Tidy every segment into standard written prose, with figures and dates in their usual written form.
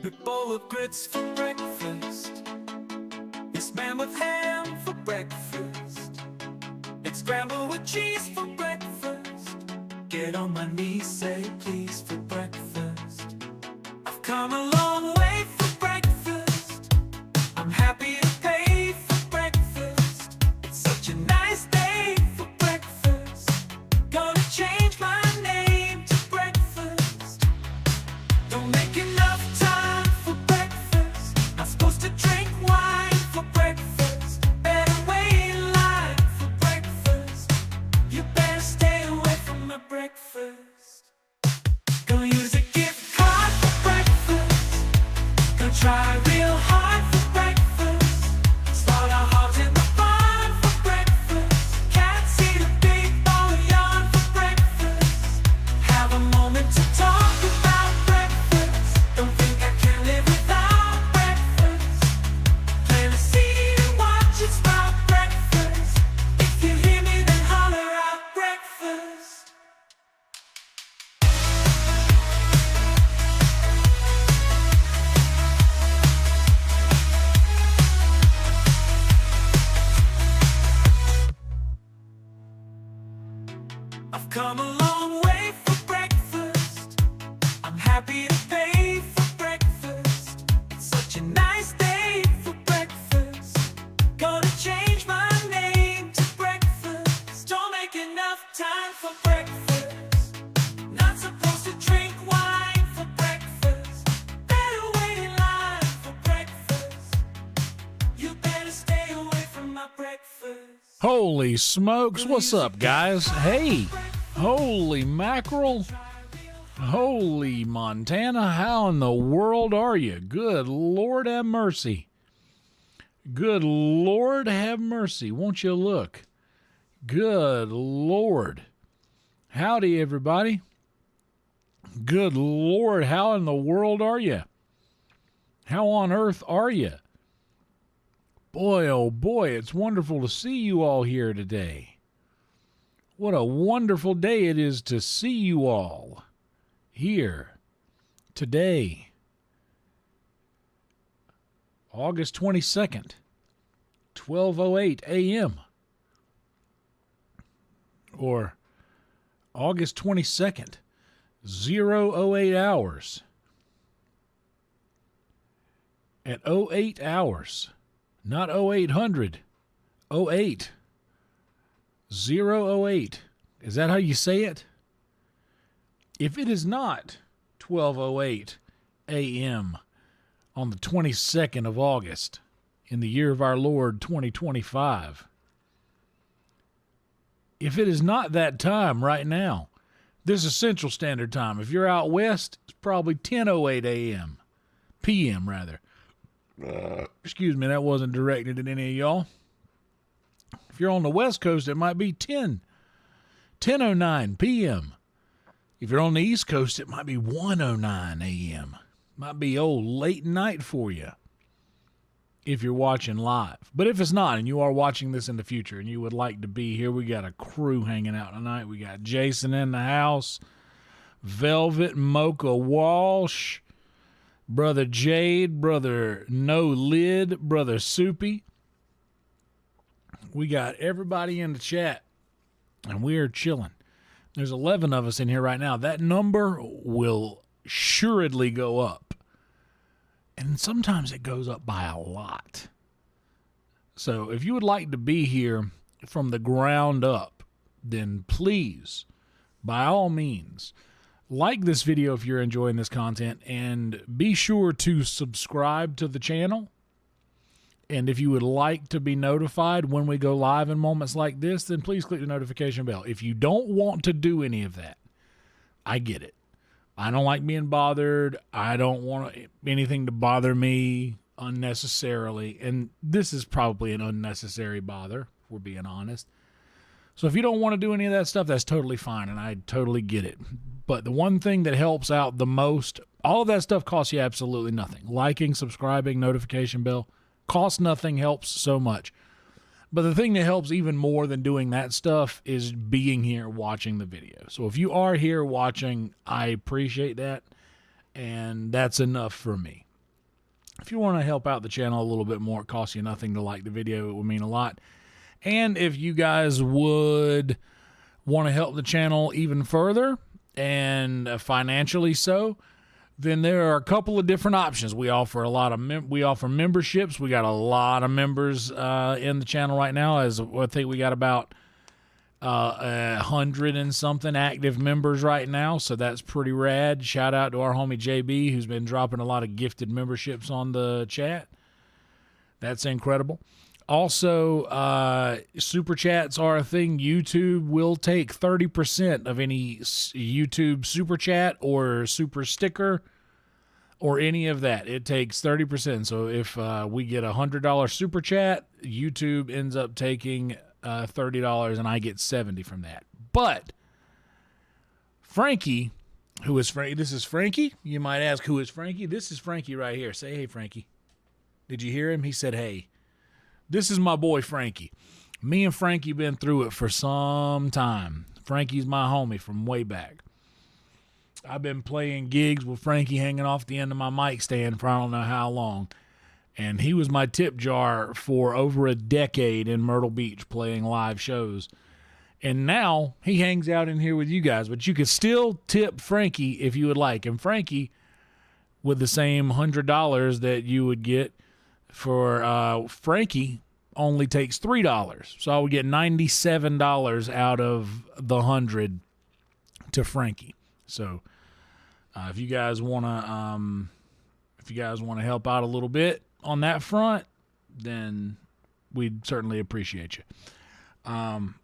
Big bowl of grits for breakfast. It's man with ham for breakfast. It's scrambled with cheese for breakfast. Get on my knees, say please for breakfast. I've come a long way for breakfast. I'm happy to pay for breakfast. It's such a nice day for breakfast. Gonna change my name to breakfast. Don't make enough time for breakfast. Not supposed to drink wine for breakfast. Better wait in line for breakfast. You better stay away from my breakfast. Gonna use a gift card for breakfast. Gonna try real hard for breakfast. Start our hearts in the barn for breakfast. Can't see the big ball of yarn for breakfast. Have a moment to talk about breakfast. Don't think I can live without breakfast. Plant a seed and watch it sprout breakfast. If you hear me, then holler out breakfast. I've come a long way for breakfast. I'm happy to pay for breakfast. It's such a nice day for breakfast. Gonna change my name to breakfast. Don't make enough time for breakfast. Not supposed to drink wine for breakfast. Better wait in line for breakfast. You better stay away from my breakfast. Holy smokes, what's up, guys? Hey, holy mackerel, holy Montana, how in the world are you? Good Lord have mercy. Good Lord have mercy. Won't you look? Good Lord. Howdy, everybody. Good Lord, how in the world are you? How on earth are you? Boy, oh boy, it's wonderful to see you all here today. What a wonderful day it is to see you all here today. August 22nd, 12:08 a.m. Or August 22nd, 0:08 hours. At 08 hours. Not 0800, 08, 008. Is that how you say it? If it is not 12:08 a.m. on the 22nd of August in the year of our Lord 2025, if it is not that time right now, this is Central Standard Time. If you're out west, it's probably 10:08 a.m. p.m. rather. Excuse me, that wasn't directed at any of y'all. If you're on the West Coast, it might be 10:09 p.m. If you're on the East Coast, it might be 1:09 a.m. Might be late night for you if you're watching live. But if it's not, and you are watching this in the future and you would like to be here, we got a crew hanging out tonight. We got Jason in the house, Velvet Mocha Walsh, Brother Jade, Brother No Lid, Brother Soupy. We got everybody in the chat and we're chilling. There's 11 of us in here right now. That number will assuredly go up. And sometimes it goes up by a lot. So if you would like to be here from the ground up, then please, by all means, like this video if you're enjoying this content, and be sure to subscribe to the channel. And if you would like to be notified when we go live in moments like this, then please click the notification bell. If you don't want to do any of that, I get it. I don't like being bothered. I don't want anything to bother me unnecessarily. And this is probably an unnecessary bother, if we're being honest. So if you don't want to do any of that stuff, that's totally fine, and I totally get it. But the one thing that helps out the most, all of that stuff costs you absolutely nothing. Liking, subscribing, notification bell, costs nothing, helps so much. But the thing that helps even more than doing that stuff is being here watching the video. So if you are here watching, I appreciate that, and that's enough for me. If you want to help out the channel a little bit more, it costs you nothing to like the video. It would mean a lot. And if you guys would want to help the channel even further, and financially so, then there are a couple of different options. We offer a lot of memberships. We got a lot of members in the channel right now. As I think we got about 100 and something active members right now, so that's pretty rad. Shout out to our homie JB, who's been dropping a lot of gifted memberships on the chat. That's incredible. Also, super chats are a thing. YouTube will take 30% of any YouTube super chat or super sticker or any of that. It takes 30%. So if we get a $100 super chat, YouTube ends up taking $30, and I get $70 from that. But Frankie, who is Frankie? This is Frankie. You might ask, who is Frankie? This is Frankie right here. Say, hey, Frankie. Did you hear him? He said, hey. This is my boy Frankie. Me and Frankie been through it for some time. Frankie's my homie from way back. I've been playing gigs with Frankie hanging off the end of my mic stand for I don't know how long. And he was my tip jar for over a decade in Myrtle Beach playing live shows. And now he hangs out in here with you guys. But you can still tip Frankie if you would like. And Frankie, with the same $100 that you would get for Frankie, only takes $3. So I would get $97 out of the 100 to Frankie. So if you guys want to help out a little bit on that front, then we'd certainly appreciate you.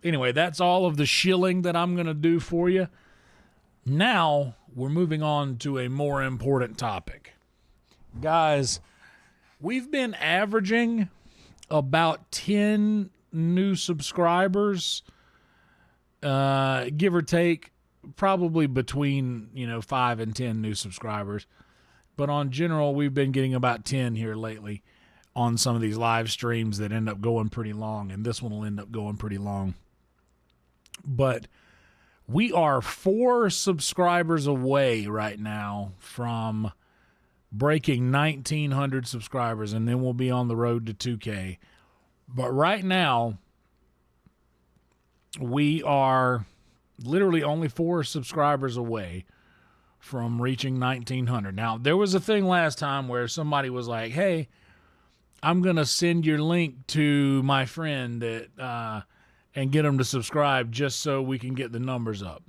Anyway, that's all of the shilling that I'm going to do for you. Now we're moving on to a more important topic. Guys, we've been averaging about 10 new subscribers, give or take, probably between 5 and 10 new subscribers. But on general, we've been getting about 10 here lately on some of these live streams that end up going pretty long, and this one will end up going pretty long. But we are 4 subscribers away right now from breaking 1,900 subscribers, and then we'll be on the road to 2K. But right now, we are literally only 4 subscribers away from reaching 1,900. Now, there was a thing last time where somebody was like, hey, I'm going to send your link to my friend that and get them to subscribe just so we can get the numbers up.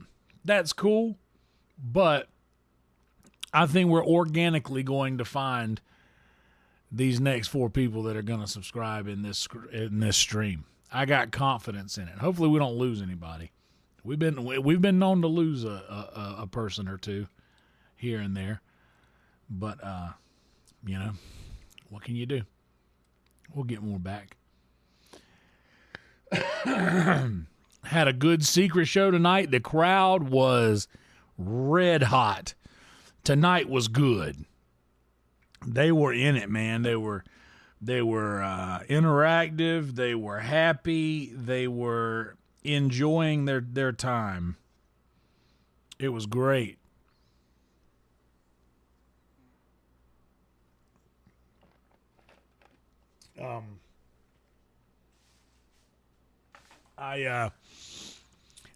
That's cool, but I think we're organically going to find these next 4 people that are going to subscribe in this stream. I got confidence in it. Hopefully we don't lose anybody. We've been known to lose a person or two here and there, but what can you do? We'll get more back. Had a good secret show tonight. The crowd was red hot. Tonight was good. They were in it, man. They were interactive. They were happy. They were enjoying their time. It was great.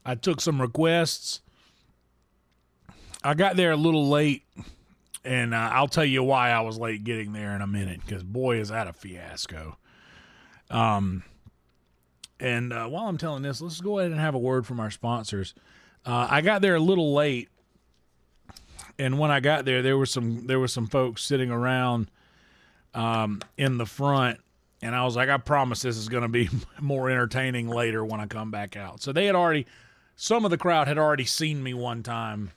I took some requests. I got there a little late, and I'll tell you why I was late getting there in a minute, because boy, is that a fiasco. And while I'm telling this, let's go ahead and have a word from our sponsors. I got there a little late, and when I got there, there were some folks sitting around in the front, and I was like, I promise this is going to be more entertaining later when I come back out. So some of the crowd had already seen me one time.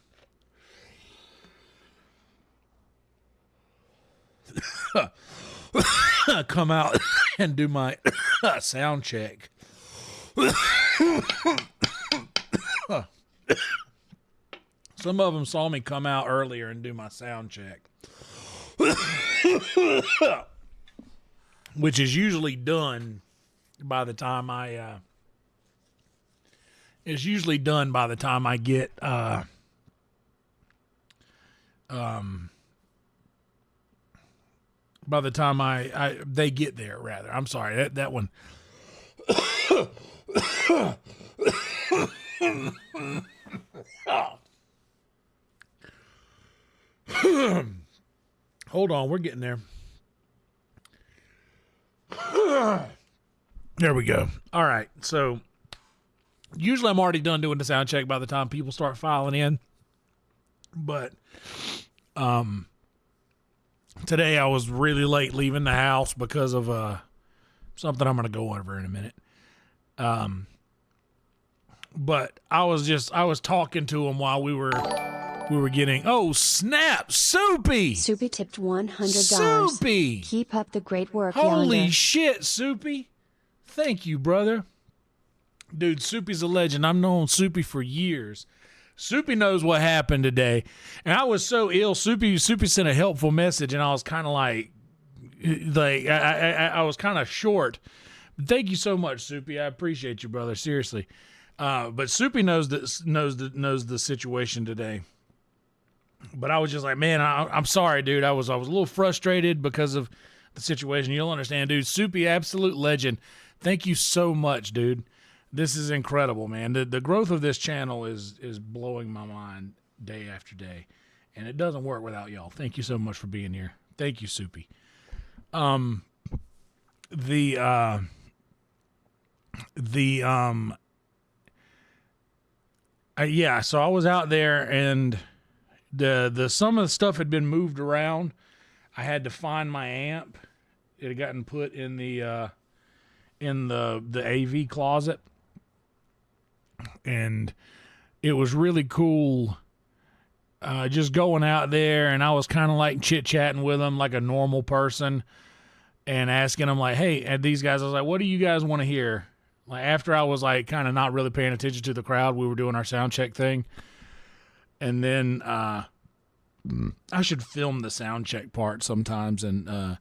Come out and do my sound check. Some of them saw me come out earlier and do my sound check, which is usually done by the time I get by the time they get there, rather. I'm sorry, that one. Hold on, we're getting there. There we go. All right, so usually I'm already done doing the sound check by the time people start filing in, but today I was really late leaving the house because of something I'm going to go over in a minute. But I was talking to him while we were getting, oh snap, Soupy! Soupy tipped $100. Soupy! Keep up the great work, Holy Yonder. shit, Soupy! Thank you, brother. Dude, Soupy's a legend. I've known Soupy for years. Soupy knows what happened today. And I was so ill, Soupy sent a helpful message, and I was kind of like I was kind of short. Thank you so much, Soupy. I appreciate you, brother. Seriously. But Soupy knows the situation today. But I was just like, man, I'm sorry, dude. I was a little frustrated because of the situation. You'll understand, dude. Soupy, absolute legend. Thank you so much, dude. This is incredible, man. The growth of this channel is blowing my mind day after day, and it doesn't work without y'all. Thank you so much for being here. Thank you, Soupy. Yeah, so I was out there, and the some of the stuff had been moved around. I had to find my amp. It had gotten put in the AV closet, and it was really cool. Just going out there, and I was kind of like chit-chatting with them like a normal person, and asking them like, hey, and these guys, I was like, what do you guys want to hear? Like, after I was like kind of not really paying attention to the crowd, we were doing our sound check thing. And then I should film the sound check part sometimes and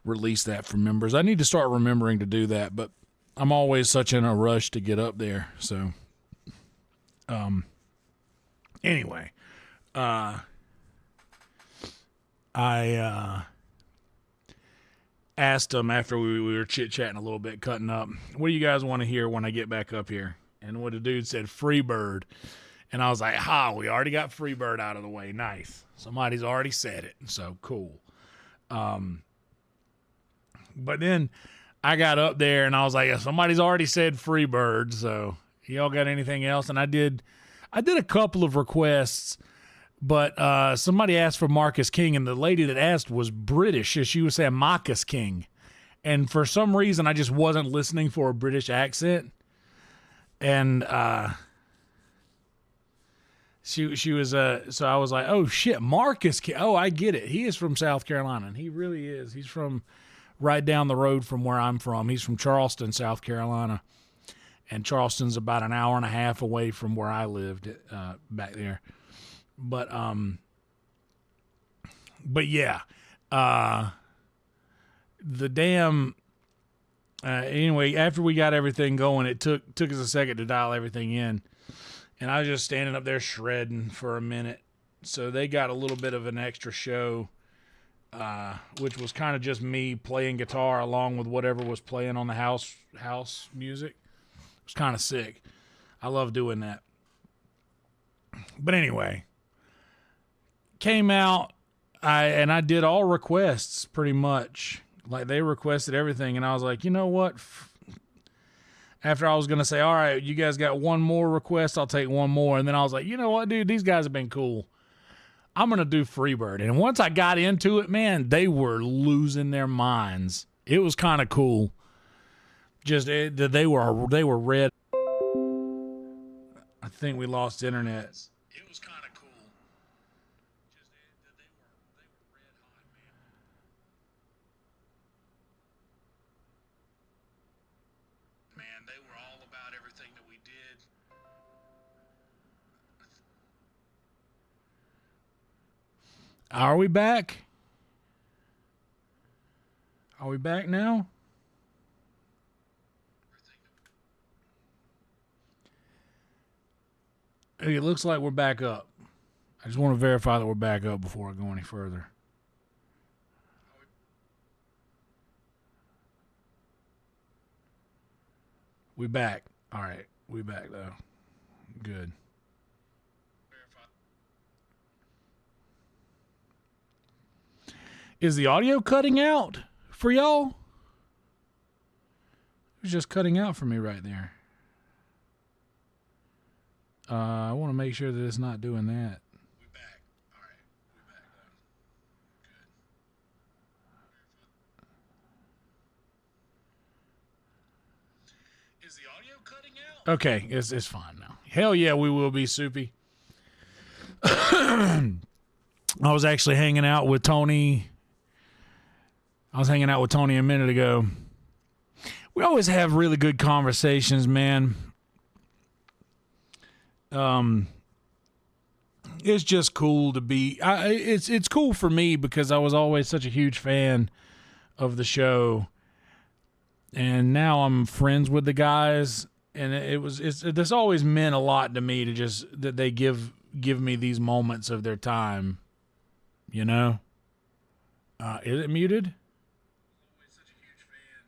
release that for members. I need to start remembering to do that, but I'm always such in a rush to get up there. So anyway, I asked them after we were chit-chatting a little bit, cutting up, what do you guys want to hear when I get back up here? And what the dude said, Freebird. And I was like, we already got Freebird out of the way. Nice. Somebody's already said it. So cool. But then I got up there and I was like, somebody's already said Freebird. So y'all got anything else? And I did a couple of requests. But somebody asked for Marcus King, and the lady that asked was British. She was saying Marcus King. And for some reason, I just wasn't listening for a British accent. And she was, so I was like, oh, shit, Marcus King. Oh, I get it. He is from South Carolina, and he really is. He's from right down the road from where I'm from. He's from Charleston, South Carolina. And Charleston's about an hour and a half away from where I lived back there. But yeah, the damn, anyway, after we got everything going, it took us a second to dial everything in, and I was just standing up there shredding for a minute. So they got a little bit of an extra show, which was kind of just me playing guitar along with whatever was playing on the house music. It was kind of sick. I love doing that. But anyway, came out, I did all requests pretty much. Like, they requested everything, and I was like, you know what? After I was going to say, all right, you guys got one more request, I'll take one more. And then I was like, you know what, dude? These guys have been cool. I'm going to do Freebird. And once I got into it, man, they were losing their minds. It was kind of cool. They were red. I think we lost internet. It was kind of cool. They were red hot, man. Man, they were all about everything that we did. Are we back? Are we back now? Hey, it looks like we're back up. I just want to verify that we're back up before I go any further. We back. All right. We back, though. Good. Is the audio cutting out for y'all? It was just cutting out for me right there. I want to make sure that it's not doing that. We back. All right. We back, though. Good. Is the audio cutting out? Okay, it's fine now. Hell yeah, we will be, Soupy. I was actually hanging out with Tony. I was hanging out with Tony a minute ago. We always have really good conversations, man. It's just cool to be. It's cool for me because I was always such a huge fan of the show, and now I'm friends with the guys, and this always meant a lot to me to just that they give me these moments of their time, you know. Is it muted?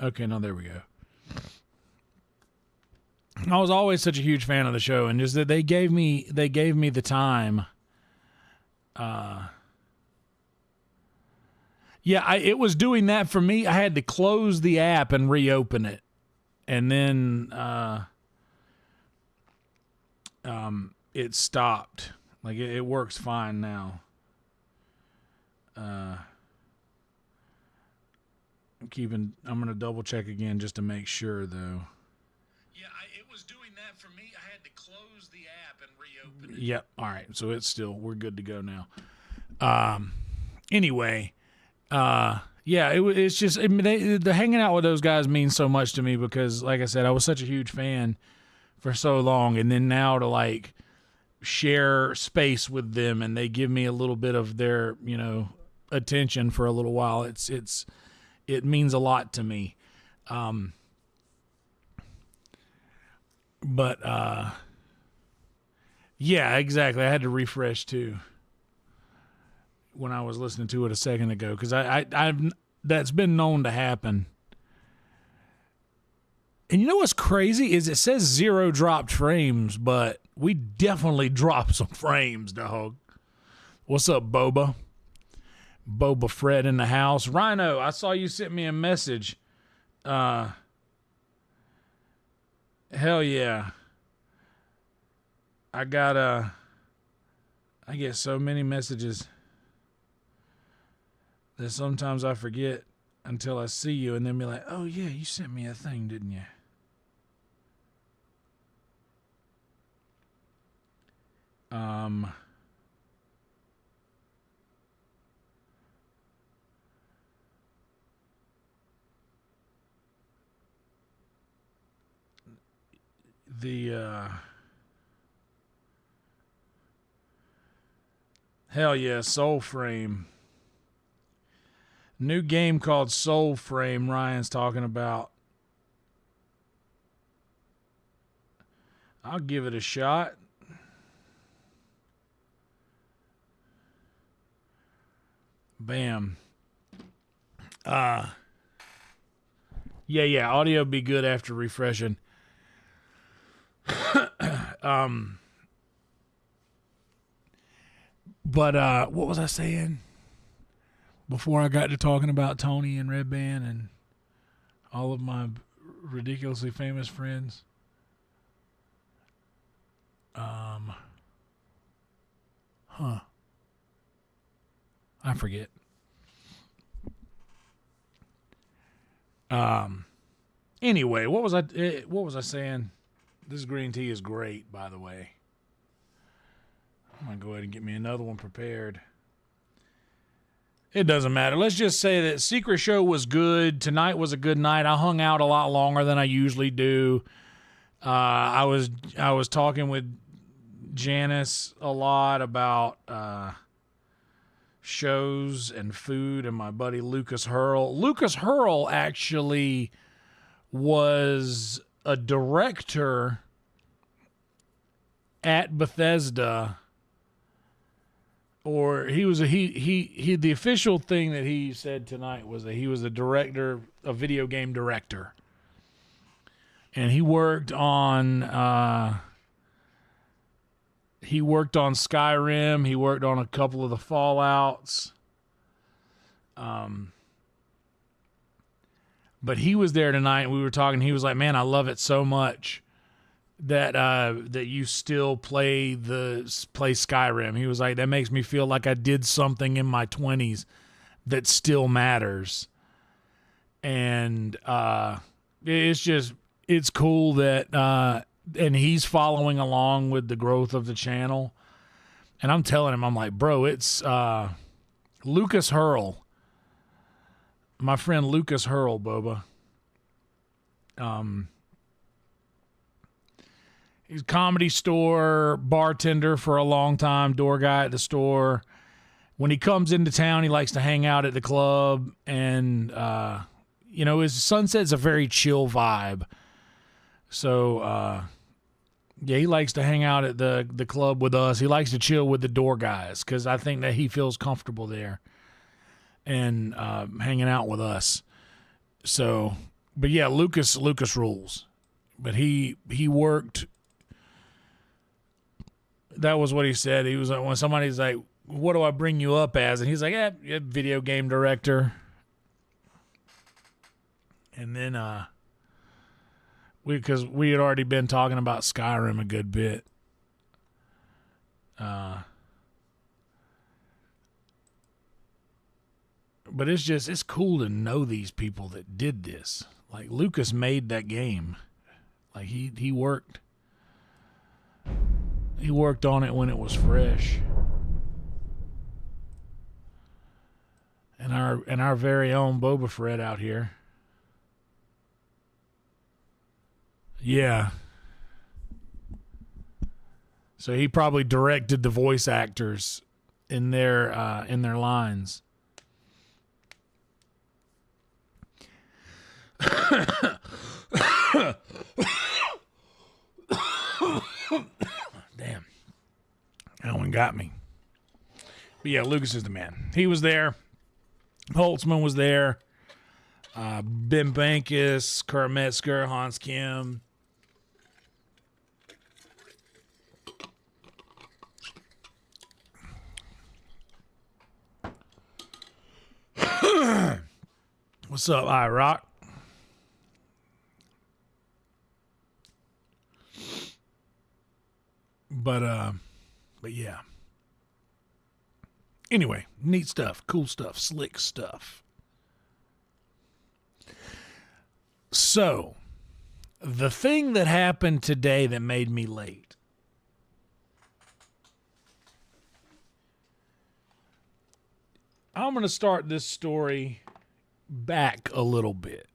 Okay, no, there we go. I was always such a huge fan of the show, and just that they gave me the time. It was doing that for me. I had to close the app and reopen it, and then it stopped. Like it works fine now. I'm gonna double check again just to make sure, though. Yeah, it was doing that for me. I had to close the app and reopen it. Yep. All right. So we're good to go now. Anyway, it's just the hanging out with those guys means so much to me because, like I said, I was such a huge fan for so long, and then now to like share space with them, and they give me a little bit of their attention for a little while. It means a lot to me. But yeah, exactly. I had to refresh too when I was listening to it a second ago because I've that's been known to happen. And you know what's crazy is it says 0 dropped frames, but we definitely dropped some frames, dog. What's up, Boba? Boba Fred in the house. Rhino, I saw you sent me a message. Hell yeah. I get so many messages that sometimes I forget until I see you and then be like, oh yeah, you sent me a thing, didn't you? Hell yeah, Soul Frame. New game called Soul Frame Ryan's talking about. I'll give it a shot. Bam. Yeah, audio be good after refreshing. But what was I saying before I got to talking about Tony and Red Band and all of my ridiculously famous friends? I forget. Anyway, what was I saying? This green tea is great, by the way. I'm going to go ahead and get me another one prepared. It doesn't matter. Let's just say that Secret Show was good. Tonight was a good night. I hung out a lot longer than I usually do. I was talking with Janice a lot about shows and food, and my buddy Lucas Hurl. Lucas Hurl actually was a director at Bethesda, or he was he the official thing that he said tonight was that he was a director, a video game director, and he worked on Skyrim. He worked on a couple of the Fallouts. But he was there tonight, and we were talking. He was like, "Man, I love it so much that that you still play Skyrim." He was like, "That makes me feel like I did something in my 20s that still matters." And it's cool that and he's following along with the growth of the channel. And I'm telling him, I'm like, "Bro, it's Lucas Hurl." My friend Lucas Hurl, Boba. He's a comedy store bartender for a long time, door guy at the store. When he comes into town, he likes to hang out at the club. And, his Sunset's a very chill vibe. So, yeah, he likes to hang out at the club with us. He likes to chill with the door guys because I think that he feels comfortable there and hanging out with us. So, but yeah, Lucas rules. But he worked. That was what he said. He was like, when somebody's like, "What do I bring you up as?" And he's like, "Yeah, video game director." And then because we had already been talking about Skyrim a good bit. But it's cool to know these people that did this. Like, Lucas made that game. Like, he worked on it when it was fresh. And our very own Boba Fett out here. Yeah. So he probably directed the voice actors in their lines. Damn. That one got me. But yeah, Lucas is the man. He was there. Holtzman was there. Ben Bankus, Kurt Metzger, Hans Kim. What's up, iRock? But yeah. Anyway, neat stuff, cool stuff, slick stuff. So, the thing that happened today that made me late. I'm going to start this story back a little bit.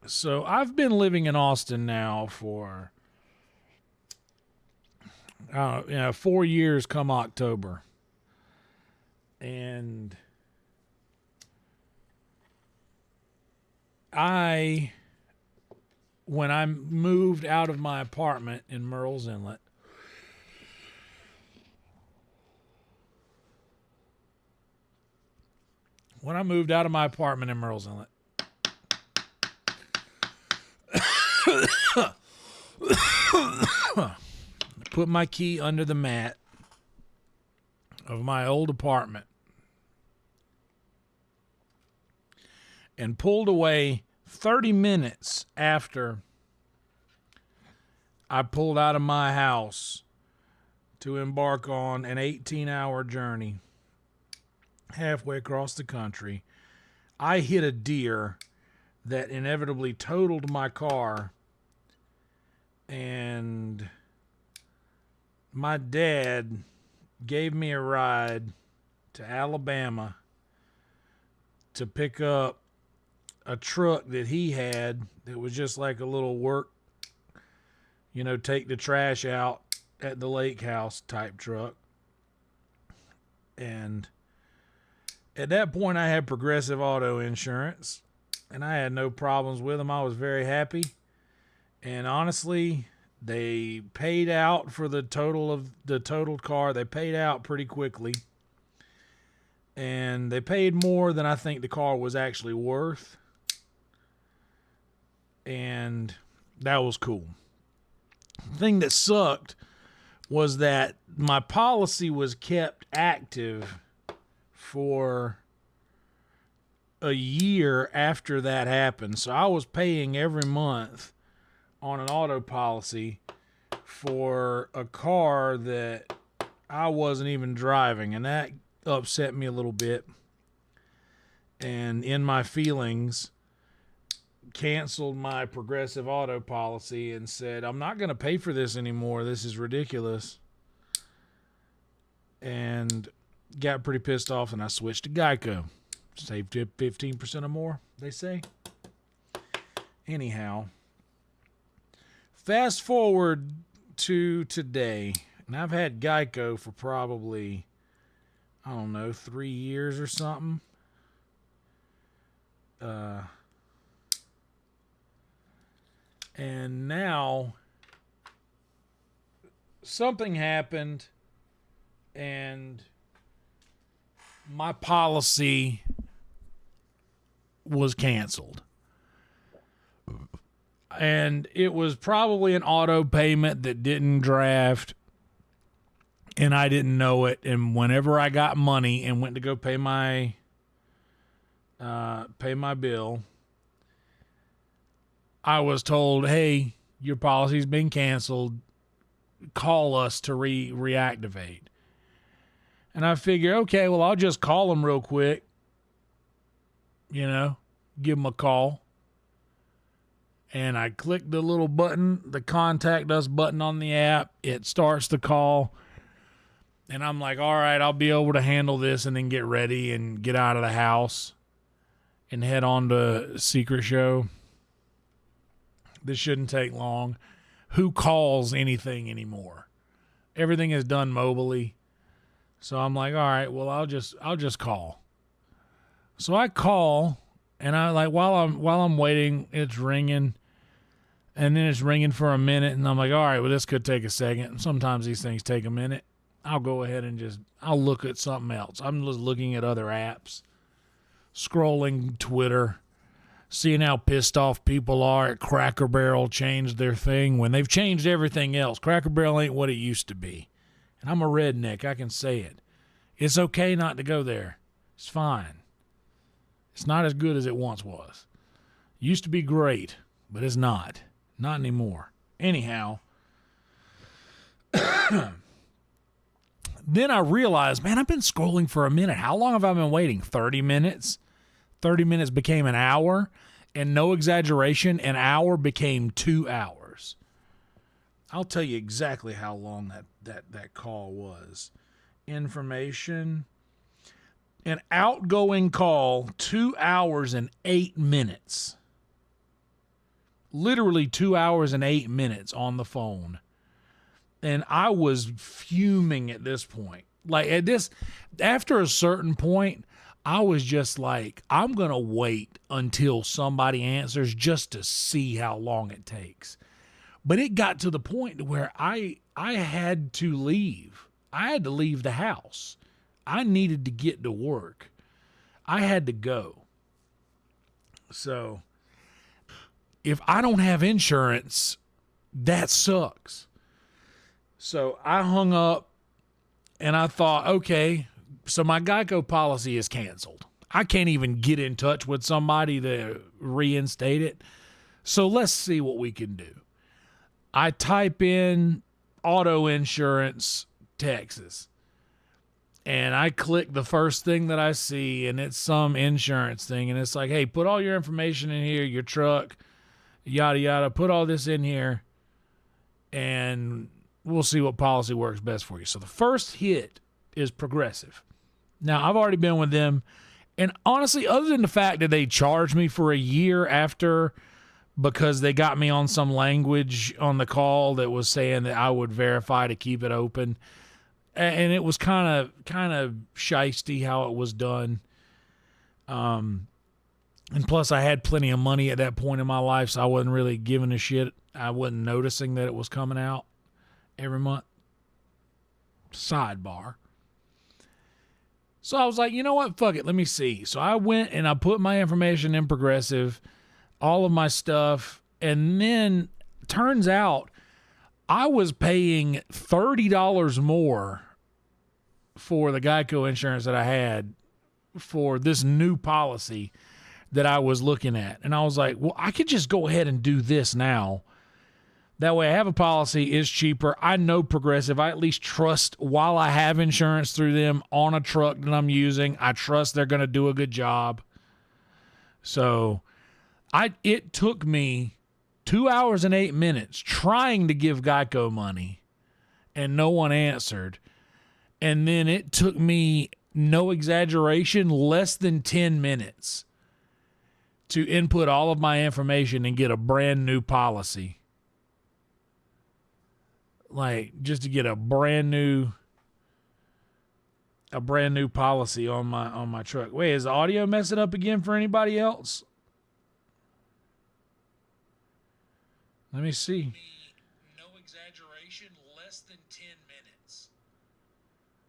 So, I've been living in Austin now for 4 years come October. And when I moved out of my apartment in Murrells Inlet, put my key under the mat, of my old apartment and pulled away 30 minutes after I pulled out of my house to embark on an 18-hour journey halfway across the country. I hit a deer that inevitably totaled my car, and my dad gave me a ride to Alabama to pick up a truck that he had that was just like a little work, take the trash out at the lake house type truck. And at that point, I had Progressive Auto Insurance, and I had no problems with them. I was very happy. And honestly, they paid out for the totaled car. They paid out pretty quickly. And they paid more than I think the car was actually worth. And that was cool. The thing that sucked was that my policy was kept active for a year after that happened. So I was paying every month on an auto policy for a car that I wasn't even driving, and that upset me a little bit. And in my feelings, canceled my Progressive Auto policy and said, I'm not going to pay for this anymore. This is ridiculous. And got pretty pissed off, and I switched to Geico. Saved 15% or more, they say. Anyhow, fast forward to today, and I've had Geico for probably, 3 years or something. And now something happened, and my policy was canceled. And it was probably an auto payment that didn't draft, and I didn't know it. And whenever I got money and went to go pay my bill, I was told, hey, your policy's been canceled. Call us to reactivate. And I figure, okay, well, I'll just call them real quick. Give them a call. And I click the little button, the contact us button on the app. It starts the call. And I'm like, all right, I'll be able to handle this, and then get ready and get out of the house and head on to Secret Show. This shouldn't take long. Who calls anything anymore? Everything is done mobily. So I'm like, all right, well, I'll just call. So I call, and I while I'm waiting, it's ringing, and then it's ringing for a minute, and I'm like, all right, well, this could take a second. And sometimes these things take a minute. I'll go ahead and I'll look at something else. I'm just looking at other apps, scrolling Twitter, seeing how pissed off people are at Cracker Barrel changed their thing when they've changed everything else. Cracker Barrel ain't what it used to be. And I'm a redneck. I can say it. It's okay not to go there. It's fine. It's not as good as it once was. It used to be great, but it's not. Not anymore. Anyhow, then I realized, man, I've been scrolling for a minute. How long have I been waiting? 30 minutes? 30 minutes became an hour, and no exaggeration, an hour became 2 hours. I'll tell you exactly how long that call was. Information. An outgoing call, 2 hours and 8 minutes. Literally 2 hours and 8 minutes on the phone. And I was fuming at this point. After a certain point, I was just like, I'm going to wait until somebody answers just to see how long it takes. But it got to the point where I had to leave. I had to leave the house. I needed to get to work. I had to go. So if I don't have insurance, that sucks. So I hung up And I thought, okay, so my Geico policy is canceled. I can't even get in touch with somebody to reinstate it. So let's see what we can do. I type in auto insurance Texas. And I click the first thing that I see, and it's some insurance thing. And it's like, hey, put all your information in here, your truck, yada, yada. Put all this in here, and we'll see what policy works best for you. So the first hit is Progressive. Now, I've already been with them. And honestly, other than the fact that they charged me for a year after because they got me on some language on the call that was saying that I would verify to keep it open. And it was kind of shisty how it was done. And plus I had plenty of money at that point in my life, so I wasn't really giving a shit. I wasn't noticing that it was coming out every month. Sidebar. So I was like, you know what? Fuck it. Let me see. So I went and I put my information in Progressive, all of my stuff. And then turns out I was paying $30 more for the Geico insurance that I had for this new policy that I was looking at. And I was like, well, I could just go ahead and do this now. That way I have a policy, is cheaper. I know Progressive. I at least trust, while I have insurance through them on a truck that I'm using, I trust they're going to do a good job. So it took me 2 hours and 8 minutes trying to give Geico money, and no one answered. And then it took me, no exaggeration, less than 10 minutes to input all of my information and get a brand new policy. Like, just to get a brand new policy on my truck. Wait, is the audio messing up again for anybody else? Let me see. No exaggeration, less than 10 minutes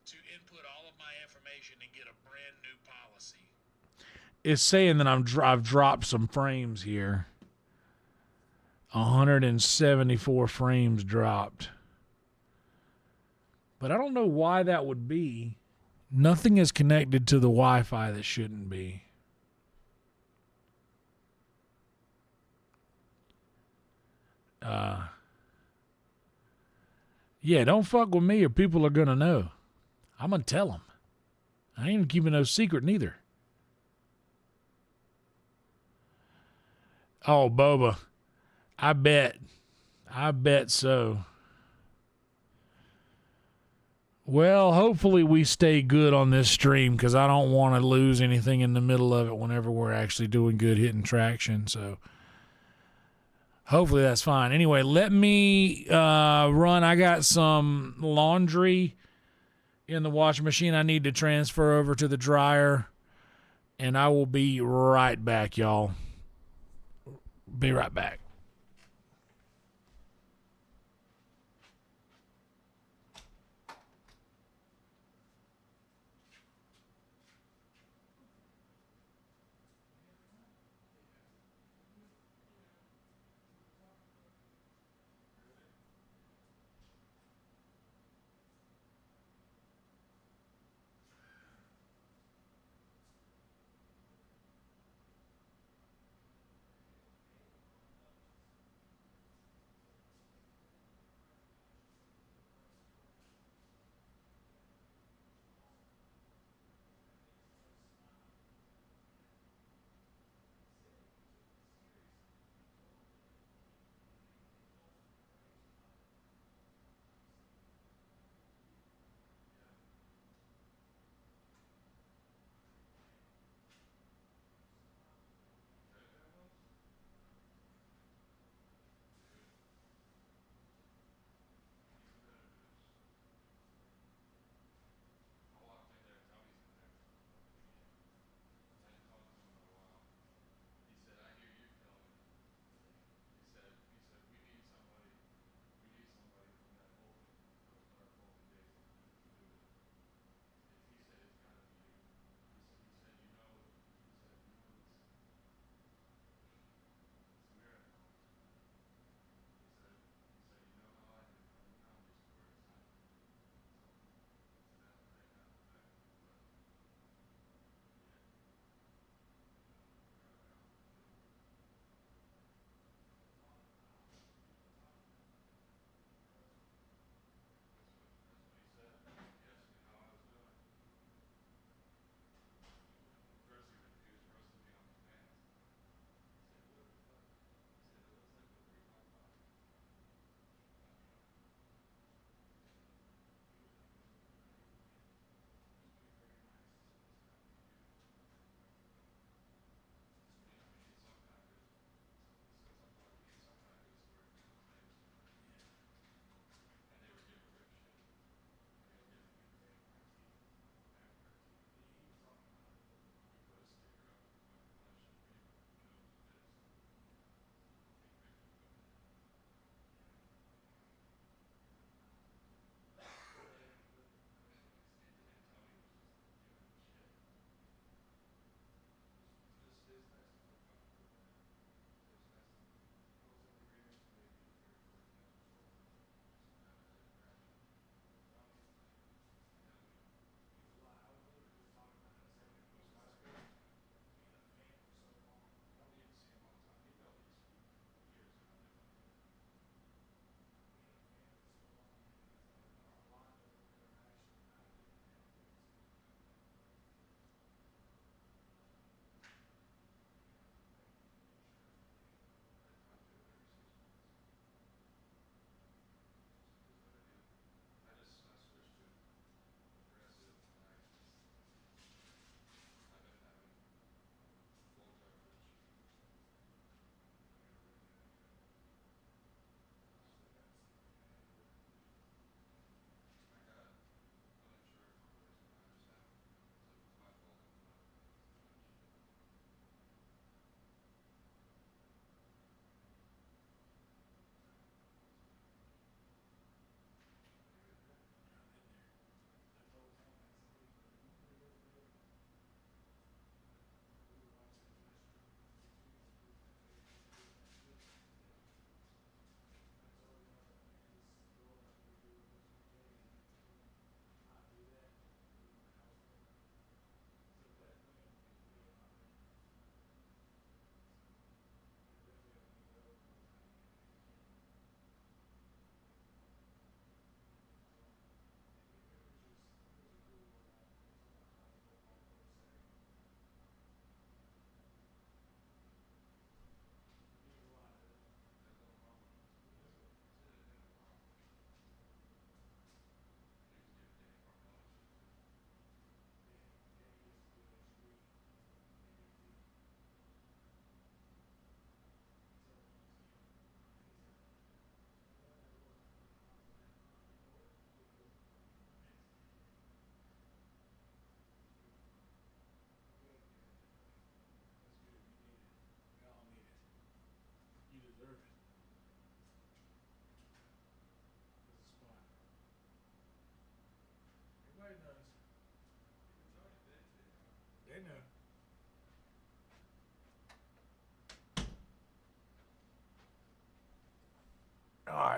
to input all of my information and get a brand new policy. It's saying that I've dropped some frames here. 174 frames dropped. But I don't know why that would be. Nothing is connected to the Wi-Fi that shouldn't be. Yeah, don't fuck with me or people are going to know. I'm going to tell them. I ain't keeping no secret neither. Oh, Boba. I bet so. Well, hopefully we stay good on this stream because I don't want to lose anything in the middle of it whenever we're actually doing good, hitting traction. So hopefully that's fine. Anyway, let me run. I got some laundry in the washing machine I need to transfer over to the dryer, and I will be right back, y'all. Be right back.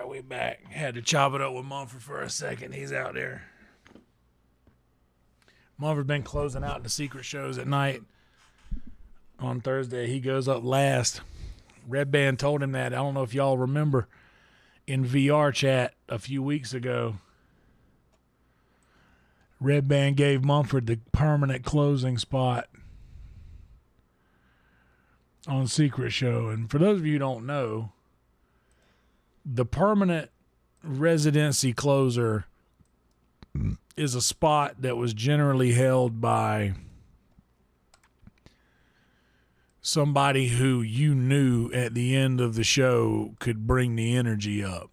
right, we back. Had to chop it up with Mumford for a second. He's out there. Mumford's been closing out the secret shows at night. On Thursday, he goes up last. Red Band told him that. I don't know if y'all remember in VR chat a few weeks ago. Red Band gave Mumford the permanent closing spot on Secret Show. And for those of you who don't know, the permanent residency closer is a spot that was generally held by somebody who you knew at the end of the show could bring the energy up.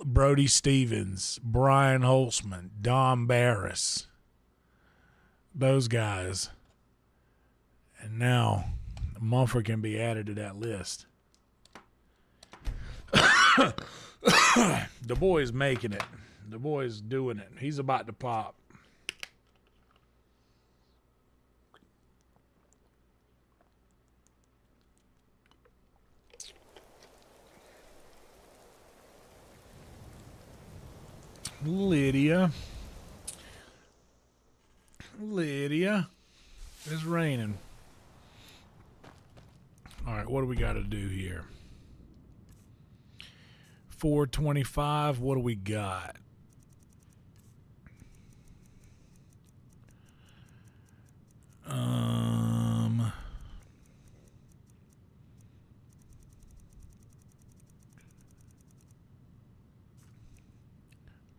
Brody Stevens, Brian Holtzman, Dom Barris, those guys. And now Mumford can be added to that list. The boy's making it. The boy's doing it. He's about to pop. Lydia, it's raining. All right, what do we got to do here? 425, what do we got?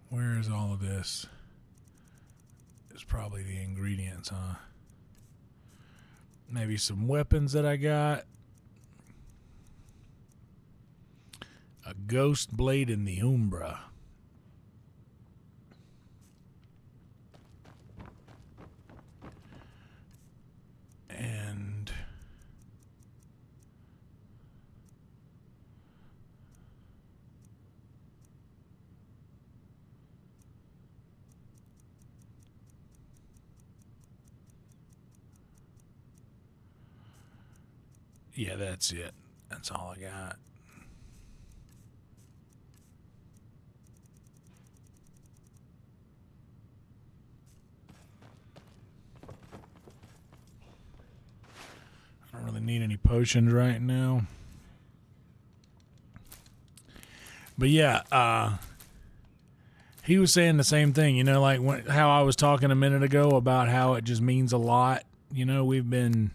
Where is all of this? It's probably the ingredients, huh? Maybe some weapons that I got. A ghost blade in the Umbra. And yeah, that's it. That's all I got. I don't really need any potions right now. But yeah, he was saying the same thing, you know, like how I was talking a minute ago about how it just means a lot. You know, we've been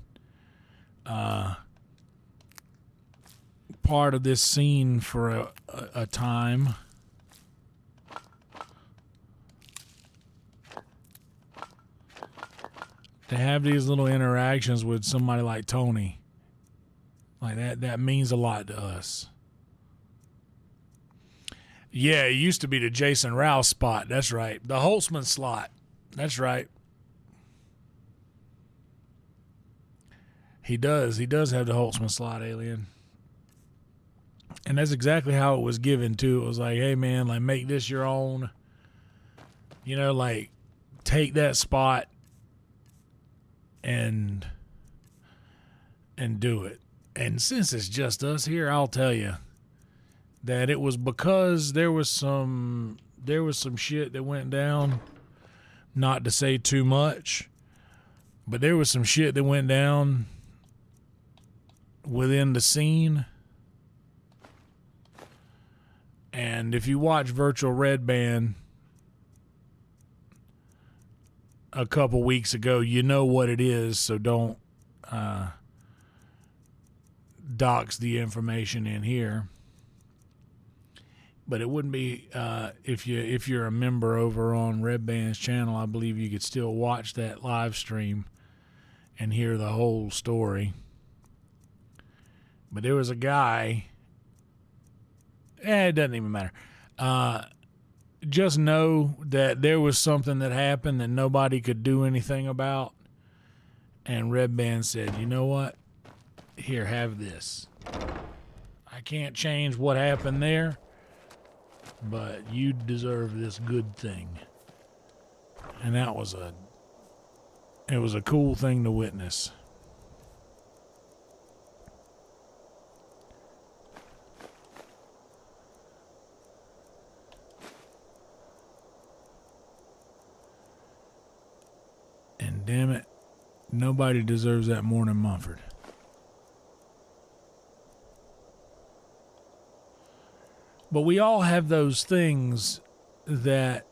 part of this scene for a time. To have these little interactions with somebody like Tony, like that means a lot to us. Yeah, it used to be the Jason Rouse spot. That's right. The Holtzman slot. That's right. He does. He does have the Holtzman slot, Alien. And that's exactly how it was given, too. It was like, hey, man, like, make this your own. You know, like, take that spot and do it. And since it's just us here, I'll tell you that it was because there was some shit that went down, not to say too much, but there was some shit that went down within the scene. And if you watch Virtual Red Band a couple weeks ago, you know what it is, so don't dox the information in here. But it wouldn't be if you're a member over on Red Band's channel, I believe you could still watch that live stream and hear the whole story. But there was a guy, it doesn't even matter. Just know that there was something that happened that nobody could do anything about. And Red Band said, you know what? Here, have this. I can't change what happened there, but you deserve this good thing. And it was a cool thing to witness. Damn it. Nobody deserves that more than Mumford. But we all have those things that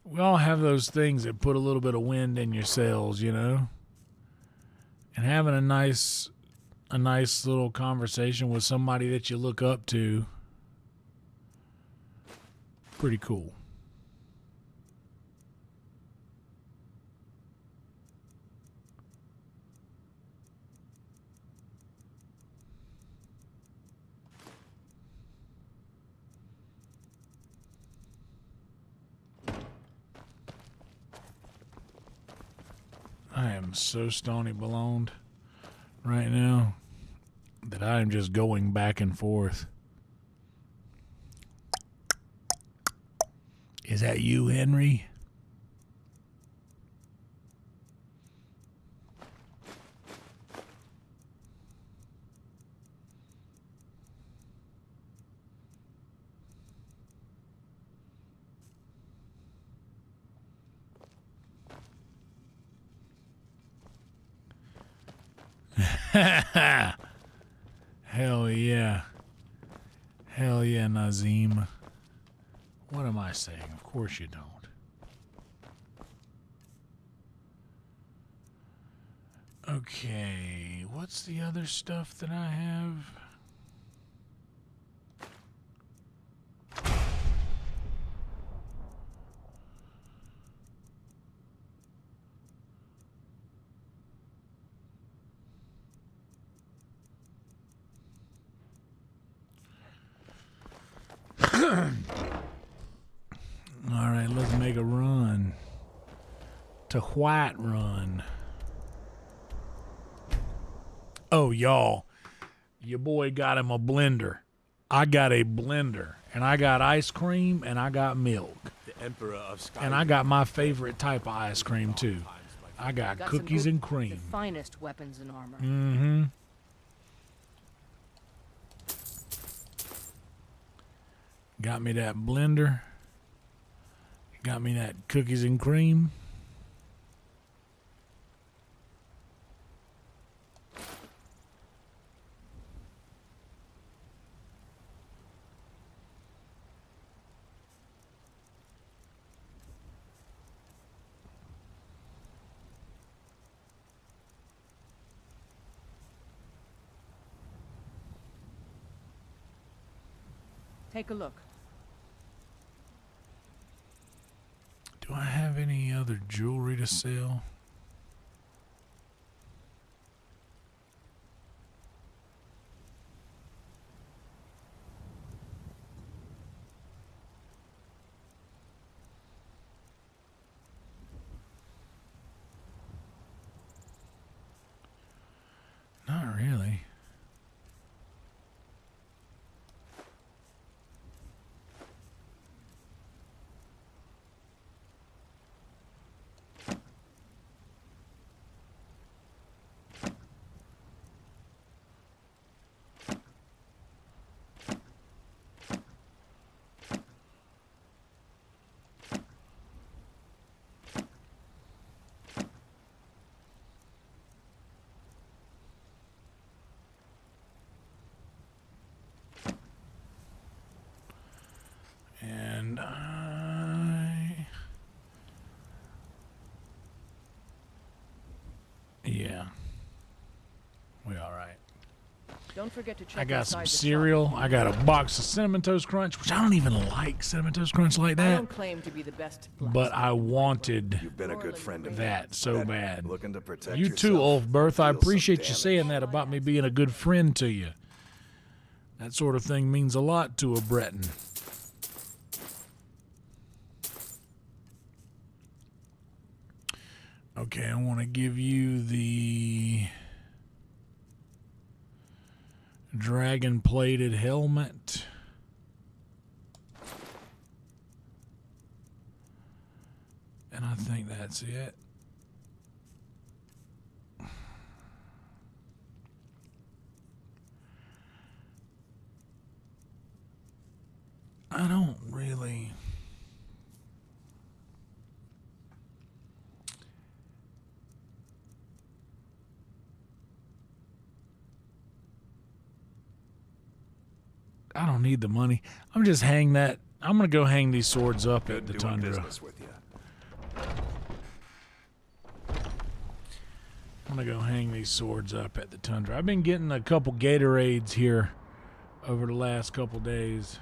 we all have those things that put a little bit of wind in your sails, you know? And having a nice little conversation with somebody that you look up to, pretty cool. I am so stony baloned right now that I am just going back and forth. Is that you, Henry? Hell yeah. Hell yeah, Nazim. What am I saying? Of course you don't. Okay, what's the other stuff that I have? All right, let's make a run to White Run. Oh, y'all, your boy got him a blender. I got a blender, and I got ice cream, and I got milk. The Emperor of Skyrim. And I got my favorite type of ice cream, too. I got cookies and cream. The finest weapons and armor. Mm-hmm. Got me that blender. Got me that cookies and cream. Take a look. Do I have any other jewelry to sell? Not really. And yeah, we all right. Don't forget to check I got some inside the cereal. shop. I got a box of Cinnamon Toast Crunch, which I don't even like Cinnamon Toast Crunch like I that, don't claim to be the best but I wanted You've been a good friend of that so bad. Looking to protect You too, yourself. Ulfberth. I Feel some appreciate you damage. saying that about me being a good friend to you. That sort of thing means a lot to a Breton. Okay, I want to give you the dragon-plated helmet. And I think that's it. I don't really... I don't need the money. I'm just hang that. I'm gonna go hang these swords up at the Doing tundra. business with you. I'm gonna go hang these swords up at the tundra. I've been getting a couple Gatorades here over the last couple days.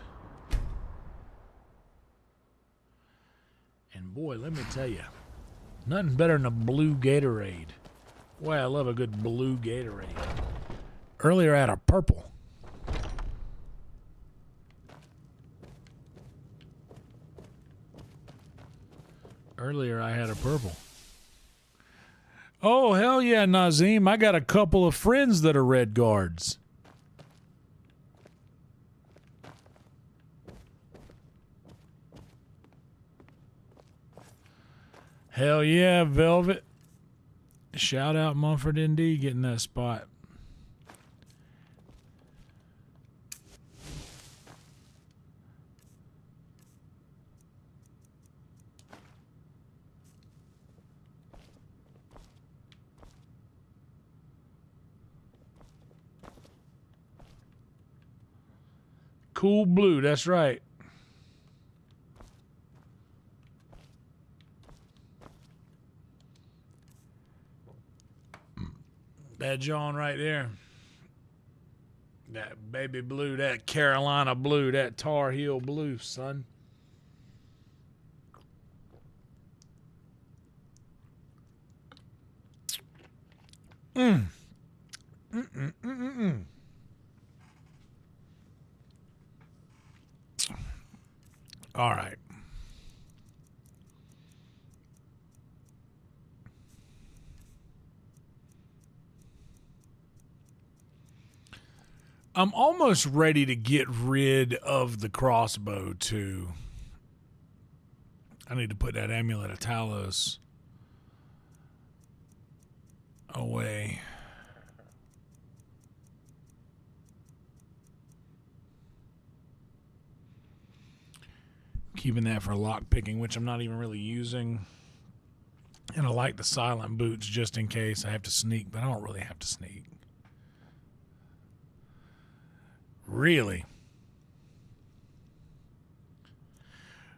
And boy, let me tell you, nothing better than a blue Gatorade. Boy, I love a good blue Gatorade. Earlier I had a purple. Earlier I had a purple. Oh, hell yeah, Nazim. I got a couple of friends that are Red Guards. Hell yeah, Velvet. Shout out Mumford ND getting that spot. Cool blue, that's right. That John right there. That baby blue, that Carolina blue, that Tar Heel blue, son. All right. I'm almost ready to get rid of the crossbow too. I need to put that amulet of Talos away. Keeping that for lock picking, which I'm not even really using. And I like the silent boots just in case I have to sneak, but I don't really have to sneak. Really?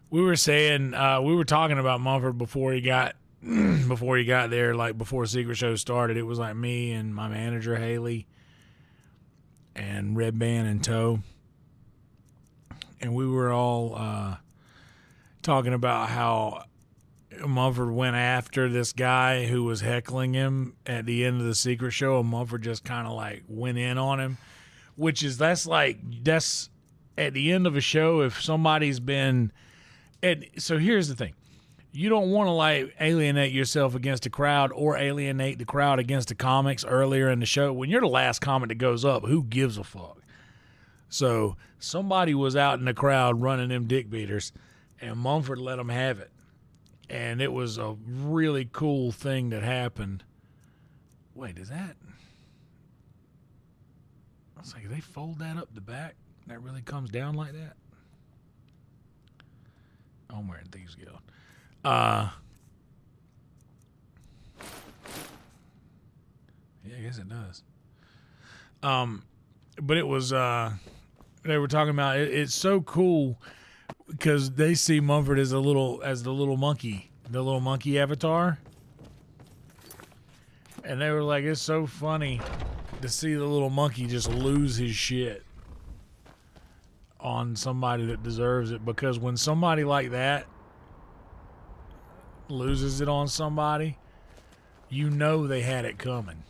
We were saying, we were talking about Mumford before he got there, like before Secret Show started. It was like me and my manager Haley and Red Band in tow. And we were all talking about how Mumford went after this guy who was heckling him at the end of the Secret Show, and Mumford just kind of like went in on him, that's at the end of a show if somebody's been. And so here's the thing. You don't want to like alienate yourself against a crowd or alienate the crowd against the comics earlier in the show. When you're the last comic that goes up, who gives a fuck? So somebody was out in the crowd running them dick beaters, and Mumford let them have it. And it was a really cool thing that happened. Wait, is that? I was like, they fold that up the back? That really comes down like that? Oh, I'm wearing Thieves Guild. Yeah, I guess it does. But it was, they were talking about, it's so cool because they see Mumford as the little monkey avatar. And they were like, it's so funny to see the little monkey just lose his shit on somebody that deserves it, because when somebody like that loses it on somebody, you know they had it coming.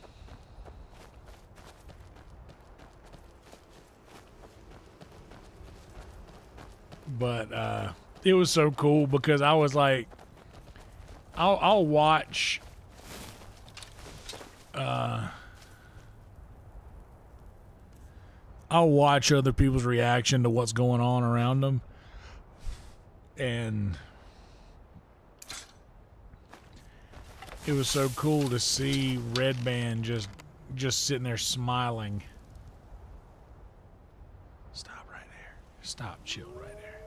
But it was so cool because I was like, I'll watch other people's reaction to what's going on around them, and it was so cool to see Red Band just sitting there smiling. Stop right there. Stop, chill right there.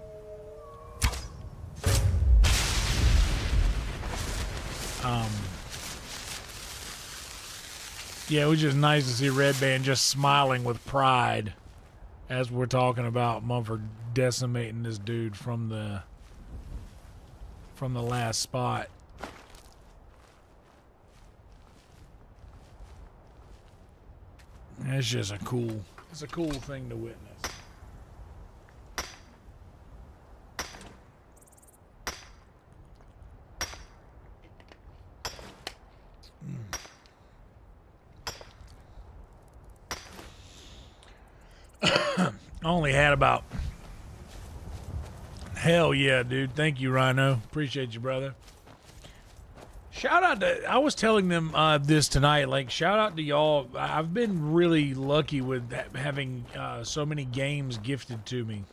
Yeah, it was just nice to see Red Band just smiling with pride as we're talking about Mumford decimating this dude from the last spot. It's just a cool thing to witness. I only had about... Hell yeah, dude. Thank you, Rhino. Appreciate you, brother. Shout out to... I was telling them this tonight. Like, shout out to y'all. I've been really lucky with having so many games gifted to me.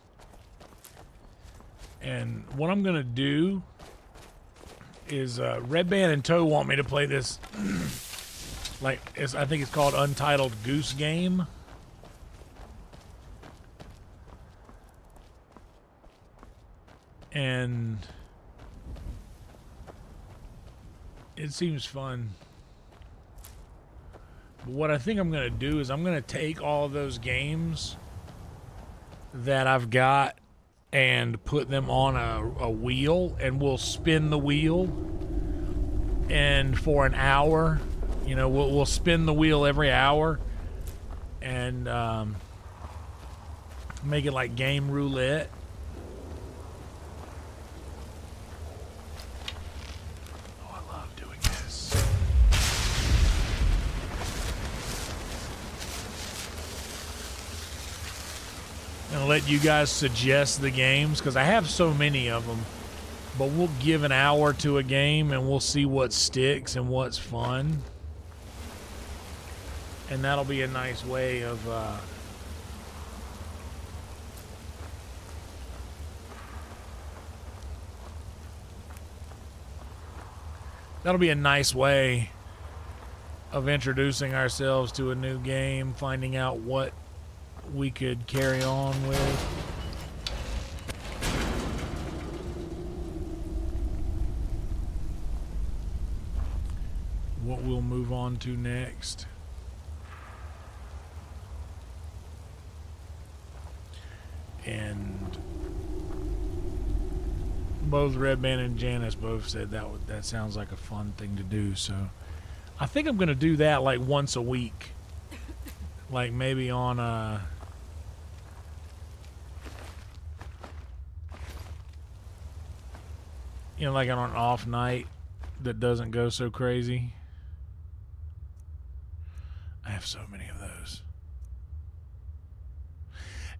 And what I'm going to do is... Red Band and Toe want me to play this... like, I think it's called Untitled Goose Game. And it seems fun. But what I think I'm going to do is I'm going to take all of those games that I've got and put them on a wheel, and we'll spin the wheel. And for an hour, you know, we'll spin the wheel every hour and make it like game roulette. And let you guys suggest the games, because I have so many of them. But we'll give an hour to a game and we'll see what sticks and what's fun. And that'll be a nice way of that'll be a nice way of introducing ourselves to a new game, finding out what we could carry on with. What we'll move on to next. And both Red Band and Janice both said that sounds like a fun thing to do, so I think I'm gonna do that like once a week. Like maybe on a like on an off night that doesn't go so crazy. I have so many of those.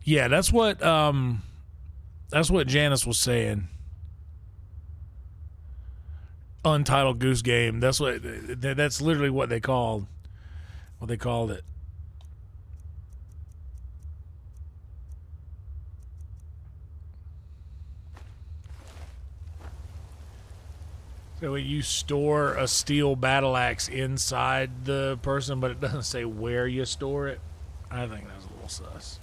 Yeah, that's what Janice was saying. Untitled Goose Game. That's literally what they called it. So you store a steel battle axe inside the person, but it doesn't say where you store it. I think that's a little sus.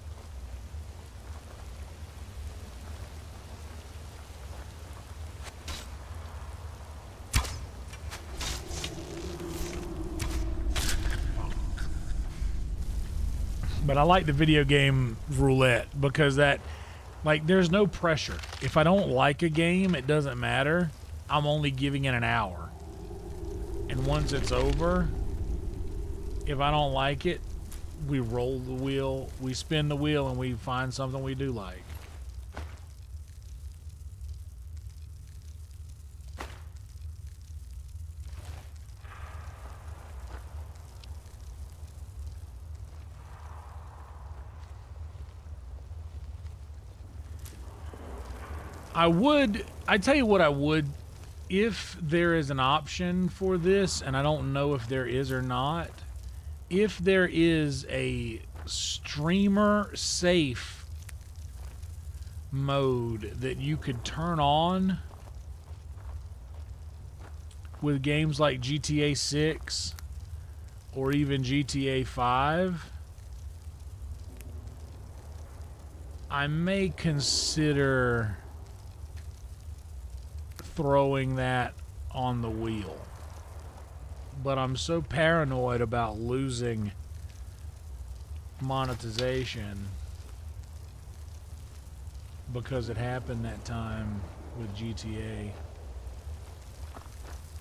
But I like the video game roulette because there's no pressure. If I don't like a game, it doesn't matter. I'm only giving it an hour. And once it's over, if I don't like it, we roll the wheel, we spin the wheel, and we find something we do like. I tell you what I would, if there is an option for this, and I don't know if there is or not, if there is a streamer safe mode that you could turn on with games like GTA 6 or even GTA 5, I may consider throwing that on the wheel. but I'm so paranoid about losing monetization because it happened that time with GTA,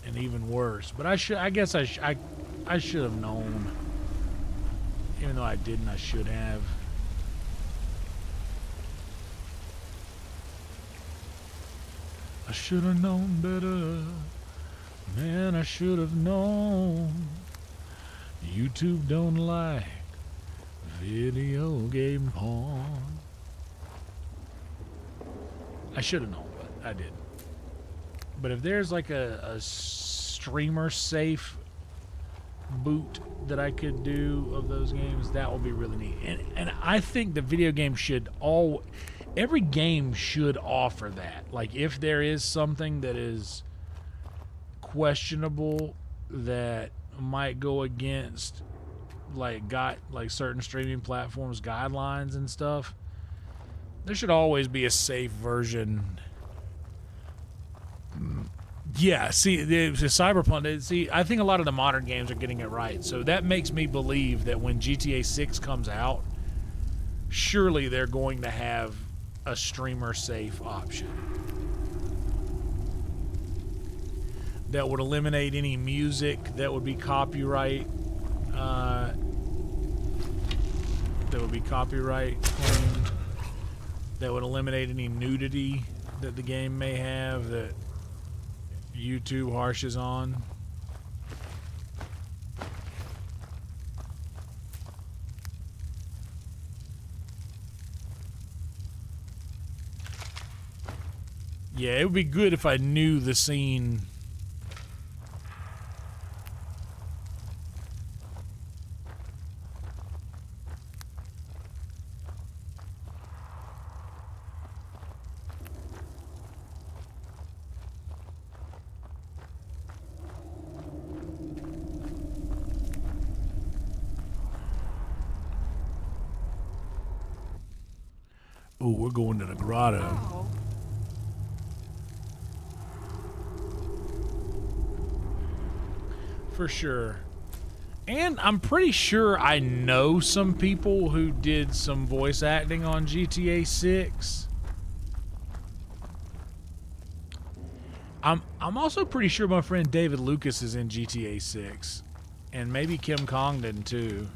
and even worse. But I guess I should have known. Even though I didn't, I should have. I should have known better. Man, I should have known. YouTube don't like video game porn. I should have known, but I didn't. But if there's like a streamer safe boot that I could do of those games, that would be really neat. And I think the video game should every game should offer that. Like, if there is something that is questionable that might go against like certain streaming platforms guidelines and stuff, there should always be a safe version. Yeah, see, the Cyberpunk, see, I think a lot of the modern games are getting it right. So that makes me believe that when GTA 6 comes out, surely they're going to have a streamer safe option that would eliminate any music that would be copyright claimed, that would eliminate any nudity that the game may have that YouTube harshes on. Yeah, it would be good if I knew the scene. Ooh, we're going to the grotto. For sure. And I'm pretty sure I know some people who did some voice acting on GTA 6. I'm also pretty sure my friend David Lucas is in GTA 6. And maybe Kim Congdon too.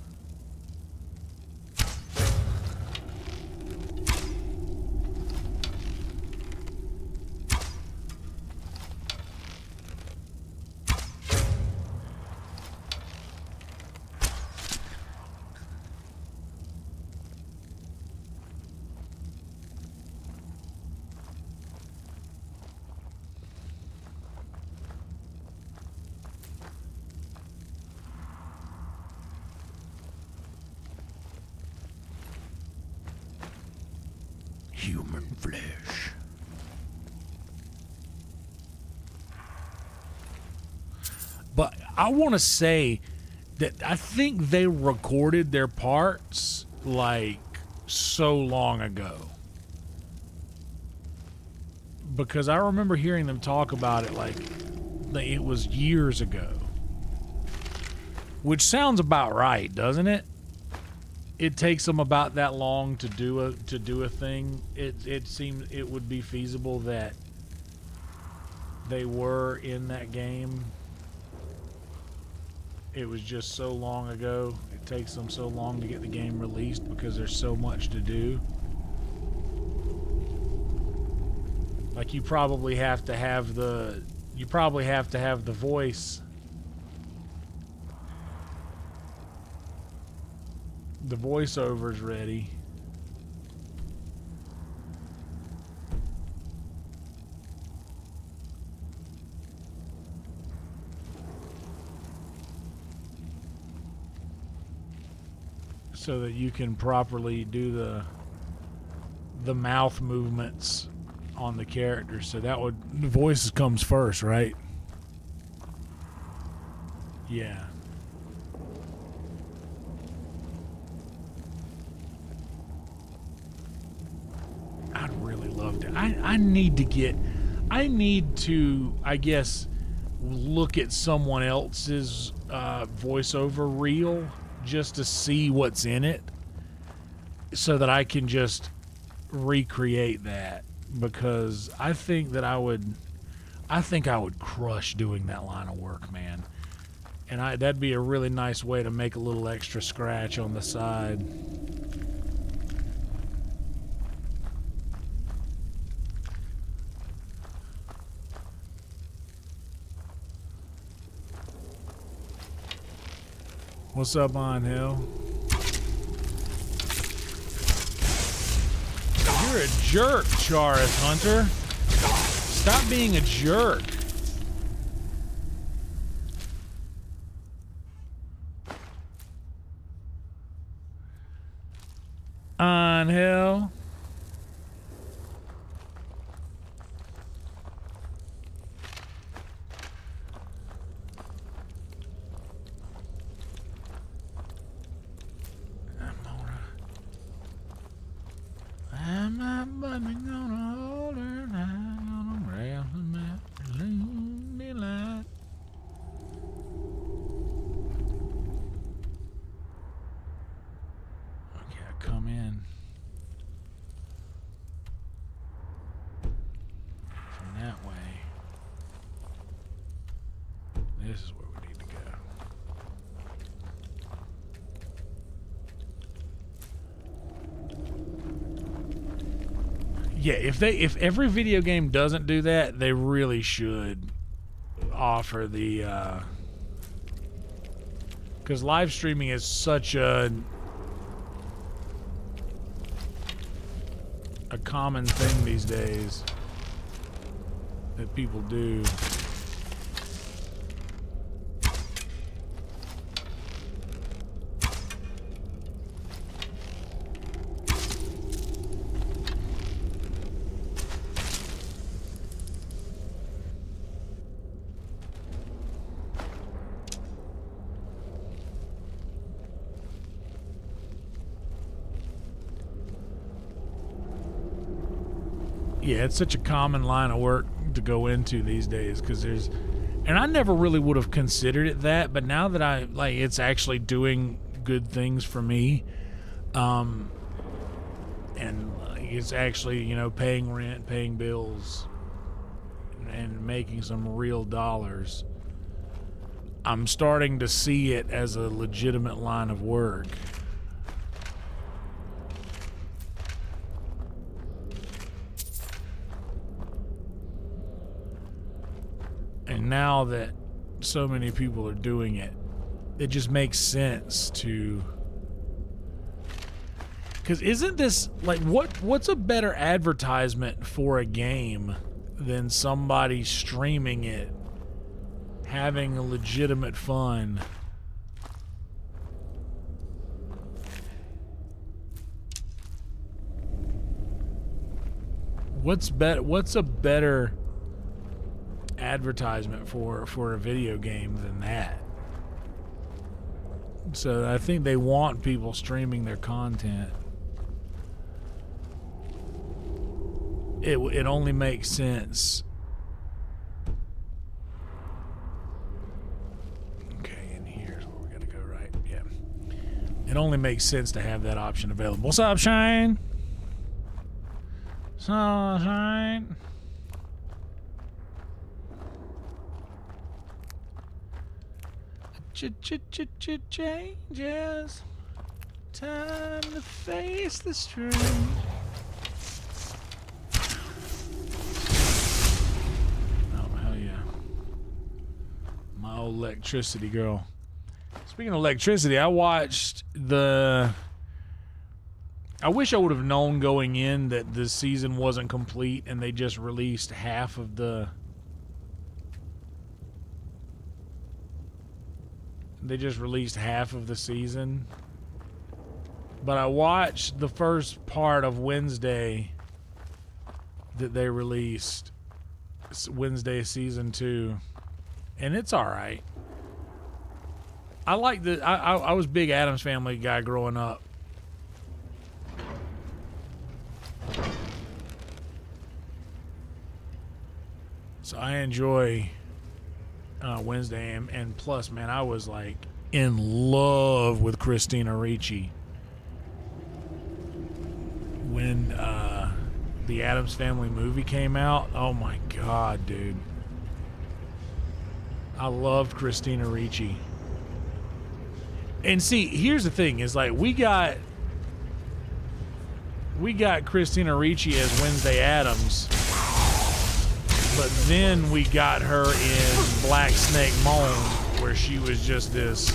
Human flesh. But I want to say that I think they recorded their parts like so long ago. Because I remember hearing them talk about it like it was years ago. Which sounds about right, doesn't it? It takes them about that long to do a thing. It seems it would be feasible that they were in that game. It was just so long ago. It takes them so long to get the game released because there's so much to do. Like you probably have to have the voice. The voiceover's ready. So that you can properly do the mouth movements on the character. So that would, the voice comes first, right? Yeah. I'd really love to. I need to, I guess, look at someone else's voiceover reel just to see what's in it so that I can just recreate that, because I think I would crush doing that line of work, man. And that'd be a really nice way to make a little extra scratch on the side. What's up, on Hill? You're a jerk, Charis Hunter. Stop being a jerk. On Hill. I'm not bumming on a holder now, on a rail and that lonely light. Okay, I come in from that way. This is where we need to go. Yeah, if every video game doesn't do that, they really should offer the because live streaming is such a common thing these days that people do. Yeah, it's such a common line of work to go into these days, because there's, and I never really would have considered it that, but now that it's actually doing good things for me, and it's actually, paying rent, paying bills, and making some real dollars, I'm starting to see it as a legitimate line of work. And now that so many people are doing it, it just makes sense to... Because isn't this, what's a better advertisement for a game than somebody streaming it, having a legitimate fun? What's a better advertisement for a video game than that? So I think they want people streaming their content. It only makes sense. Okay, and here's where we gotta go, right? Yeah. It only makes sense to have that option available. What's up, Shane? Shine. Changes. Time to face the street. Oh, hell yeah. My old electricity girl. Speaking of electricity, I watched I wish I would have known going in that the season wasn't complete and they just released half of the... They just released half of the season. But I watched the first part of Wednesday that they released. Wednesday season 2. And it's alright. I like the... I was a big Addams Family guy growing up. So I enjoy Wednesday, and plus, man, I was like in love with Christina Ricci when the Addams Family movie came out. Oh my god, dude, I loved Christina Ricci. And see, here's the thing: is like we got Christina Ricci as Wednesday Addams. But then we got her in Black Snake Moan, where she was just this,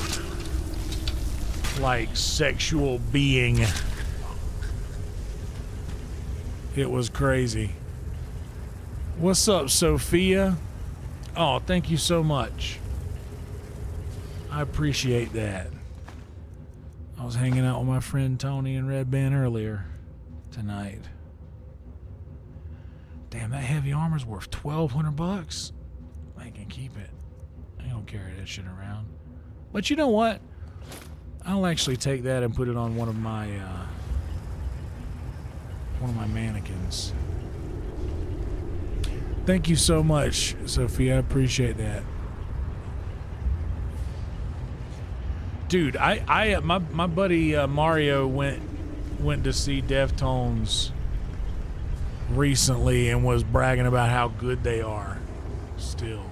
like, sexual being. It was crazy. What's up, Sophia? Oh, thank you so much. I appreciate that. I was hanging out with my friend Tony in Red Band earlier tonight. Damn, that heavy armor's worth $1,200. I can keep it. I don't carry that shit around. But you know what? I'll actually take that and put it on one of my mannequins. Thank you so much, Sophia. I appreciate that. Dude, my buddy Mario went to see Deftones recently and was bragging about how good they are still.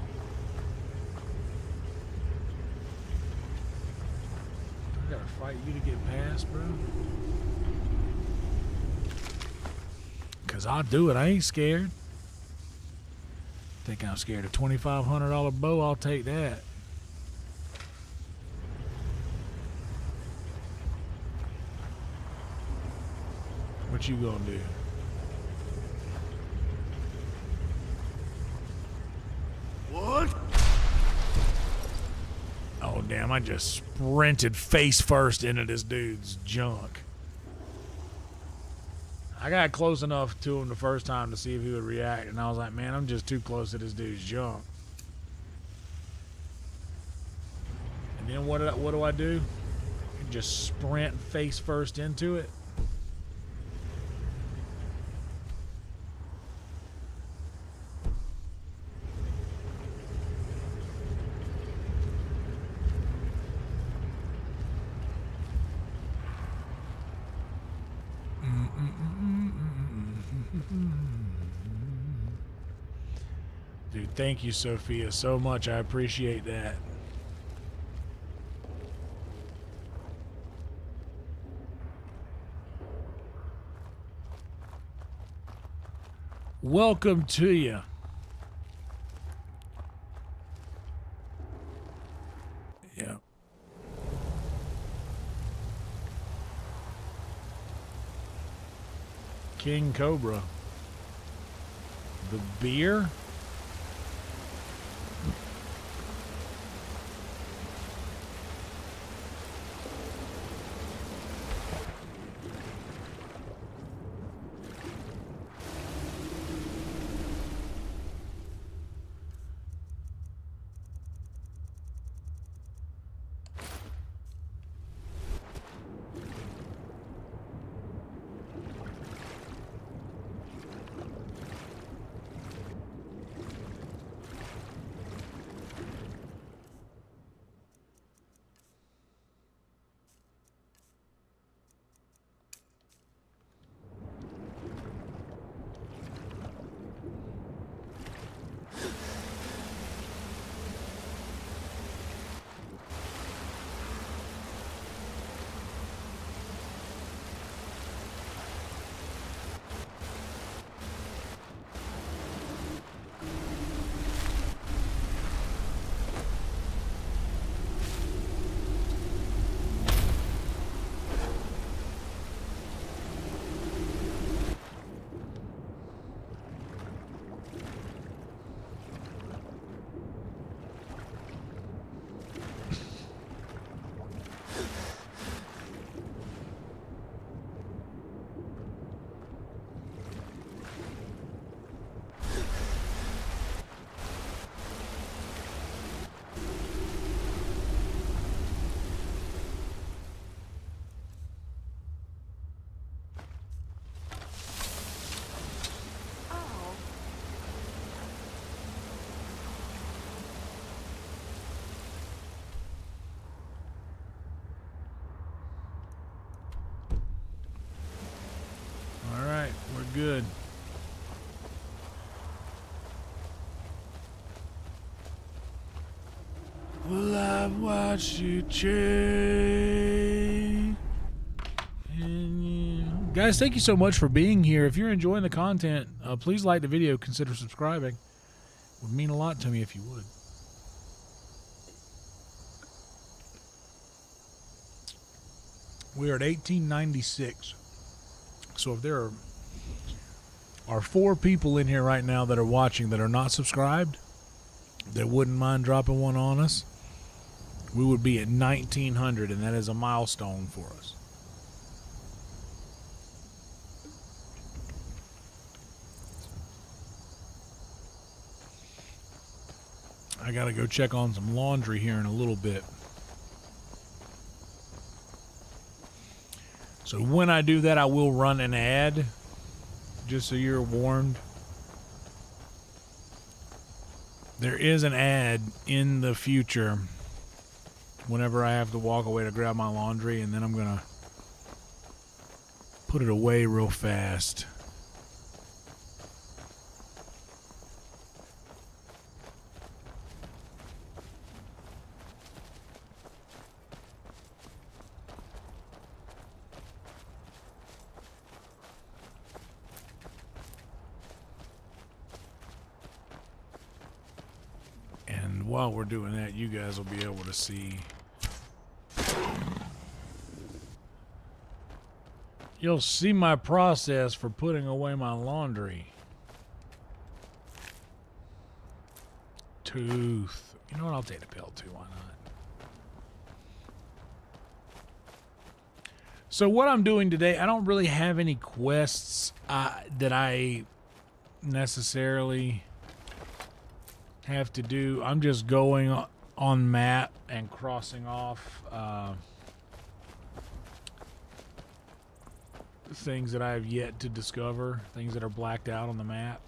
I gotta fight you to get past, bro. Cause I'll do it. I ain't scared. Think I'm scared of $2,500 bow? I'll take that. What you gonna do? What? Oh, damn, I just sprinted face first into this dude's junk. I got close enough to him the first time to see if he would react, and I was like, man, I'm just too close to this dude's junk. And then what do I do? Just sprint face first into it. Dude, thank you, Sophia, so much. I appreciate that. Welcome to you. Yeah. King Cobra. The beer? good. Well, I've watched you change. Guys, thank you so much for being here. If you're enjoying the content, please like the video. Consider subscribing. It would mean a lot to me if you would. We are at 1896. So if there are 4 people in here right now that are watching that are not subscribed, that wouldn't mind dropping one on us, we would be at 1900, and that is a milestone for us. I gotta go check on some laundry here in a little bit. So when I do that, I will run an ad, just so you're warned. There is an ad in the future whenever I have to walk away to grab my laundry, and then I'm going to put it away real fast. And while we're doing that, you guys will be able to see. You'll see my process for putting away my laundry. Tooth. You know what? I'll take the pill too. Why not? So what I'm doing today, I don't really have any quests that I necessarily have to do. I'm just going on map and crossing off things that I have yet to discover, things that are blacked out on the map.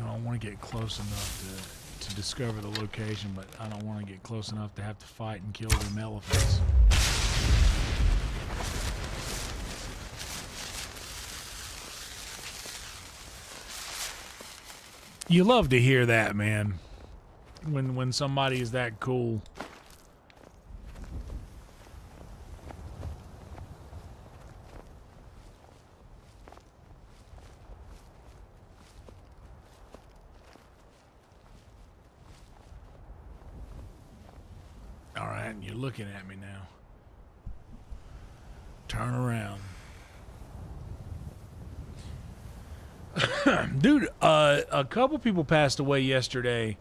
I want to get close enough to discover the location, but I don't want to get close enough to have to fight and kill them elephants. You love to hear that, man. When somebody is that cool. Alright, you're looking at me now. Turn around. Dude, a couple people passed away yesterday.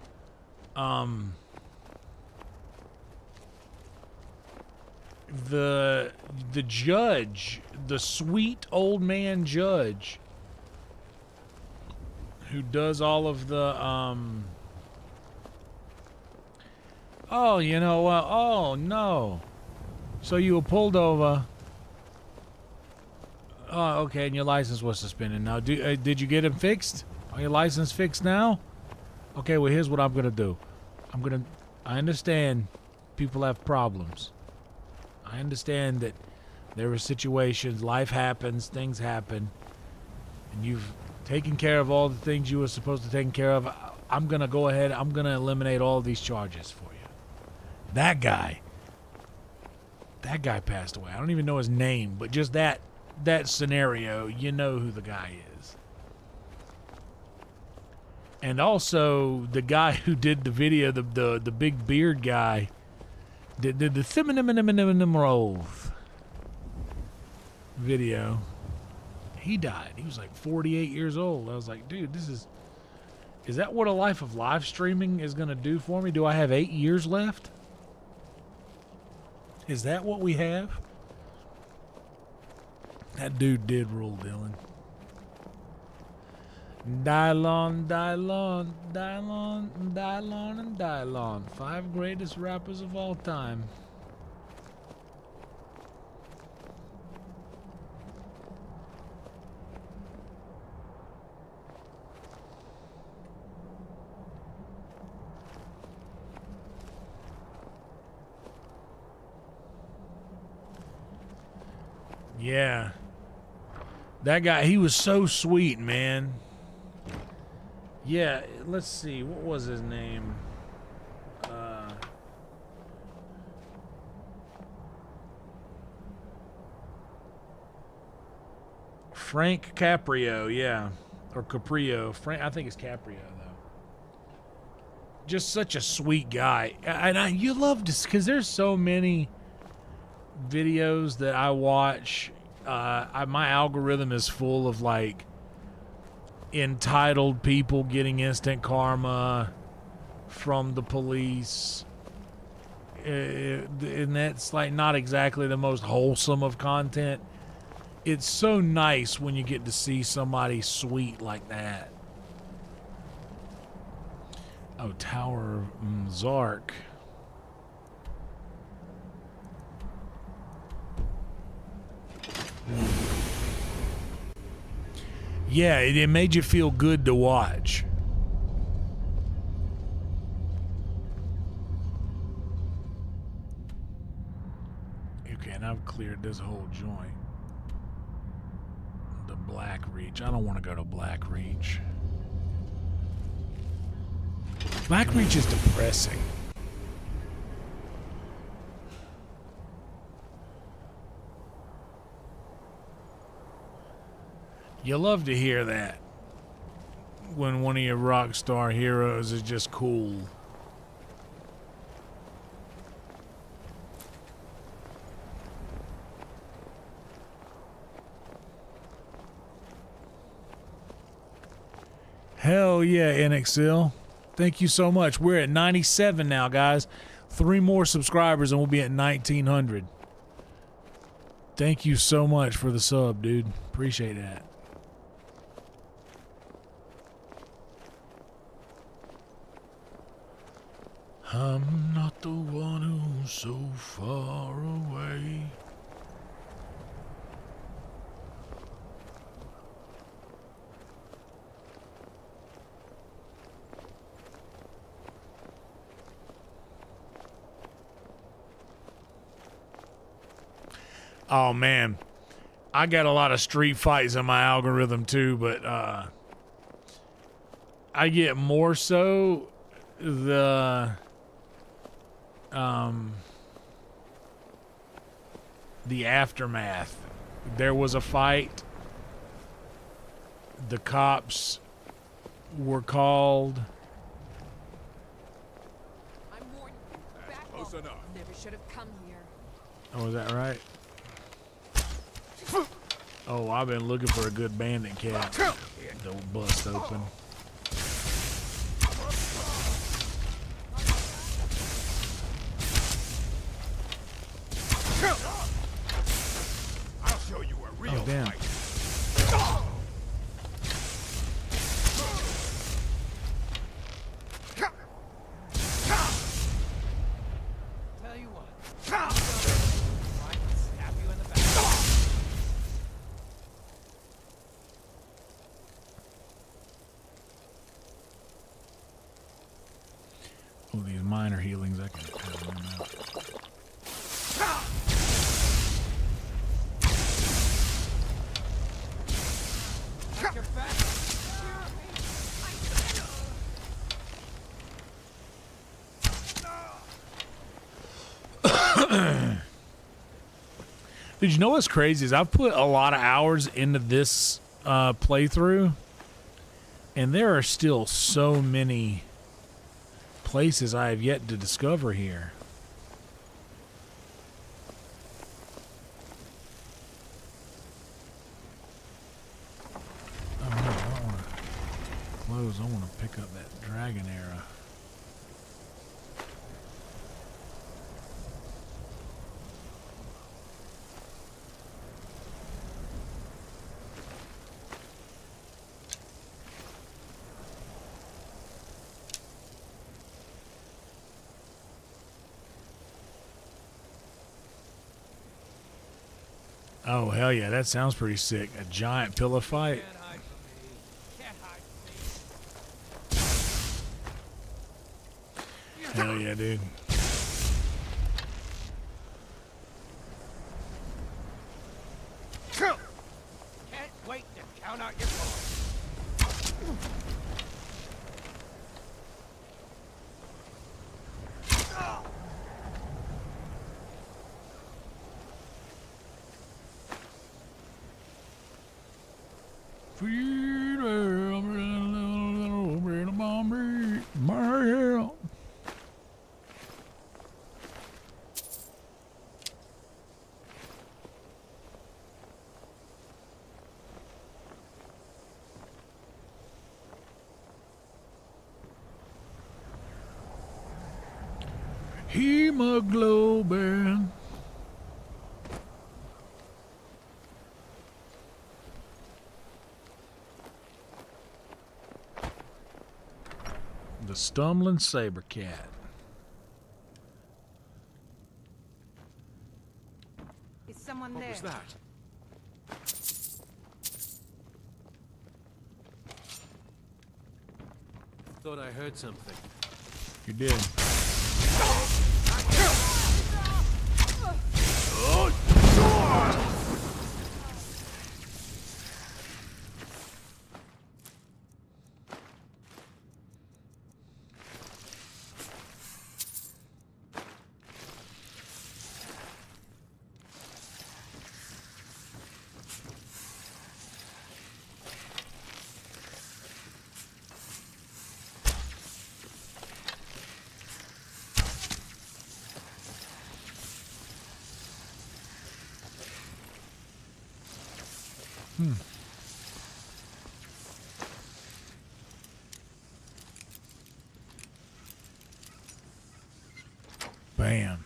The judge, the sweet old man judge who does all of the oh, you know what? Oh, no. So you were pulled over. Oh, okay, and your license was suspended. Now, did you get it fixed? Are your license fixed now? Okay, well, here's what I'm going to do. I understand people have problems. I understand that there are situations, life happens, things happen, and you've taken care of all the things you were supposed to take care of. I'm going to go ahead, I'm going to eliminate all these charges for you. That guy passed away. I don't even know his name, but just that scenario, you know who the guy is. And also the guy who did the video, the big beard guy, did the Thiminiminiminiminimrove video. He died. He was like 48 years old. I was like, dude, is that what a life of live streaming is going to do for me? Do I have 8 years left? Is that what we have? That dude did rule, Dylan. Dylon, Dylon, Dylon, Dylon, and Dylon. 5 greatest rappers of all time. Yeah. That guy, he was so sweet, man. Yeah, let's see. What was his name? Frank Caprio, yeah. Or Caprio. Frank, I think it's Caprio, though. Just such a sweet guy. And you love to, because there's so many videos that I watch. My algorithm is full of, like, entitled people getting instant karma from the police, and that's like not exactly the most wholesome of content. It's so nice when you get to see somebody sweet like that. Oh, Tower of Zark. Yeah, it made you feel good to watch. Okay, and I've cleared this whole joint. The Black Reach. I don't want to go to Black Reach. Black Reach is depressing. You love to hear that when one of your rock star heroes is just cool. Hell yeah, NXL. Thank you so much. We're at 97 now, guys. 3 more subscribers and we'll be at 1900. Thank you so much for the sub, dude. Appreciate that. I'm not the one who's so far away. Oh man, I got a lot of street fights in my algorithm too, but I get more so the aftermath. There was a fight. The cops were called. I'm warning you. Back Close off. enough. Never should have come here. Oh, is that right? Oh, I've been looking for a good bandit cat. Don't bust open. I'll show you a real Oh, damn. fight. Tell you what. I can stab you in the back. Oh, these minor healings, I can cut them out. You're back. Did you know what's crazy is I've put a lot of hours into this playthrough, and there are still so many places I have yet to discover here. Oh no, I don't want to close. I want to pick up that dragon era. Oh, hell yeah, that sounds pretty sick. A giant pillow fight. Can't hide from me. Can't hide from me. Hell yeah, dude. Can't wait to count out your coins. Hemoglobin. The stumbling saber cat. Is someone there? What was that? Thought I heard something. You did. Bam.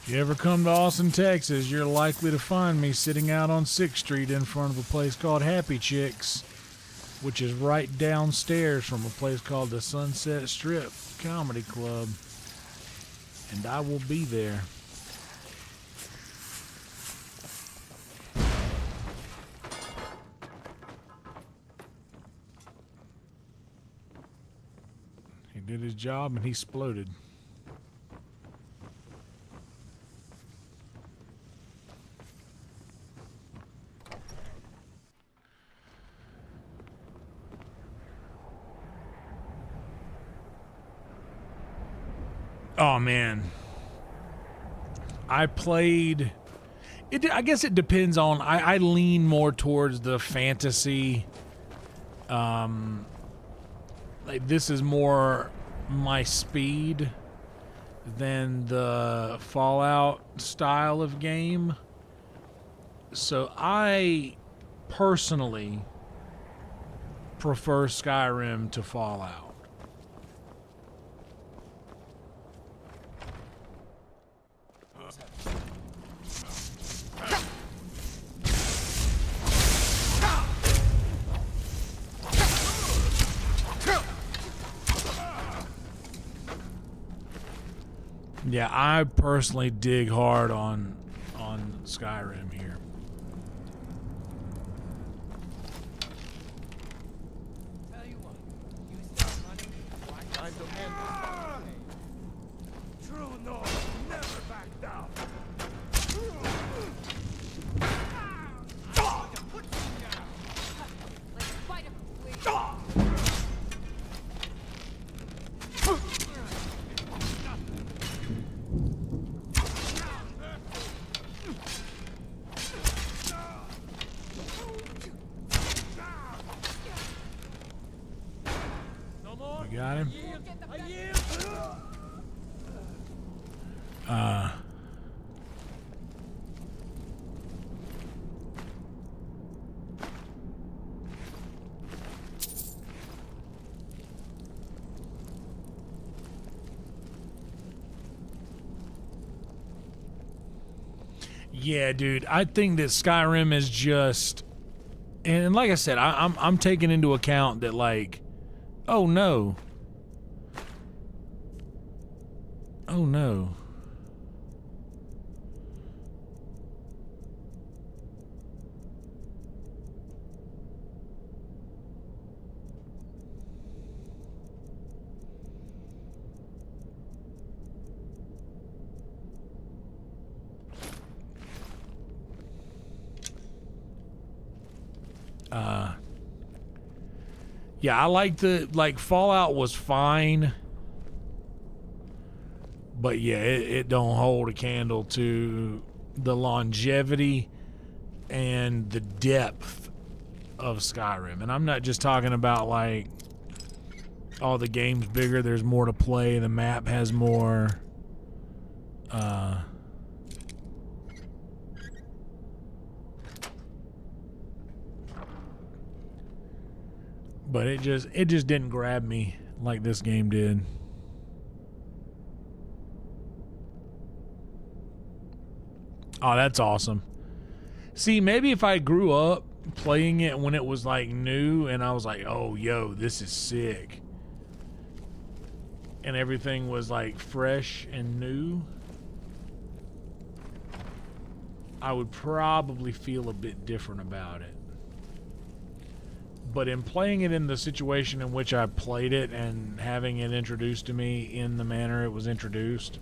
If you ever come to Austin, Texas, you're likely to find me sitting out on 6th Street in front of a place called Happy Chicks, which is right downstairs from a place called the Sunset Strip Comedy Club. And I will be there. He did his job and he exploded. Oh man, I played it. I guess it depends on. I lean more towards the fantasy. Like this is more my speed than the Fallout style of game. So I personally prefer Skyrim to Fallout. Yeah, I personally dig hard on Skyrim here. Tell you what, you start running, time to end this. True north never back down. Let's fight him, please. You got him? Yeah, dude, I think that Skyrim is just, and like I said, I'm taking into account that, like, oh no, oh no. Yeah, I like Fallout was fine, but yeah, it don't hold a candle to the longevity and the depth of Skyrim. And I'm not just talking about like, oh, the game's bigger, there's more to play, the map has more, but it just didn't grab me like this game did. Oh, that's awesome. See, maybe if I grew up playing it when it was like new and I was like, oh, yo, this is sick, and everything was like fresh and new, I would probably feel a bit different about it. But in playing it in the situation in which I played it and having it introduced to me in the manner it was introduced,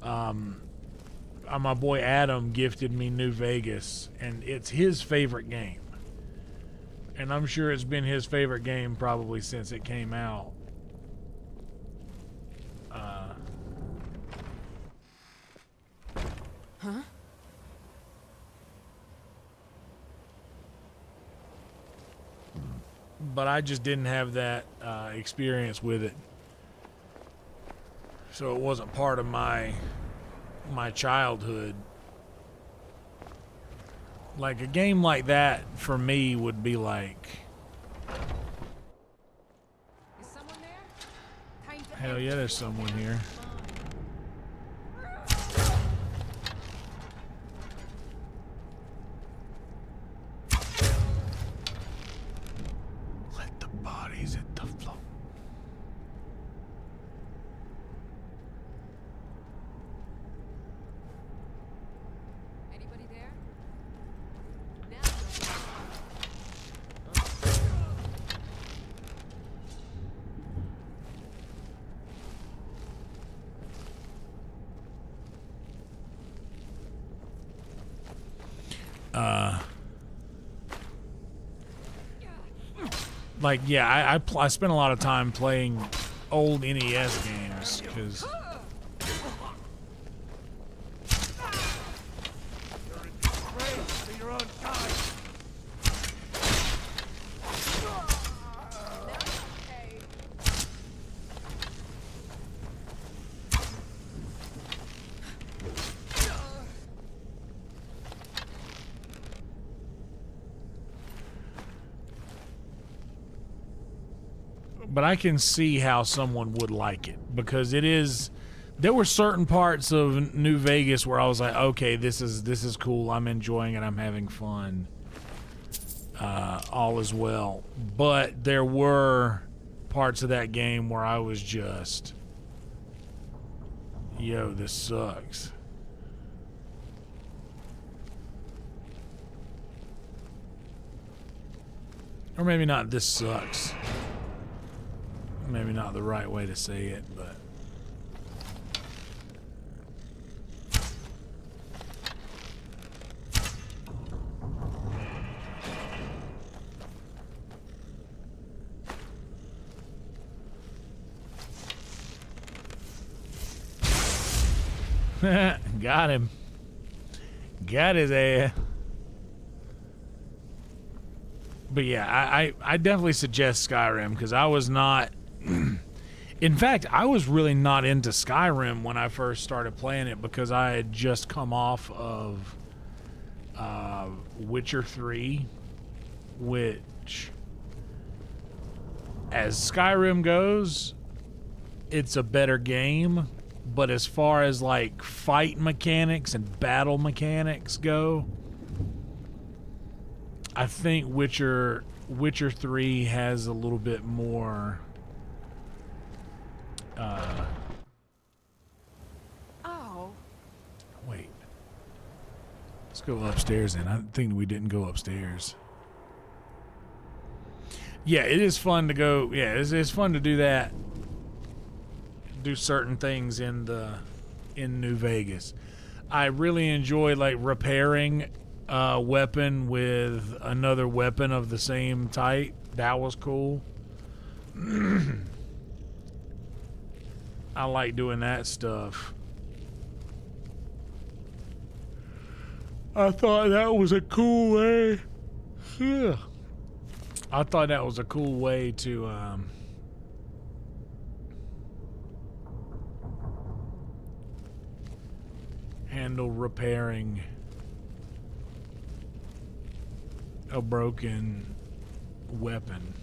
my boy Adam gifted me New Vegas, and it's his favorite game. And I'm sure it's been his favorite game probably since it came out. Huh? But I just didn't have that experience with it, so it wasn't part of my childhood. Like a game like that for me would be like, Is someone there? Time to hell yeah, there's someone here. Let the bodies hit the floor. Anybody there? Like, yeah, I spent a lot of time playing old NES games because Pray to your own kind. but I can see how someone would like it, because it is, there were certain parts of New Vegas where I was like, okay, this is cool, I'm enjoying it, I'm having fun, all is well. But there were parts of that game where I was just, yo, this sucks. Or maybe not, this sucks. Maybe not the right way to say it, but got him. Got his ass. But yeah, I definitely suggest Skyrim, because I was not in fact, I was really not into Skyrim when I first started playing it, because I had just come off of Witcher 3, which, as Skyrim goes, it's a better game, But as far as like fight mechanics and battle mechanics go, I think Witcher 3 has a little bit more Oh. wait. Let's go upstairs then. I think we didn't go upstairs. Yeah, it is fun to go. Yeah, it's fun to do that. Do certain things in New Vegas. I really enjoy like repairing a weapon with another weapon of the same type. That was cool. I like doing that stuff. I thought that was a cool way. Yeah. I thought that was a cool way to handle repairing a broken weapon.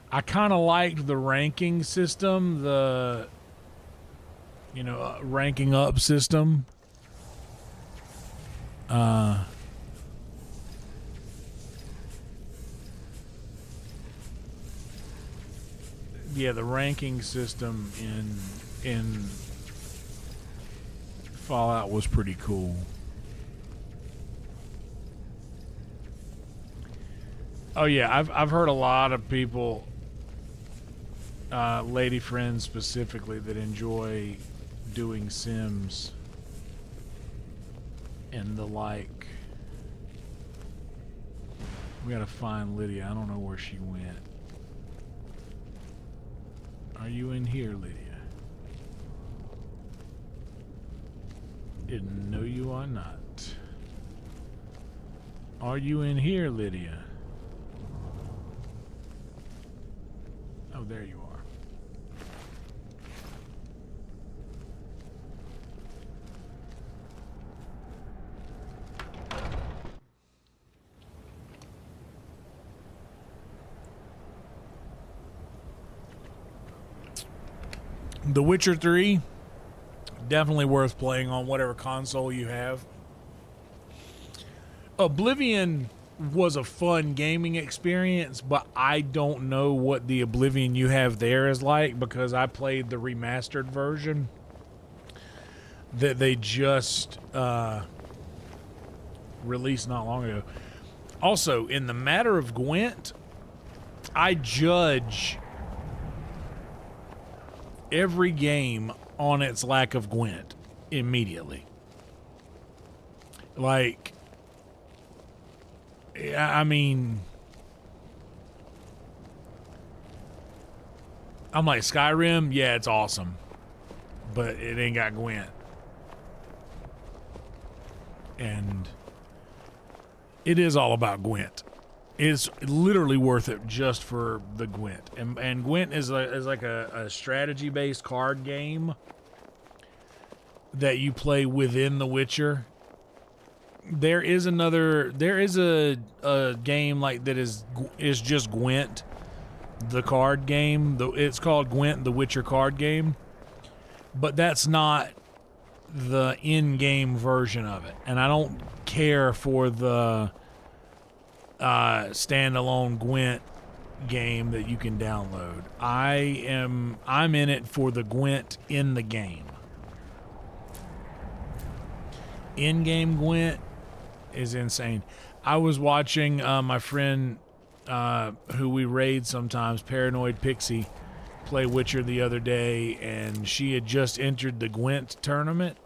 I kind of liked the ranking system, the ranking up system. Yeah, the ranking system in Fallout was pretty cool. Oh yeah, I've heard a lot of people, lady friends specifically, that enjoy doing Sims and the like. We gotta find Lydia. I don't know where she went. Are you in here, Lydia? No, you are not. Are you in here, Lydia? Oh, there you are. The Witcher 3, definitely worth playing on whatever console you have. Oblivion was a fun gaming experience, but I don't know what the Oblivion you have there is like because I played the remastered version that they just released not long ago. Also, in the matter of Gwent, I judge every game on its lack of Gwent immediately. Like, I mean, I'm like, Skyrim, yeah, it's awesome, but it ain't got Gwent. And it is all about Gwent. It's literally worth it just for the Gwent. And Gwent is like a strategy-based card game that you play within The Witcher. There is a game like that is just Gwent, the card game. It's called Gwent, the Witcher card game. But that's not the in-game version of it. And I don't care for the standalone Gwent game that you can download. I'm in it for the Gwent in the game. In-game Gwent is insane. I was watching my friend who we raid sometimes, Paranoid Pixie, play Witcher the other day, and she had just entered the Gwent tournament.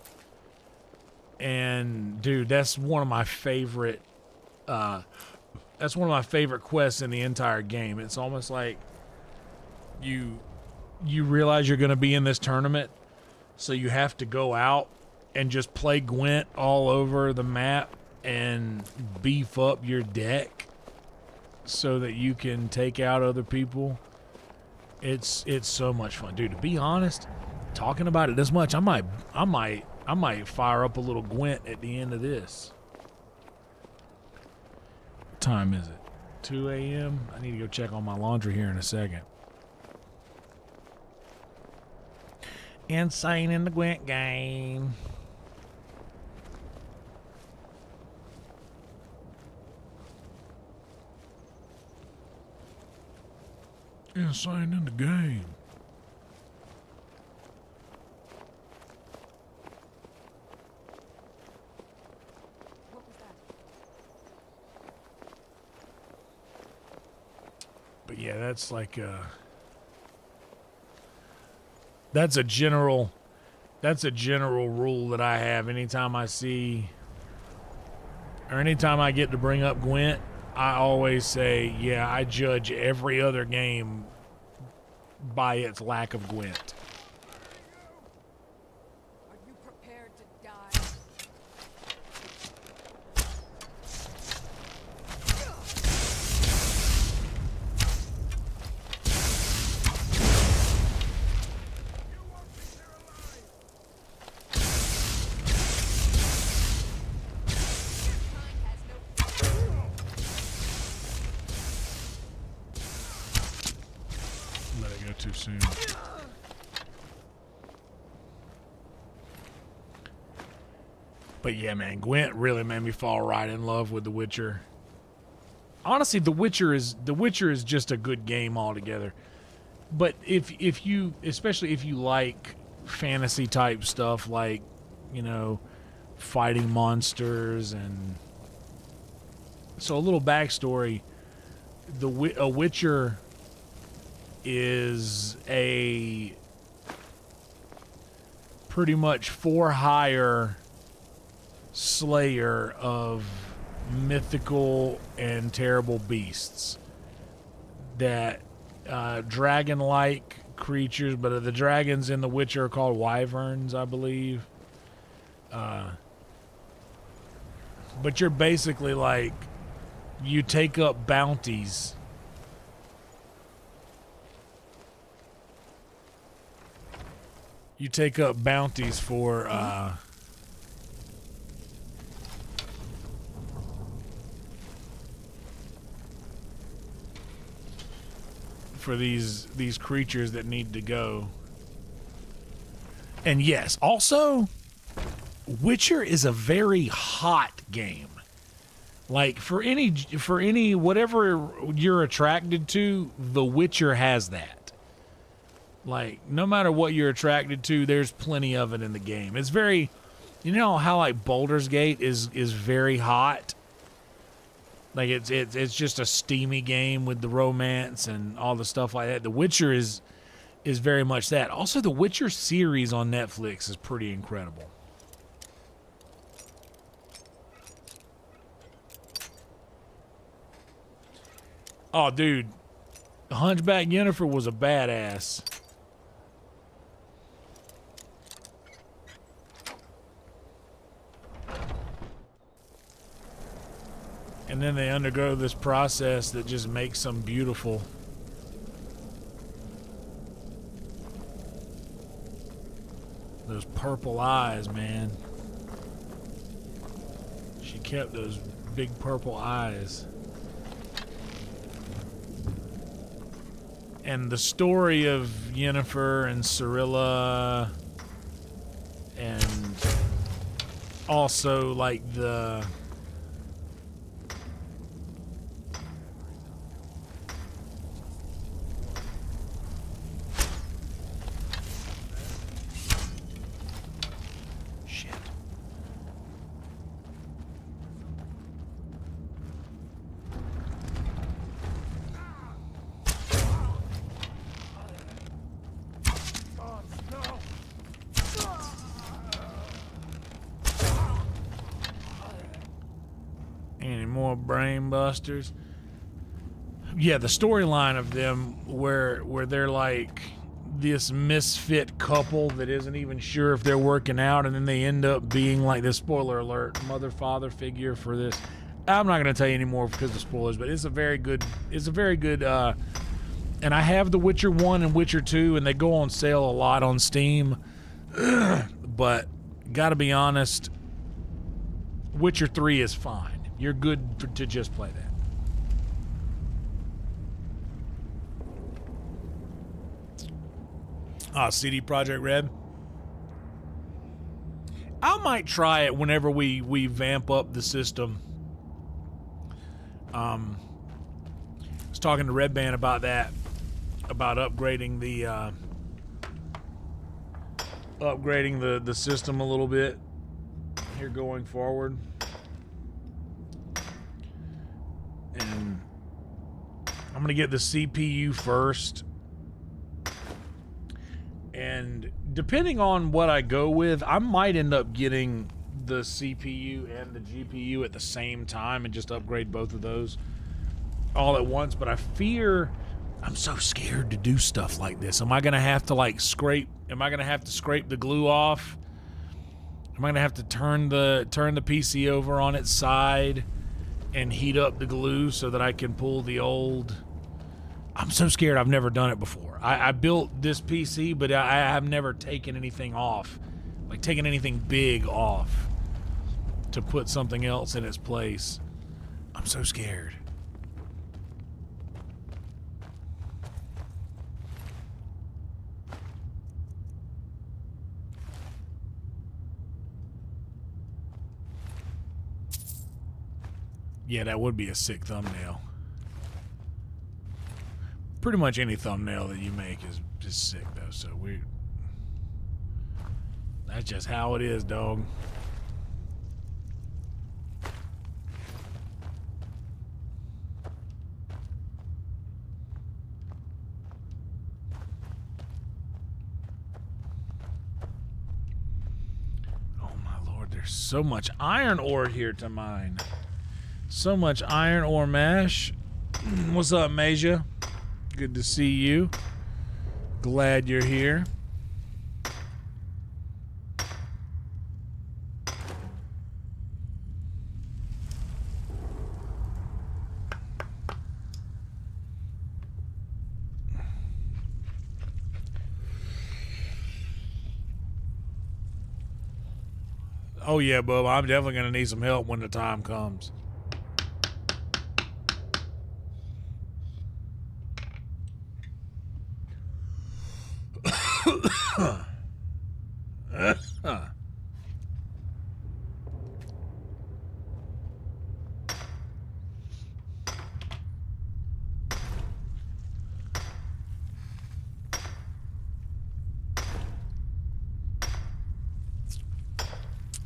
And dude, that's one of my favorite quests in the entire game. It's almost like you realize you're going to be in this tournament, so you have to go out and just play Gwent all over the map and beef up your deck so that you can take out other people. It's so much fun, dude. To be honest, talking about it this much, I might fire up a little Gwent at the end of this. What time is it? 2 a.m. I need to go check on my laundry here in a second. Insane in the Gwent game. Insane in the game. What was that? But yeah, that's like that's a general rule that I have anytime I see or anytime I get to bring up Gwent. I always say, yeah, I judge every other game by its lack of Gwent. Are you prepared to die? Let it go too soon. But yeah, man, Gwent really made me fall right in love with The Witcher. Honestly, The Witcher is just a good game altogether. But if you, especially if you like fantasy type stuff, like, you know, fighting monsters, and so a little backstory: a Witcher is a pretty much for hire slayer of mythical and terrible beasts that dragon-like creatures, but the dragons in The Witcher are called wyverns, I believe. But you're basically like, you take up bounties. You take up bounties for these creatures that need to go. And yes, also, Witcher is a very hot game. Like, for any whatever you're attracted to, The Witcher has that. Like, no matter what you're attracted to, there's plenty of it in the game. It's very, you know how like Baldur's Gate is very hot. Like it's just a steamy game with the romance and all the stuff like that. The Witcher is very much that. Also, the Witcher series on Netflix is pretty incredible. Oh, dude, Hunchback Yennefer was a badass. And then they undergo this process that just makes them beautiful. Those purple eyes, man. She kept those big purple eyes. And the story of Yennefer and Cirilla, and also like the brain busters. Yeah, the storyline of them where they're like this misfit couple that isn't even sure if they're working out, and then they end up being like this, spoiler alert, mother-father figure for this. I'm not going to tell you anymore because of spoilers, but it's a very good And I have The Witcher 1 and Witcher 2, and they go on sale a lot on Steam. But gotta be honest, Witcher 3 is fine. You're good to just play that. CD Projekt Red. I might try it whenever we vamp up the system. I was talking to Red Band about that, about upgrading the system a little bit here going forward. And I'm gonna get the CPU first. And depending on what I go with, I might end up getting the CPU and the GPU at the same time and just upgrade both of those all at once. But I fear, I'm so scared to do stuff like this. Am I gonna have to like scrape? Am I gonna have to scrape the glue off? Am I gonna have to turn the PC over on its side and heat up the glue so that I can pull the old? I'm so scared. I've never done it before. I built this PC, but I have never taken anything off, like taken anything big off to put something else in its place. I'm so scared. Yeah, that would be a sick thumbnail. Pretty much any thumbnail that you make is just sick, though, so that's just how it is, dog. Oh my lord, there's so much iron ore here to mine. So much iron ore mash. What's up, Masia? Good to see you. Glad you're here. Oh yeah, Bub, I'm definitely gonna need some help when the time comes.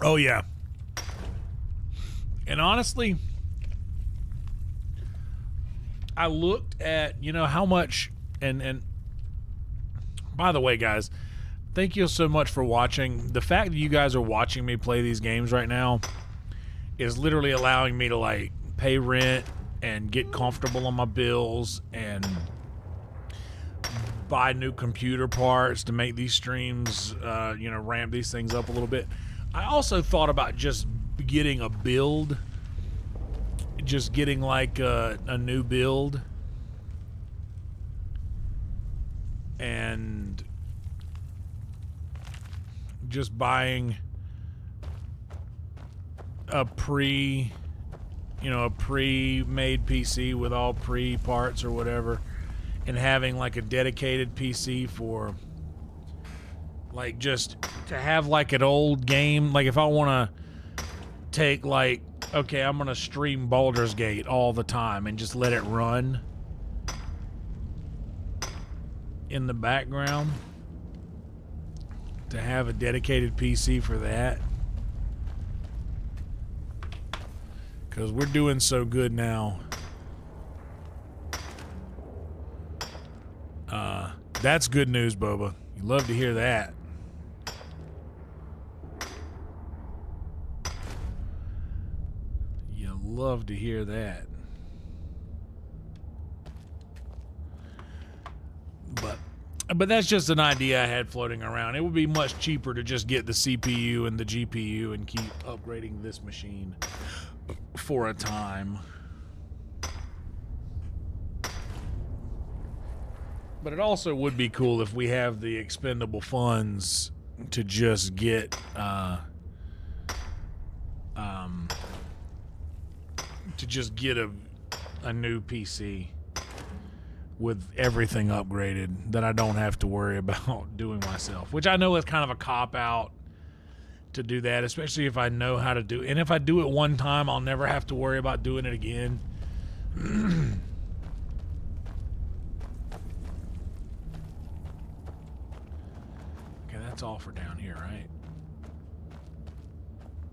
Oh yeah. And honestly, I looked at, you know, how much, and by the way, guys, thank you so much for watching. The fact that you guys are watching me play these games right now is literally allowing me to like pay rent and get comfortable on my bills and buy new computer parts to make these streams, you know, ramp these things up a little bit. I also thought about just getting a build, just getting like a new build, and just buying a pre-made PC with all pre-parts or whatever, and having like a dedicated PC for like just to have like an old game. Like if I want to take like, okay, I'm going to stream Baldur's Gate all the time and just let it run in the background, to have a dedicated PC for that. Because we're doing so good now. That's good news, Boba. You love to hear that. You love to hear that. But that's just an idea I had floating around. It would be much cheaper to just get the CPU and the GPU and keep upgrading this machine for a time. But it also would be cool if we have the expendable funds to just get a new PC with everything upgraded that I don't have to worry about doing myself, which I know is kind of a cop-out to do that, especially if I know how to do it. And if I do it one time, I'll never have to worry about doing it again. Okay, that's all for down here, right?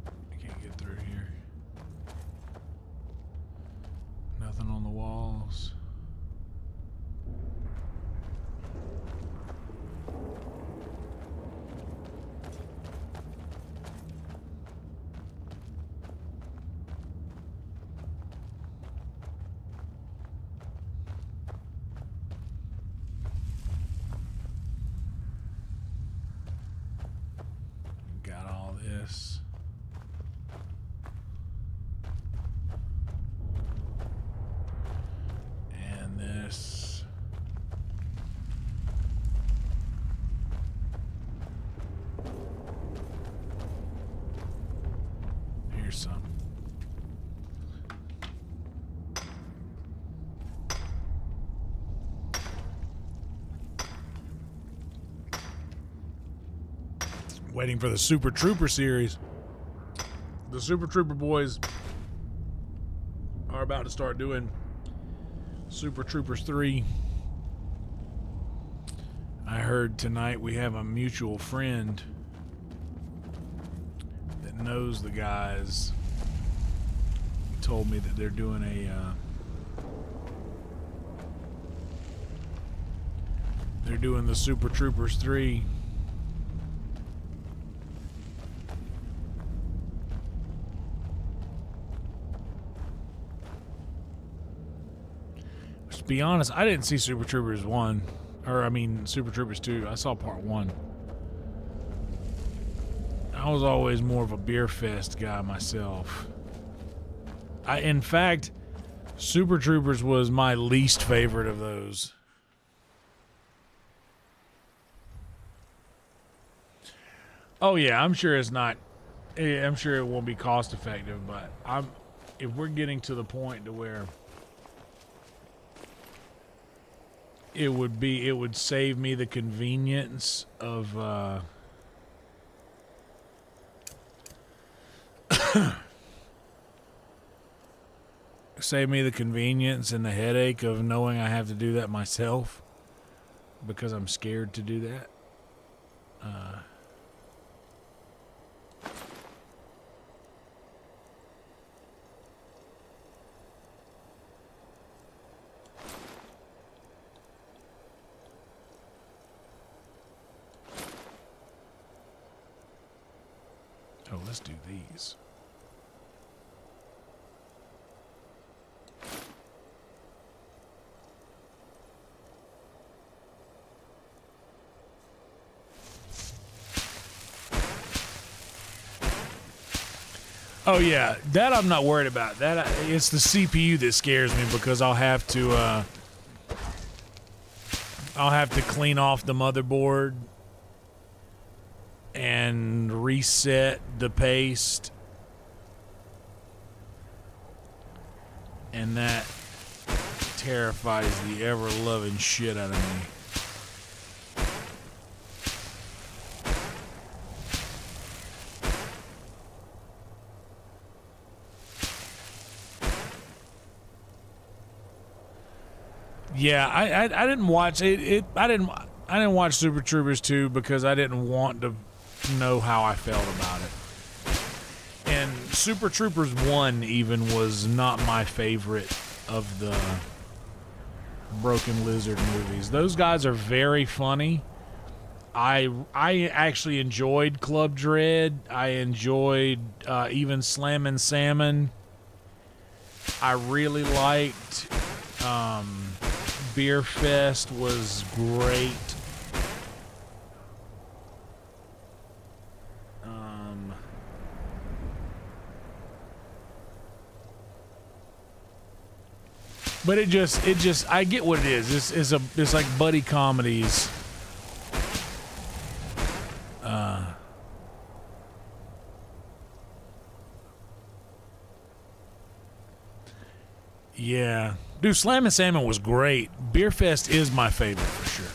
I can't get through here. Nothing on the walls. Got all this. And this. Here's some. Waiting for the Super Trooper series. The Super Trooper boys are about to start doing Super Troopers 3. I heard tonight we have a mutual friend that knows the guys. He told me that they're doing they're doing the Super Troopers 3. To be honest, I didn't see Super Troopers 1. Or, I mean, Super Troopers 2. I saw part 1. I was always more of a beer fest guy myself. In fact, Super Troopers was my least favorite of those. Oh yeah, I'm sure it's not. I'm sure it won't be cost effective, but if we're getting to the point to where it would save me the convenience of save me the convenience and the headache of knowing I have to do that myself because I'm scared to do that. Oh, let's do these. Oh yeah, that I'm not worried about. That it's the CPU that scares me because I'll have to clean off the motherboard and reset the paste, and that terrifies the ever-loving shit out of me. Yeah, I didn't watch it. I didn't watch Super Troopers 2 because I didn't want to know how I felt about it. And Super Troopers 1 even was not my favorite of the Broken Lizard movies. Those guys are very funny. I actually enjoyed Club Dread. I enjoyed even Slammin' Salmon. I really liked Beer Fest was great. But it just, I get what it is. It's like buddy comedies. Yeah. Dude, Slam and Salmon was great. Beer Fest is my favorite for sure.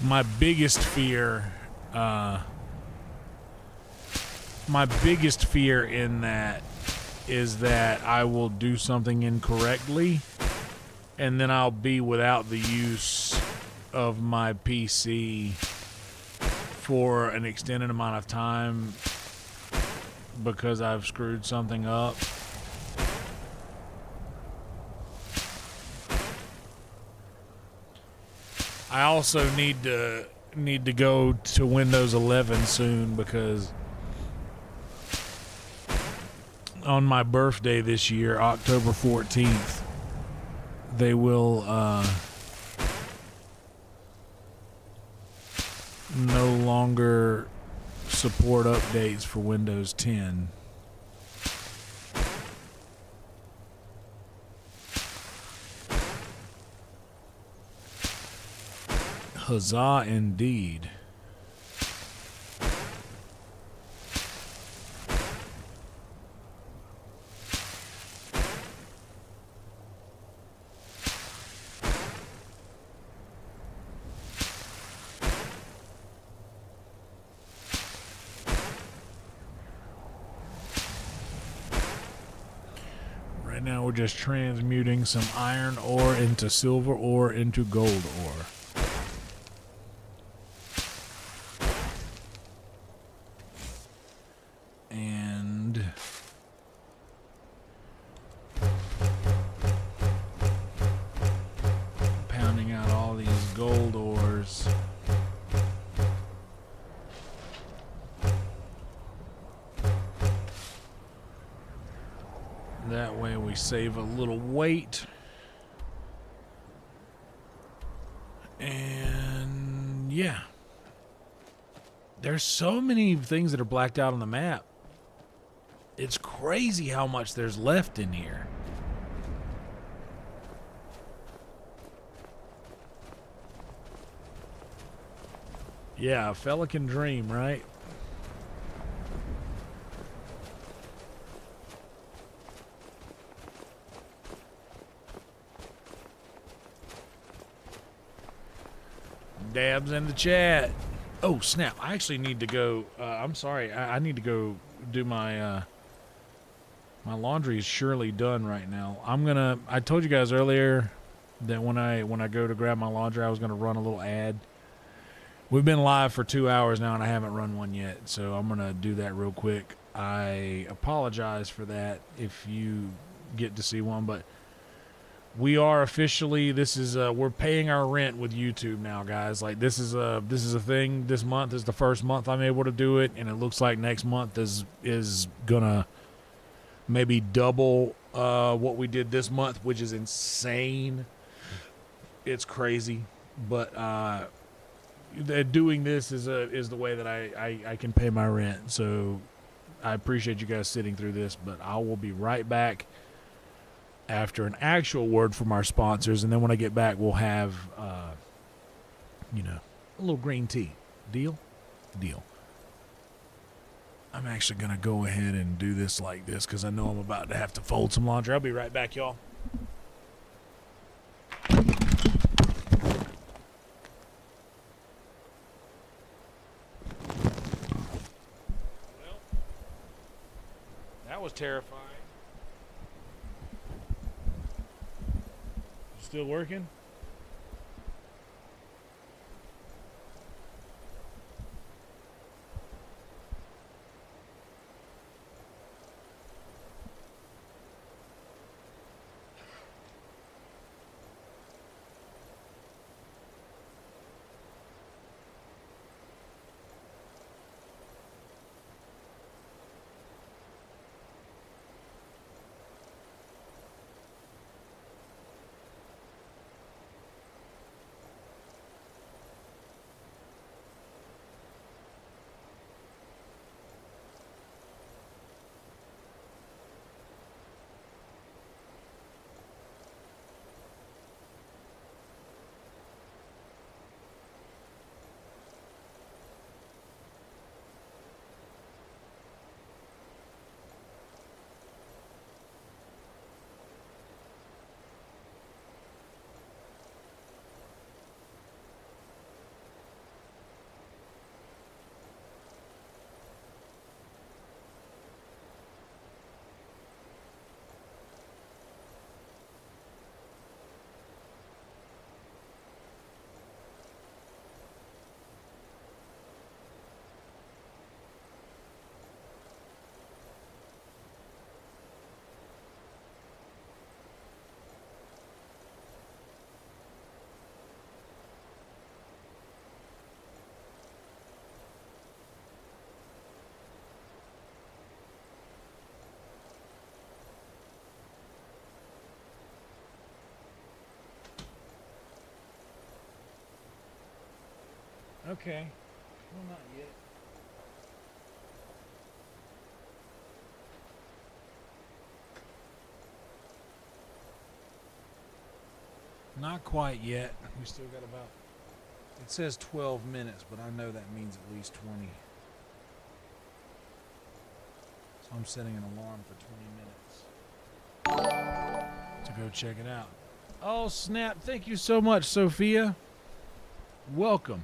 My biggest fear in that is that I will do something incorrectly and then I'll be without the use of my PC for an extended amount of time because I've screwed something up. I also need to go to Windows 11 soon because on my birthday this year, October 14th, they will no longer support updates for Windows 10. Huzzah indeed. Right now we're just transmuting some iron ore into silver ore into gold ore. And pounding out all these gold ores. That way we save a little weight. And yeah. There's so many things that are blacked out on the map. It's crazy how much there's left in here. Yeah, a fella can dream, right? Dabs in the chat. Oh, snap. I actually need to go. I'm sorry. I need to go do my... my laundry is surely done right now. I told you guys earlier that when I go to grab my laundry, I was going to run a little ad. We've been live for 2 hours now, and I haven't run one yet, so I'm going to do that real quick. I apologize for that if you get to see one, but we are officially, we're paying our rent with YouTube now, guys. Like, this is a thing. This month is the first month I'm able to do it, and it looks like next month is going to maybe double what we did this month, which is insane. It's crazy, but doing this is the way that I can pay my rent. So I appreciate you guys sitting through this, but I will be right back after an actual word from our sponsors, and then when I get back, we'll have a little green tea. Deal? Deal. I'm actually going to go ahead and do this like this because I know I'm about to have to fold some laundry. I'll be right back, y'all. Well, that was terrifying. Still working? Okay. Well, not yet. Not quite yet. We still got about... It says 12 minutes, but I know that means at least 20. So I'm setting an alarm for 20 minutes to go check it out. Oh, snap. Thank you so much, Sophia. Welcome.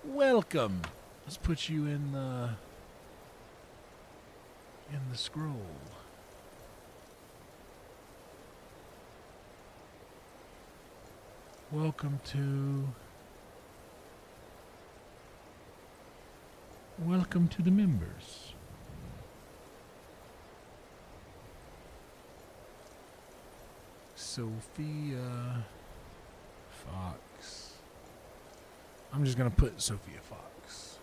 Welcome. Let's put you in the scroll. Welcome to the members. Sophia Fox. I'm just gonna put Sophia Fox.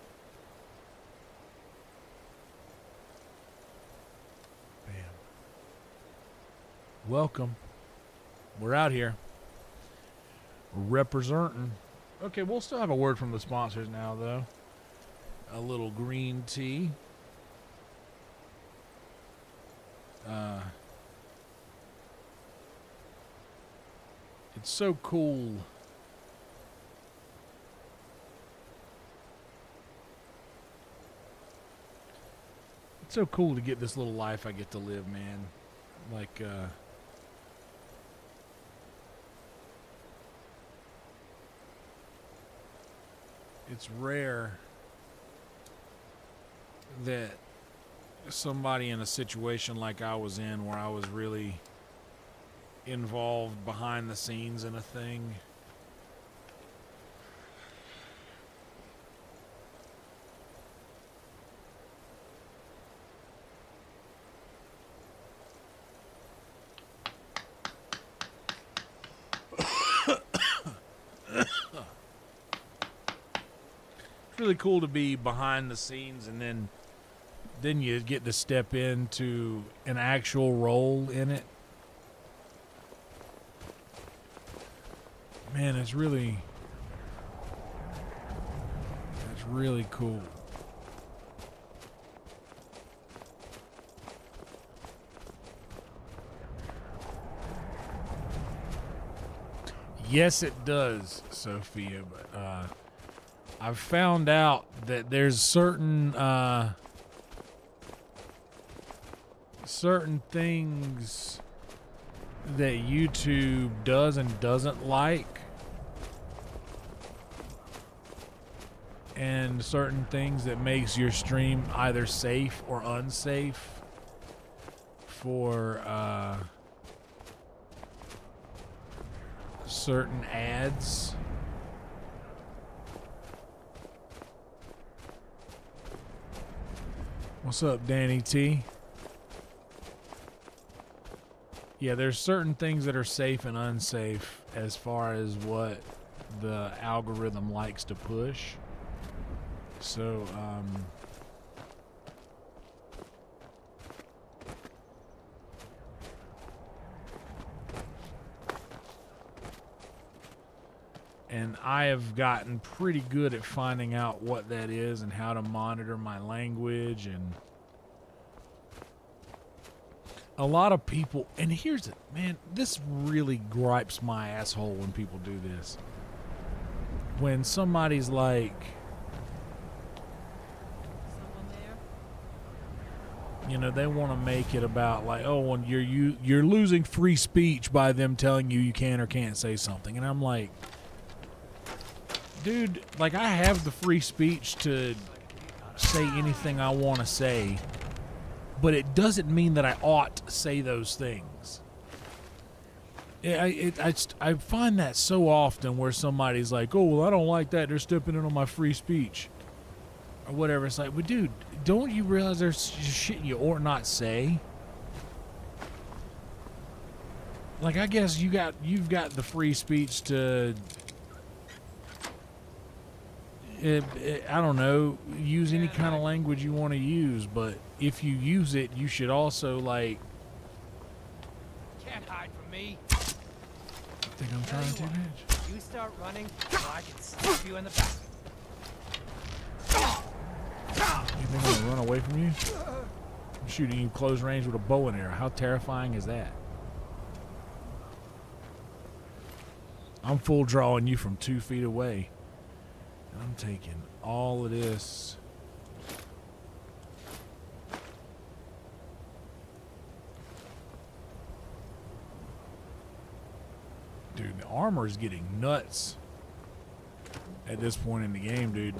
Bam. Welcome. We're out here. Representing. Okay, we'll still have a word from the sponsors now, though. A little green tea. It's so cool. It's so cool to get this little life I get to live, man. Like, it's rare that somebody in a situation like I was in, where I was really involved behind the scenes in a thing, it's really cool to be behind the scenes, and then you get to step into an actual role in it. Man, it's really cool. Yes, it does, Sophia, but I've found out that there's certain things that YouTube does and doesn't like, and certain things that makes your stream either safe or unsafe for certain ads. What's up, Danny T? Yeah, there's certain things that are safe and unsafe as far as what the algorithm likes to push. So, and I have gotten pretty good at finding out what that is and how to monitor my language. And a lot of people, and here's it, man, this really gripes my asshole when people do this. When somebody's like, you know, they want to make it about like, oh, and you're losing free speech by them telling you can or can't say something. And I'm like, dude, like, I have the free speech to say anything I want to say, but it doesn't mean that I ought to say those things. I find that so often where somebody's like, oh, well, I don't like that. They're stepping in on my free speech or whatever. It's like, well, dude, don't you realize there's shit you ought not say? Like, I guess you've got the free speech to, I don't know, use any kind of language you want to use, but if you use it, you should also, like... Can't hide from me. I think I'm trying too much. You start running, or I can stab you in the back. Anything gonna run away from you? I'm shooting you close range with a bow and arrow. How terrifying is that? I'm full drawing you from 2 feet away. And I'm taking all of this. Dude, the armor is getting nuts at this point in the game, dude.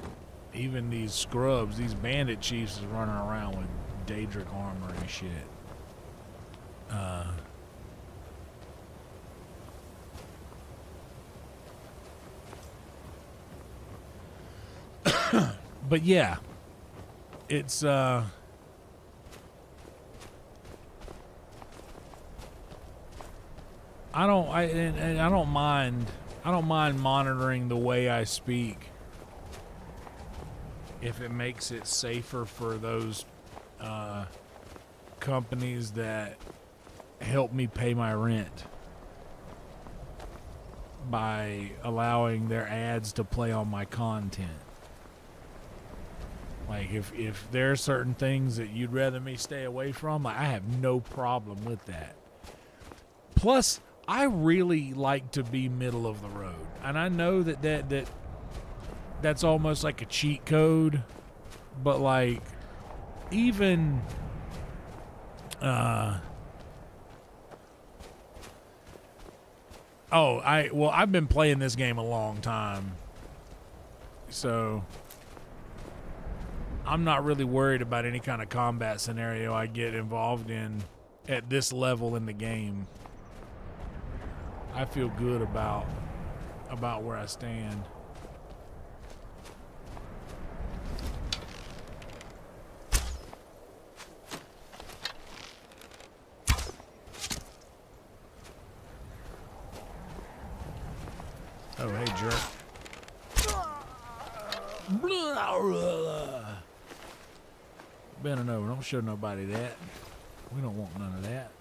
Even these scrubs, these bandit chiefs is running around with Daedric armor and shit. But yeah, it's I don't mind monitoring the way I speak if it makes it safer for those companies that help me pay my rent by allowing their ads to play on my content. Like if there are certain things that you'd rather me stay away from, like, I have no problem with that. Plus, I really like to be middle of the road, and I know that's almost like a cheat code, but like even I've been playing this game a long time, so I'm not really worried about any kind of combat scenario I get involved in at this level in the game. I feel good about where I stand. Oh, hey, jerk. Bending over. Don't show nobody that. We don't want none of that.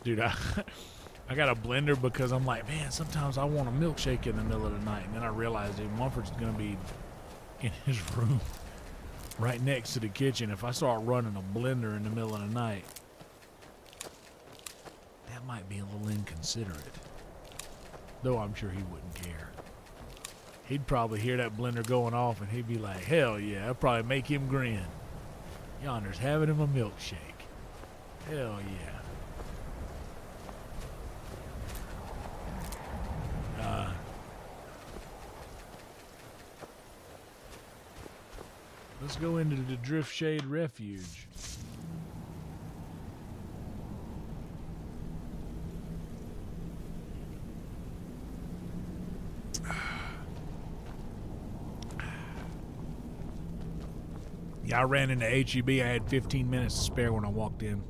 Dude, I got a blender because I'm like, man, sometimes I want a milkshake in the middle of the night. And then I realized that Mumford's going to be in his room right next to the kitchen. If I start running a blender in the middle of the night, that might be a little inconsiderate. Though I'm sure he wouldn't care. He'd probably hear that blender going off and he'd be like, hell yeah, that'd probably make him grin. Yonder's having him a milkshake. Hell yeah. Let's go into the Drift Shade Refuge. Yeah, I ran into HEB. I had 15 minutes to spare when I walked in.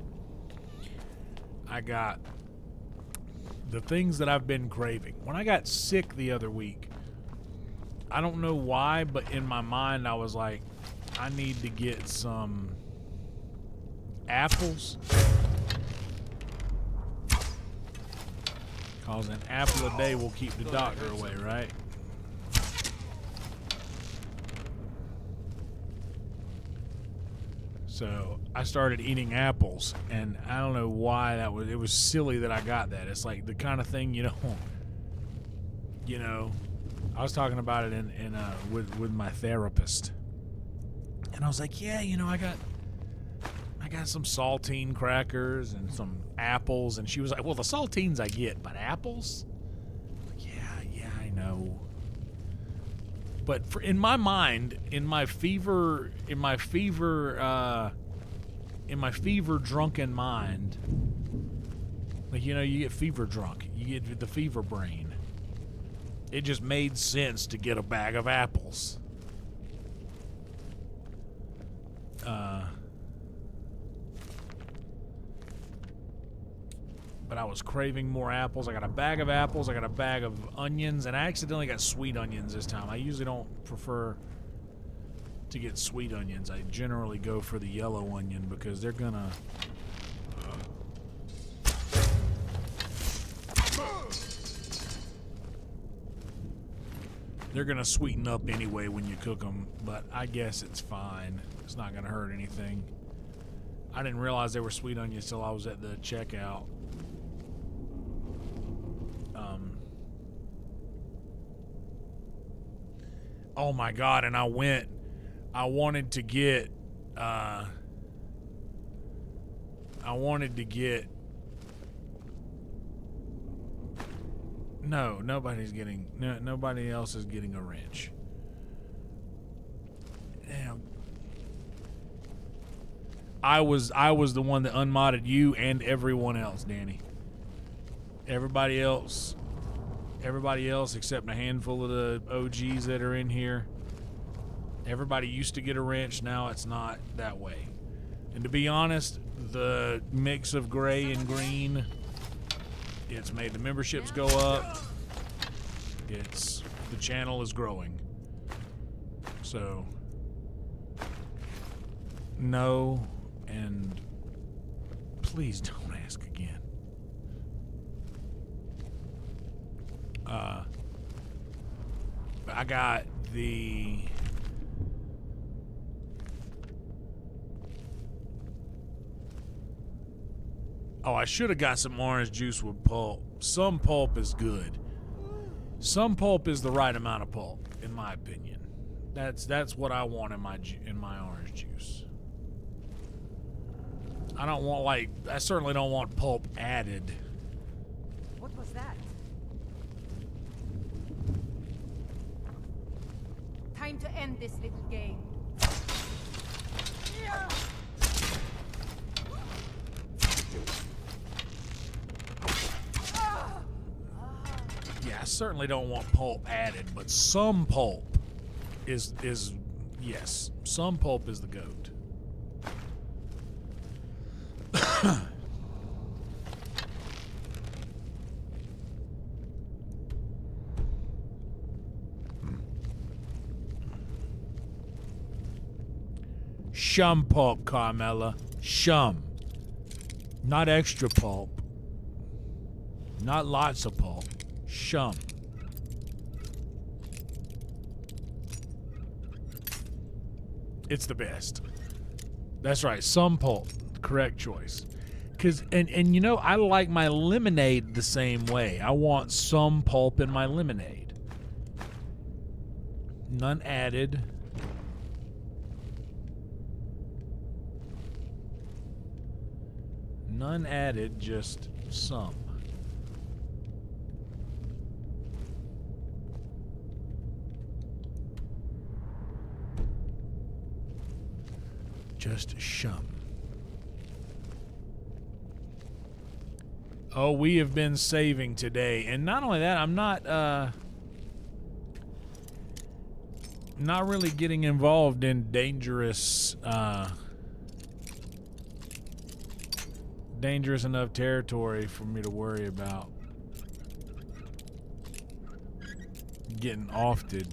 I got the things that I've been craving. When I got sick the other week, I don't know why, but in my mind I was like, I need to get some apples. Cause an apple a day will keep the doctor away, right? So I started eating apples, and I don't know why that was. It was silly that I got that. It's like the kind of thing, you know. I was talking about it with my therapist, and I was like, yeah, you know, I got some saltine crackers and some apples, and she was like, well, the saltines I get, but apples? Yeah, I know. But in my mind, in my fever drunken mind, like, you know, you get fever drunk, you get the fever brain. It just made sense to get a bag of apples. But I was craving more apples. I got a bag of apples, I got a bag of onions, and I accidentally got sweet onions this time. I usually don't prefer to get sweet onions. I generally go for the yellow onion because they're gonna They're gonna sweeten up anyway when you cook them, but I guess it's fine. It's not gonna hurt anything. I didn't realize they were sweet onions till I was at the checkout. Oh my God, and I wanted to get, no, nobody else is getting a wrench. Damn. I was the one that unmodded you and everyone else, Danny. Everybody else except a handful of the OGs that are in here. Everybody used to get a wrench, now it's not that way. And to be honest, the mix of gray and green, it's made the memberships go up. The channel is growing. So, no, and please don't ask again. I got the I should have got some orange juice with pulp. Some pulp is good. Some pulp is the right amount of pulp, in my opinion. That's what I want in my orange juice. I don't want I certainly don't want pulp added. What was that? Time to end this little game. Yeah, I certainly don't want pulp added, but some pulp is yes, some pulp is the goat. Shum pulp, Carmella. Shum. Not extra pulp. Not lots of pulp. Shum. It's the best. That's right, some pulp. Correct choice. And you know, I like my lemonade the same way. I want some pulp in my lemonade. None added. None added, just some. Just shum. Oh, we have been saving today. And not only that, I'm not really getting involved in dangerous enough territory for me to worry about getting offed.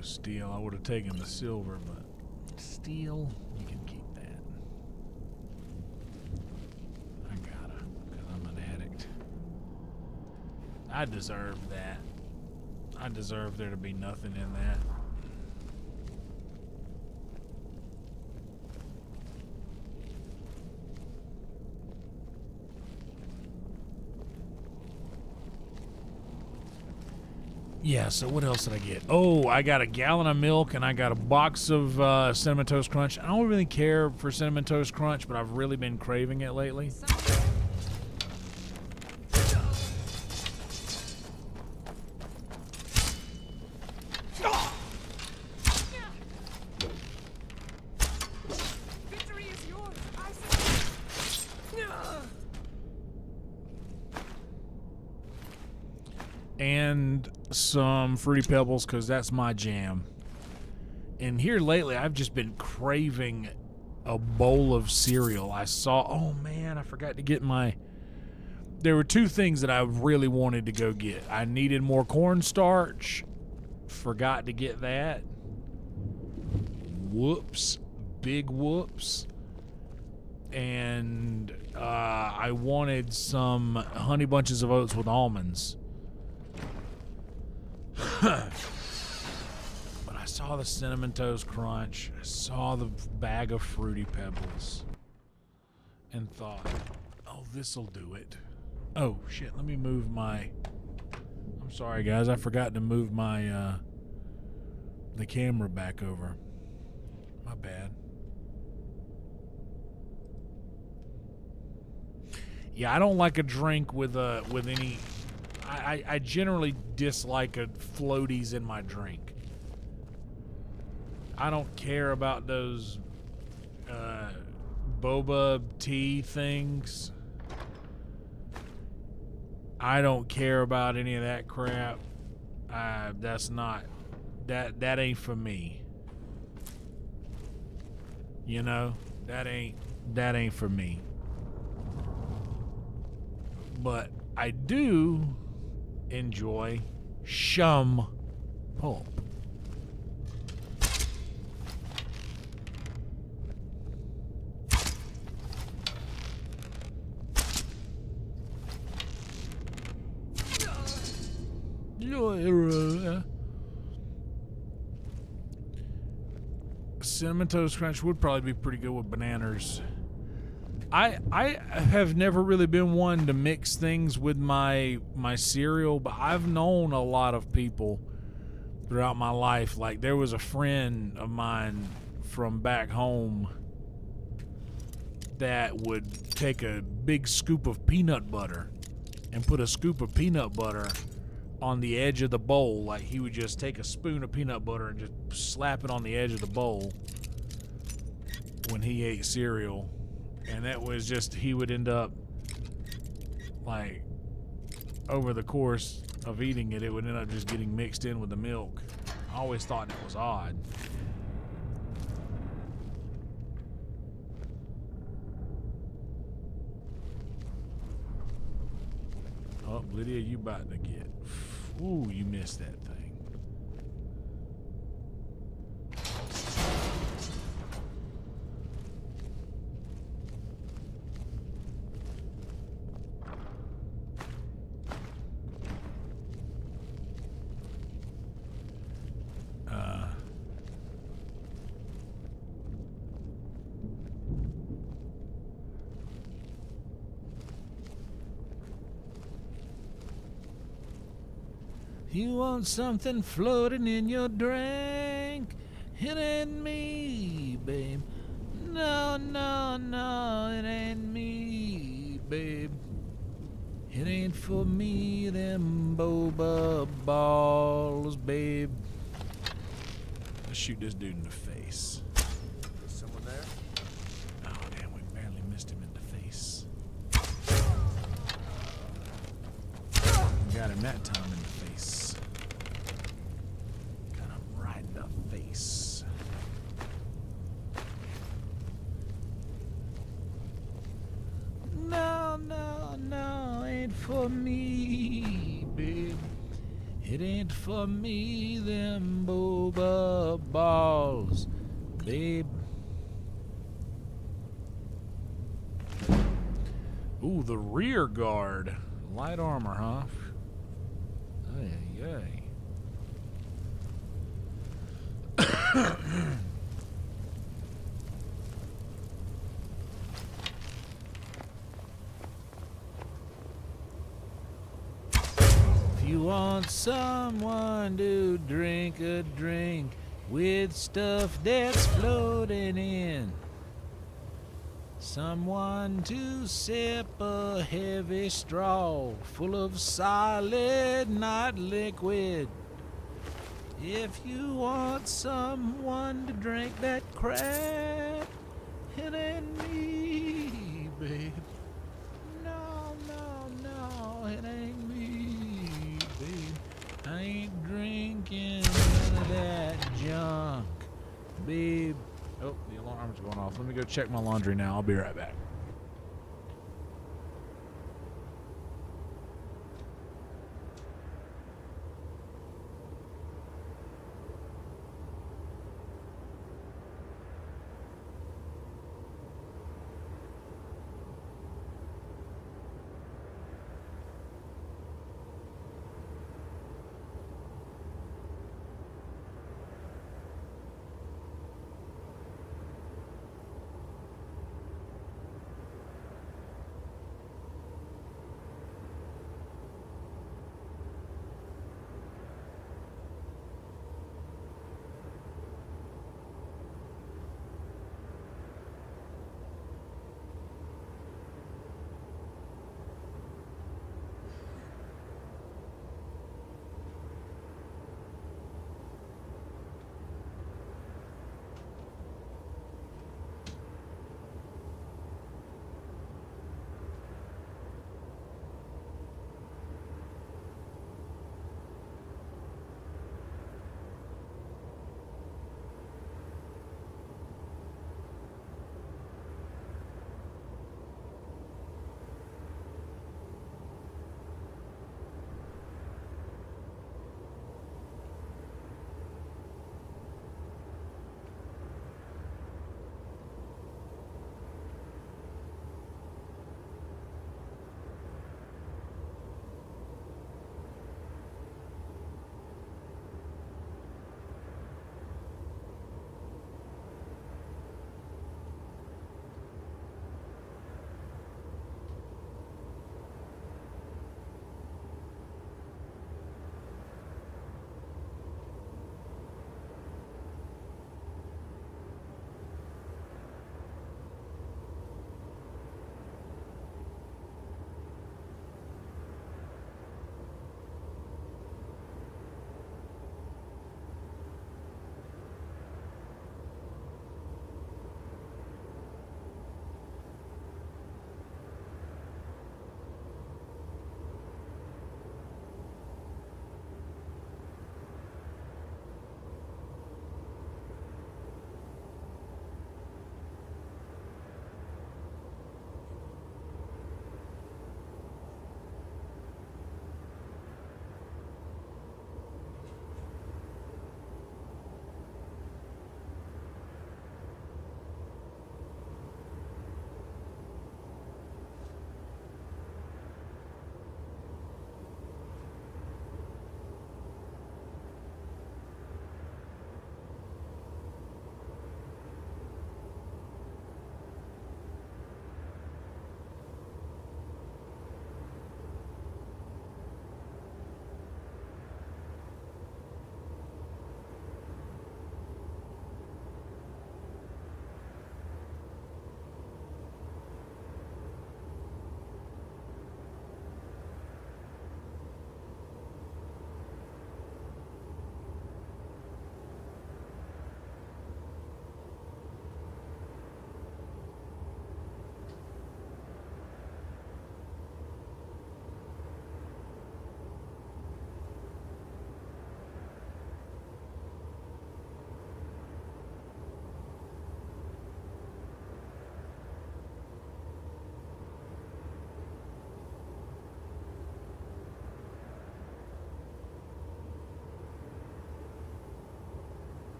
Steel. I would have taken the silver, but steel, you can keep that. I gotta, because I'm an addict. I deserve that. I deserve there to be nothing in that. Yeah, so what else did I get? Oh, I got a gallon of milk and I got a box of Cinnamon Toast Crunch. I don't really care for Cinnamon Toast Crunch, but I've really been craving it lately. and some Fruity Pebbles because that's my jam. And here lately, I've just been craving a bowl of cereal. I saw, oh man, I forgot to get my, there were two things that I really wanted to go get. I needed more cornstarch, forgot to get that. Whoops, big whoops. And I wanted some Honey Bunches of Oats with almonds. But I saw the Cinnamon Toast Crunch. I saw the bag of Fruity Pebbles. And thought, oh, this'll do it. Oh, shit, let me move my... I'm sorry, guys. I forgot to move my, the camera back over. My bad. Yeah, I don't like a drink with any... I generally dislike floaties in my drink. I don't care about those boba tea things. I don't care about any of that crap. That's not... That ain't for me. You know? That ain't for me. But I do enjoy shum pulp. Cinnamon Toast Crunch would probably be pretty good with bananas. I have never really been one to mix things with my cereal, but I've known a lot of people throughout my life. Like, there was a friend of mine from back home that would take a big scoop of peanut butter and put a scoop of peanut butter on the edge of the bowl. Like, he would just take a spoon of peanut butter and just slap it on the edge of the bowl when he ate cereal. And that was just, he would end up, like, over the course of eating it, it would end up just getting mixed in with the milk. I always thought that was odd. Oh, Lydia, you about to get... Ooh, you missed that thing. You want something floating in your drink? It ain't me, babe. No, no, no, it ain't me, babe. It ain't for me, them boba balls, babe. Let's shoot this dude in the face. Is someone there? Oh, damn, we barely missed him in the face. Got him that time in the face. Got him right in the face. No, no, no, ain't for me, babe. It ain't for me, them boba balls, babe. Ooh, the rear guard. Light armor, huh? Ay, ay, ay. If you want someone to drink a drink with stuff that's floating in, someone to sip a heavy straw full of solid, not liquid. If you want someone to drink that crap, it ain't me, babe. No, no, no, it ain't me, babe. going off. Let me go check my laundry now. I'll be right back.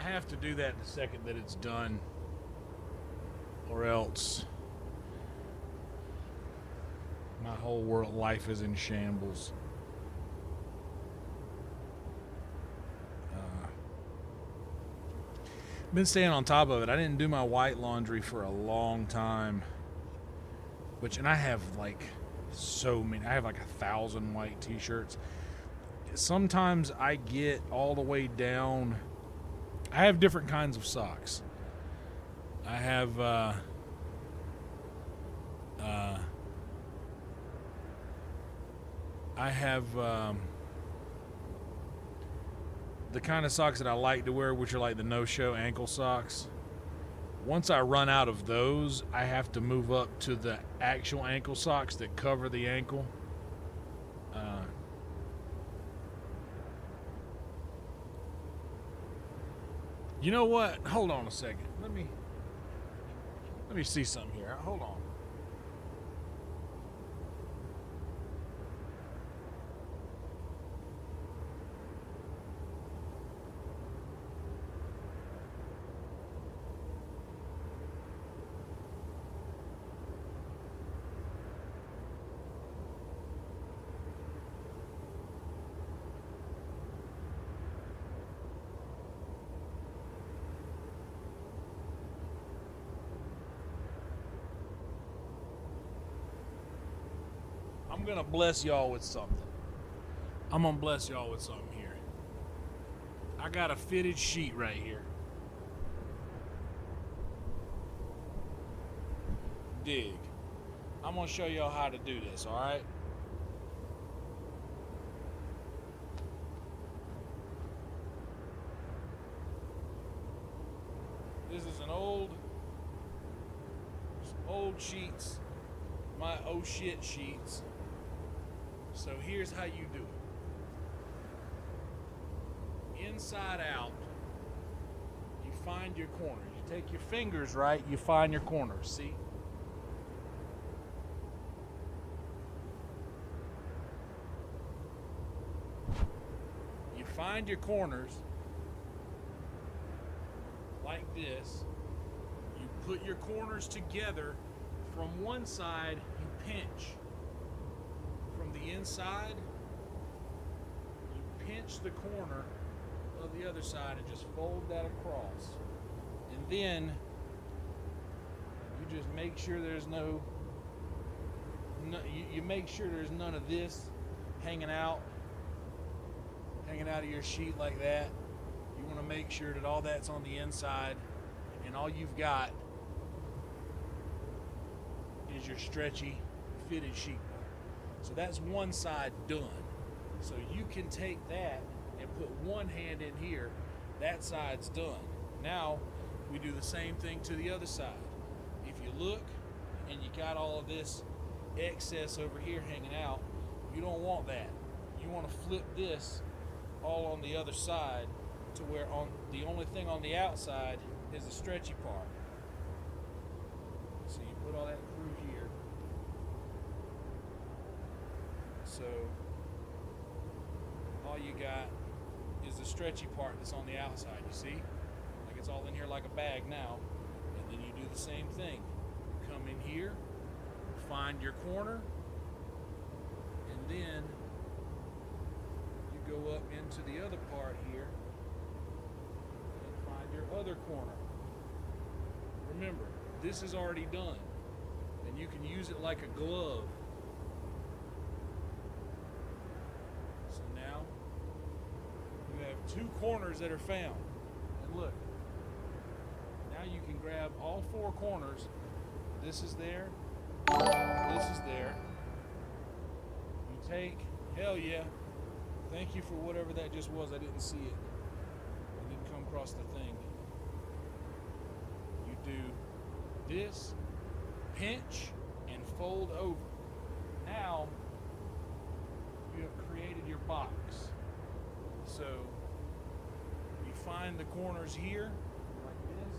have to do that the second that it's done, or else my whole world life is in shambles. Been staying on top of it. I didn't do my white laundry for a long time, and I have like so many. I have like 1,000 white t-shirts. Sometimes I get all the way down. I have different kinds of socks. I have the kind of socks that I like to wear, which are like the no-show ankle socks. Once I run out of those, I have to move up to the actual ankle socks that cover the ankle. You know what? Hold on a second. Let me see something here. Hold on. I'm gonna bless y'all with something. I'm gonna bless y'all with something here. I got a fitted sheet right here. Dig. I'm gonna show y'all how to do this, alright? This is an old sheets. My oh shit sheets. So here's how you do it. Inside out, you find your corners. You take your fingers, right? You find your corners, see? You find your corners like this. You put your corners together. From one side, you pinch. From the inside, you pinch the corner of the other side and just fold that across. And then you just make sure there's you make sure there's none of this hanging out of your sheet like that. You want to make sure that all that's on the inside, and all you've got is your stretchy fitted sheet. So that's one side done. So you can take that and put one hand in here. That side's done. Now we do the same thing to the other side. If you look and you got all of this excess over here hanging out, you don't want that. You want to flip this all on the other side to where on the only thing on the outside is the stretchy part. So you put all that through here. So all you got is the stretchy part that's on the outside, you see? Like it's all in here like a bag now. And then you do the same thing. You come in here, find your corner, and then you go up into the other part here and find your other corner. Remember, this is already done, and you can use it like a glove. So now you have two corners that are found. And look, now you can grab all four corners. This is there, this is there. You take, hell yeah, thank you for whatever that just was. I didn't see it. I didn't come across the thing. You do this, pinch, and fold over. Now, you have created your box. So, you find the corners here, like this.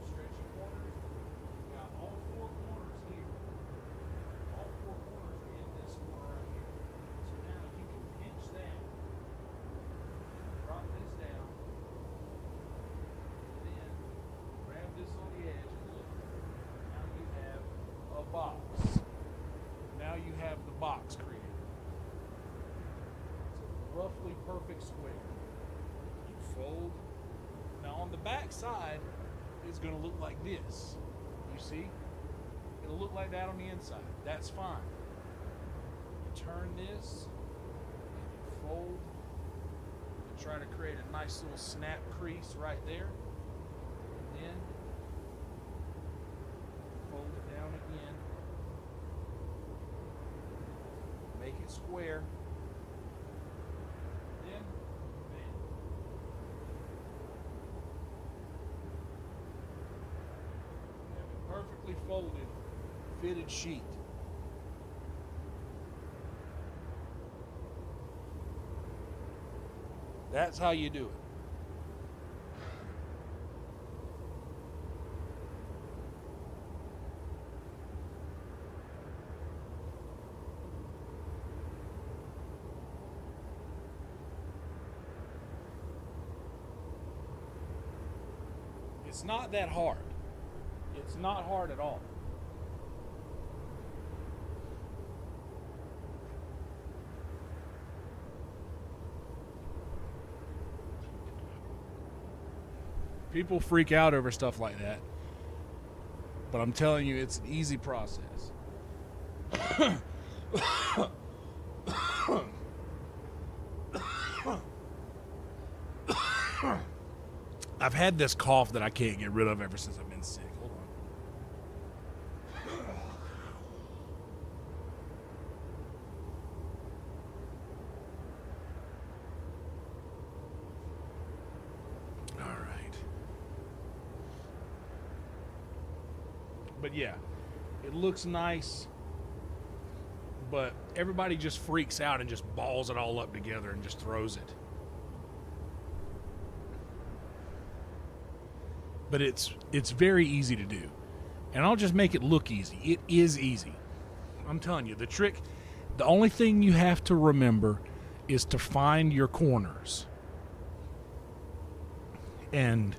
Stretchy corners. You got all four corners here. All four corners are in this corner right here. So now you can pinch that. Drop this roughly perfect square. You fold. Now on the back side, it's going to look like this. You see? It'll look like that on the inside. That's fine. You turn this, and you fold, and try to create a nice little snap crease right there. And then fold it down again. Make it square. Then, bam. Have it perfectly folded, fitted sheet. That's how you do it. It's not that hard. It's not hard at all. People freak out over stuff like that. But I'm telling you, it's an easy process. I've had this cough that I can't get rid of ever since I've been sick. Hold on. All right. But yeah, it looks nice, but everybody just freaks out and just balls it all up together and just throws it. But it's very easy to do. And I'll just make it look easy. It is easy. I'm telling you, the trick, the only thing you have to remember is to find your corners. And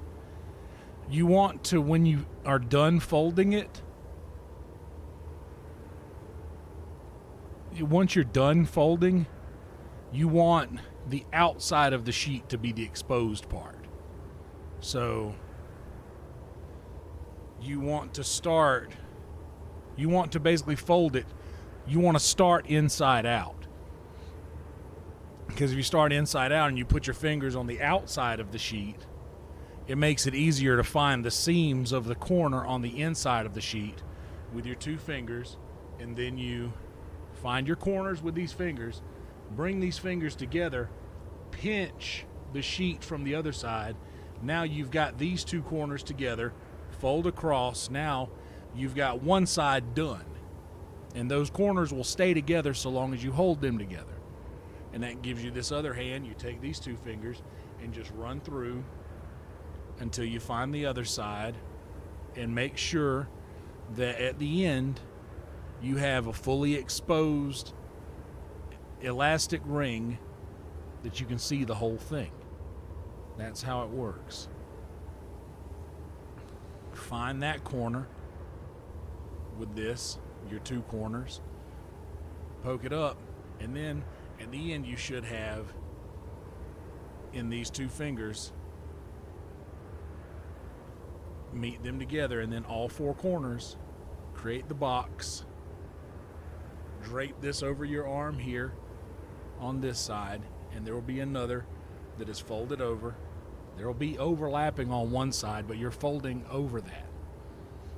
you want to, when you are done folding it, once you're done folding, you want the outside of the sheet to be the exposed part. So you want to basically fold it. You want to start inside out. Because if you start inside out and you put your fingers on the outside of the sheet, it makes it easier to find the seams of the corner on the inside of the sheet with your two fingers. And then you find your corners with these fingers, bring these fingers together, pinch the sheet from the other side. Now you've got these two corners together. Fold across. Now you've got one side done, and those corners will stay together so long as you hold them together. And that gives you this other hand. You take these two fingers and just run through until you find the other side, and make sure that at the end you have a fully exposed elastic ring that you can see the whole thing. That's how it works. Find that corner with this, your two corners, poke it up, and then at the end you should have in these two fingers, meet them together, and then all four corners create the box. Drape this over your arm here on this side, and there will be another that is folded over. There will be overlapping on one side, but you're folding over that,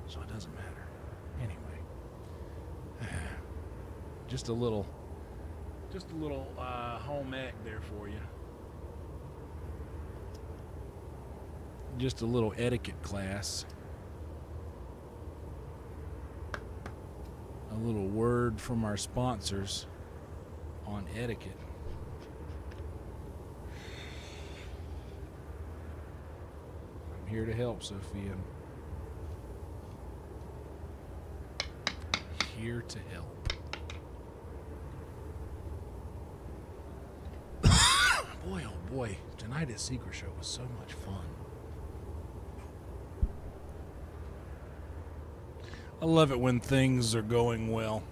so it doesn't matter. Anyway, just a little home ec there for you. Just a little etiquette class. A little word from our sponsors on etiquette. Here to help, Sophia. Here to help. Boy, oh boy, tonight at Secret Show was so much fun. I love it when things are going well.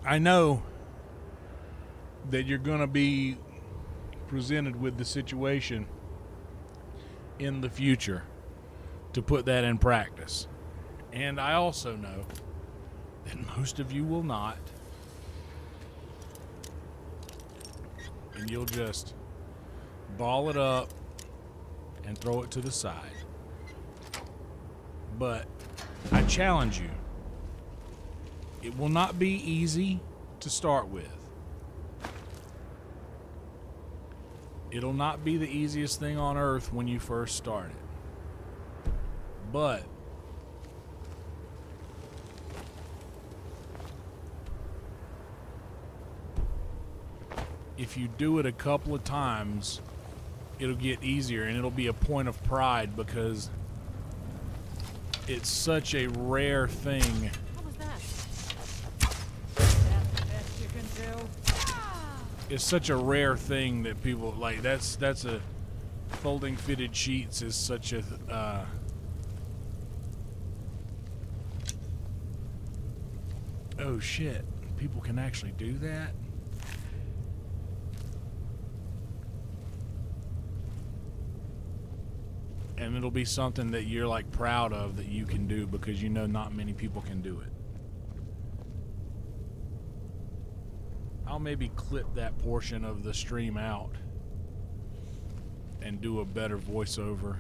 I know that you're going to be presented with the situation in the future to put that in practice. And I also know that most of you will not. And you'll just ball it up and throw it to the side. But I challenge you. It will not be easy to start with. It'll not be the easiest thing on earth when you first start it. But if you do it a couple of times, it'll get easier, and it'll be a point of pride because it's such a rare thing. What was that? That's the best you can do. It's such a rare thing that people like. That's a folding fitted sheets is such a oh shit, people can actually do that. And it'll be something that you're like proud of that you can do because you know not many people can do it. I'll maybe clip that portion of the stream out and do a better voiceover.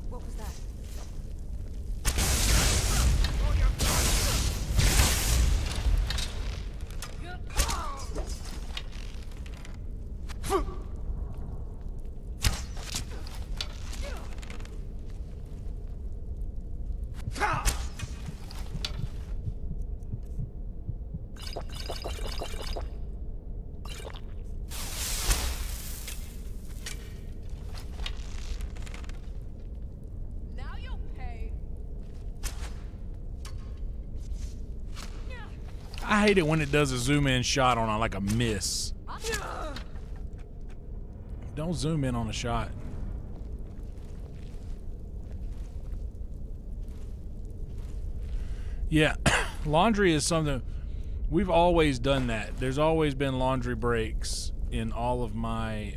What was that? Now you'll pay. I hate it when it does a zoom in shot on like a miss. Don't zoom in on a shot. Yeah, laundry is something we've always done that. There's always been laundry breaks in all of my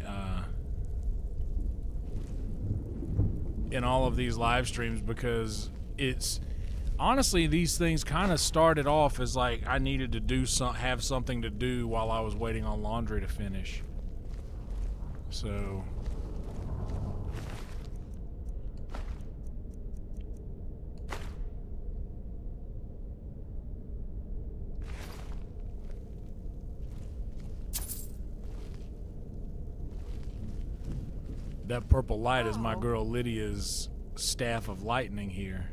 in all of these live streams because it's honestly these things kind of started off as like I needed to do have something to do while I was waiting on laundry to finish. So that purple light is my girl Lydia's staff of lightning here.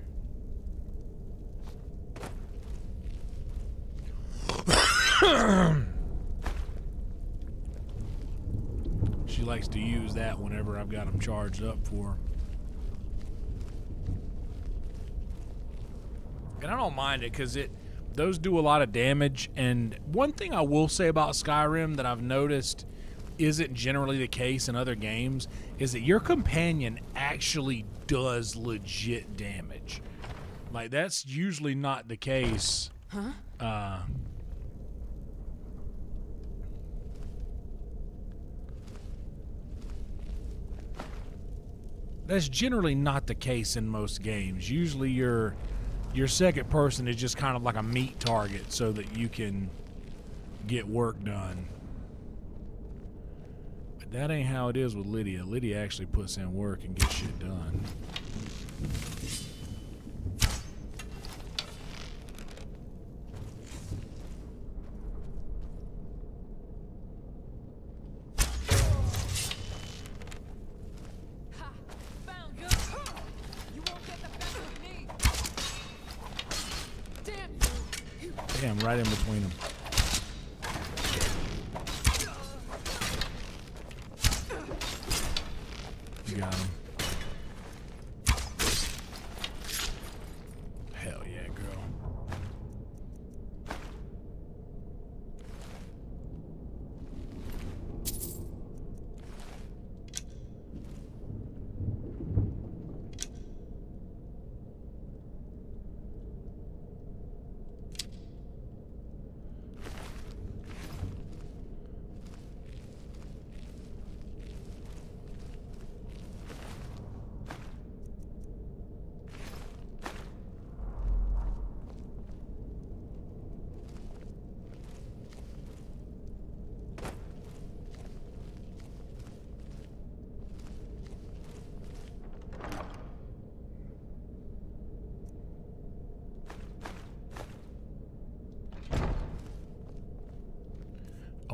She likes to use that whenever I've got them charged up for her. And I don't mind it because those do a lot of damage. And one thing I will say about Skyrim that I've noticed isn't generally the case in other games is that your companion actually does legit damage. Like that's usually not the case. That's generally not the case in most games. Usually your second person is just kind of like a meat target so that you can get work done. But that ain't how it is with Lydia. Lydia actually puts in work and gets shit done. Damn, right in between them. You got him. Hell yeah, girl.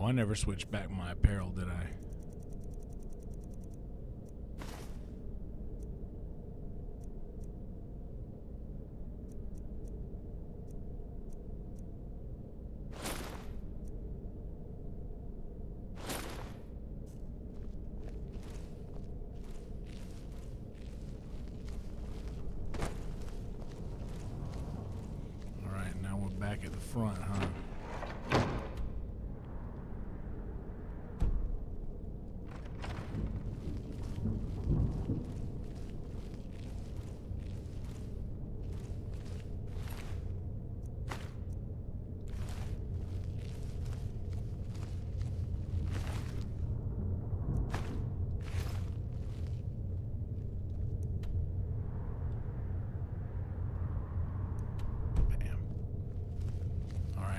I never switched back my apparel, did I? All right, now we're back at the front, huh?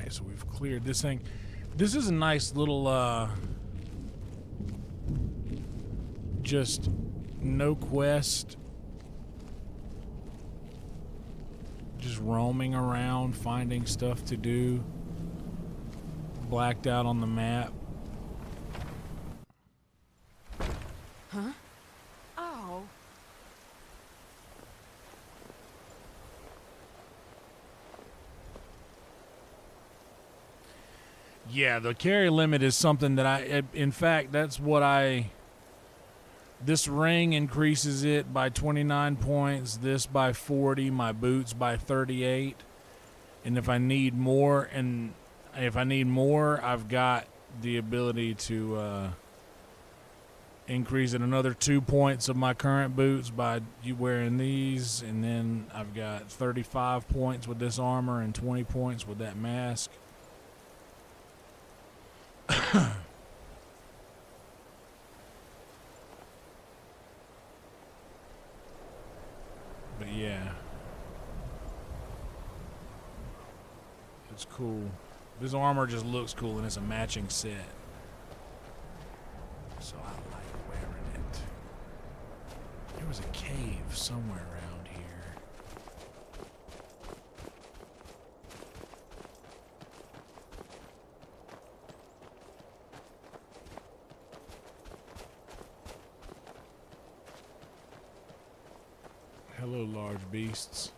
So we've cleared this thing. This is a nice little just no quest, just roaming around finding stuff to do, blacked out on the map. Huh? Oh. Yeah, the carry limit is something that in fact, that's what this ring increases it by 29 points, this by 40, my boots by 38. And if I need more, I've got the ability to increase it another 2 points of my current boots by you wearing these. And then I've got 35 points with this armor and 20 points with that mask. But yeah, it's cool. This armor just looks cool, and it's a matching set, so I like wearing it. There was a cave somewhere around here. Hello, large beasts.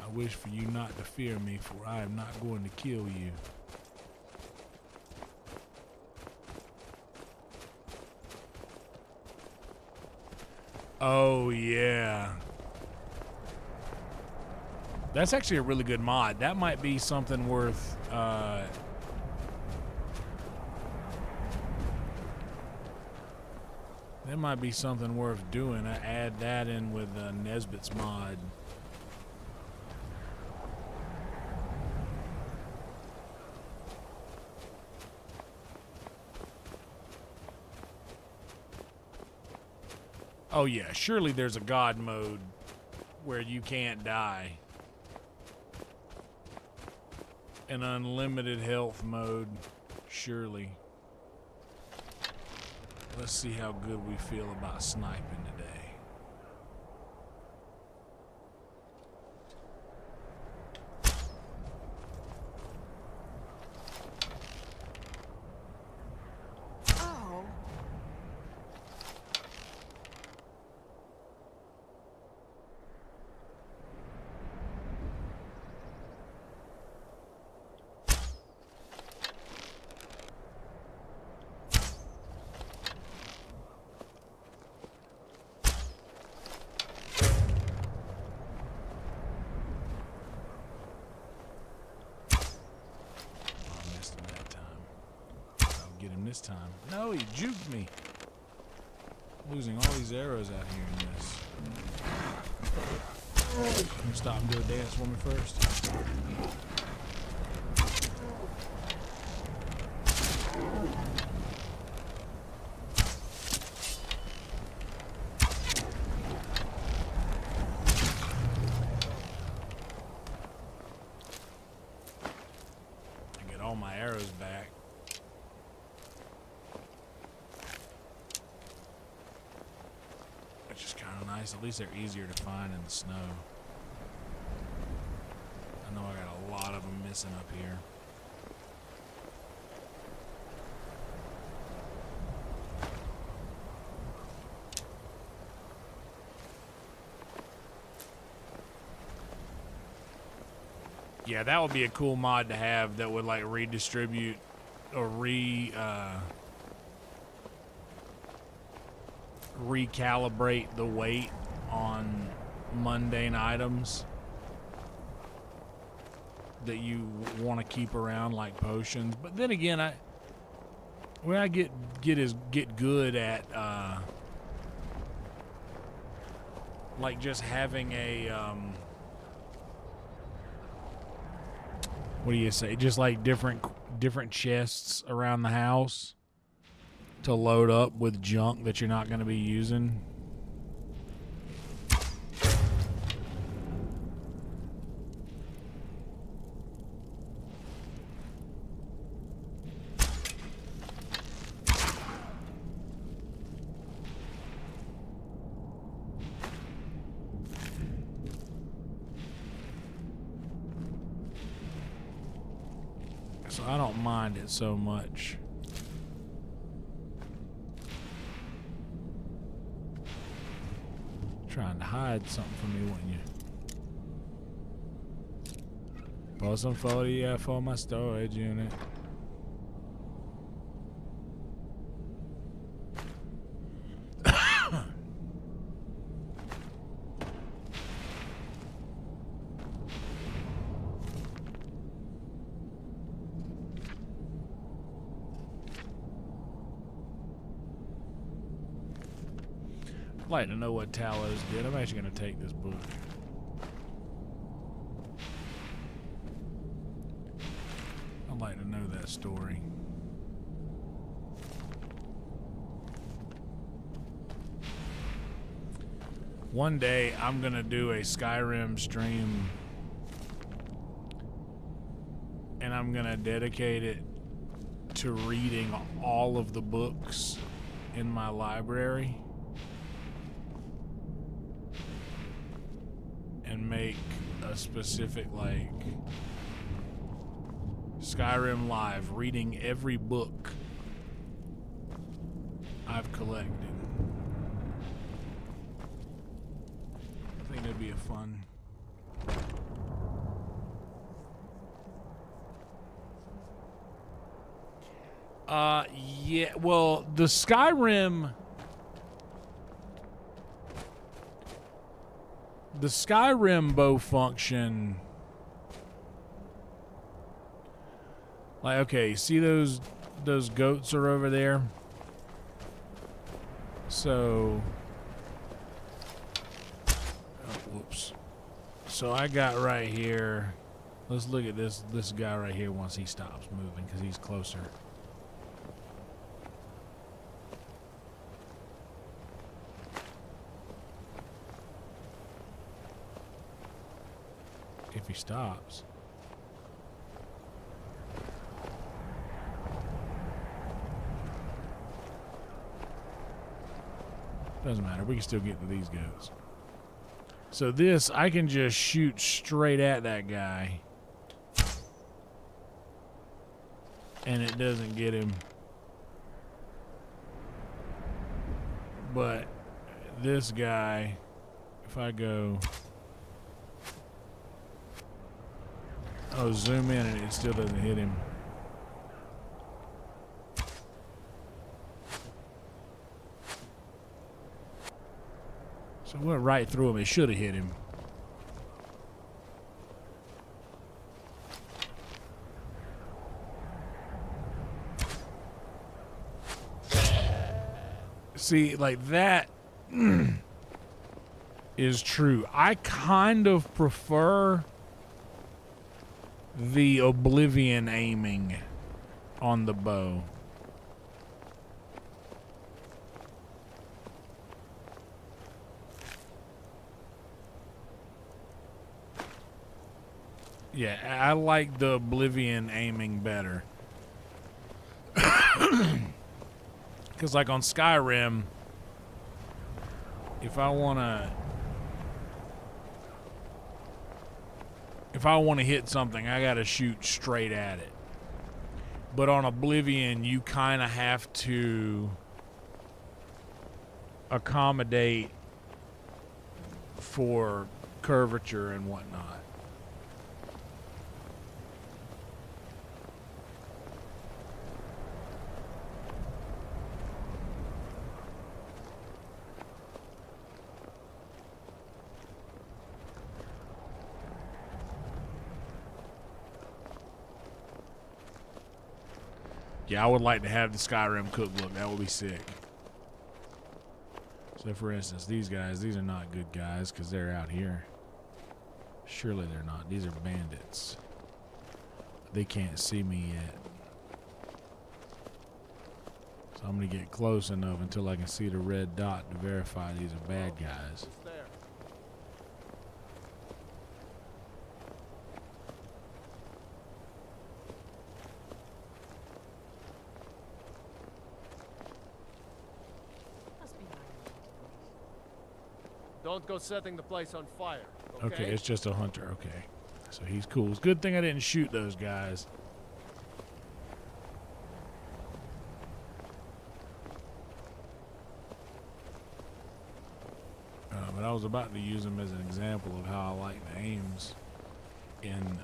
I wish for you not to fear me, for I am not going to kill you. Oh, yeah. That's actually a really good mod. That might be something worth... That might be something worth doing. I add that in with Nesbitt's mod. Oh yeah, surely there's a God mode where you can't die. An unlimited health mode, surely. Let's see how good we feel about sniping today. Oh. This time. No, he juked me. Losing all these arrows out here in this. Can you stop and do a dance for me first? I get all my arrows back. Nice. At least they're easier to find in the snow. I know I got a lot of them missing up here. Yeah, that would be a cool mod to have that would like redistribute or recalibrate the weight on mundane items that you want to keep around, like potions. But then again, I get good at like just having a what do you say? Just like different chests around the house to load up with junk that you're not going to be using. So I don't mind it so much. Trying to hide something from me, wouldn't you? Post some photo for my storage unit. I'd like to know what Talos did. I'm actually going to take this book. I'd like to know that story. One day, I'm going to do a Skyrim stream, and I'm going to dedicate it to reading all of the books in my library. And make a specific, like, Skyrim Live, reading every book I've collected. I think that'd be a fun. Yeah, well, the Skyrim bow function, like, okay, see those goats are over there? So, oh, whoops. So I got right here, let's look at this guy right here once he stops moving, because he's closer. If he stops. Doesn't matter. We can still get to these goats. So this, I can just shoot straight at that guy. And it doesn't get him. But this guy, if I go... Oh, zoom in and it still doesn't hit him. So it went right through him. It should have hit him. See, like that is true. I kind of prefer the Oblivion aiming on the bow. Yeah, I like the Oblivion aiming better. Because like on Skyrim, if I want to... if I want to hit something, I got to shoot straight at it. But on Oblivion, you kind of have to accommodate for curvature and whatnot. Yeah, I would like to have the Skyrim cookbook. That would be sick. So, for instance, these guys, these are not good guys because they're out here. Surely they're not. These are bandits. They can't see me yet. So I'm going to get close enough until I can see the red dot to verify these are bad guys. Don't go setting the place on fire, Okay, it's just a hunter. Okay. So he's cool. It's a good thing I didn't shoot those guys. But I was about to use them as an example of how I like the aims in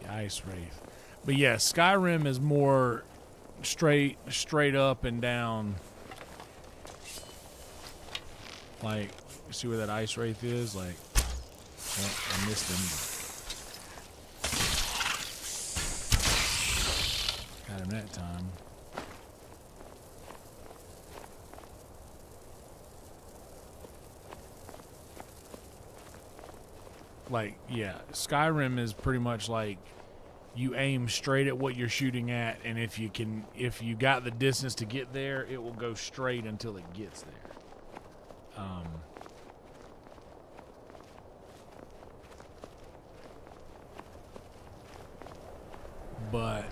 Ice Wraith. But yeah, Skyrim is more straight up and down. Like, you see where that Ice Wraith is? Like, oh, I missed him. Got him that time. Like, yeah, Skyrim is pretty much like you aim straight at what you're shooting at, and if you got the distance to get there, it will go straight until it gets there. But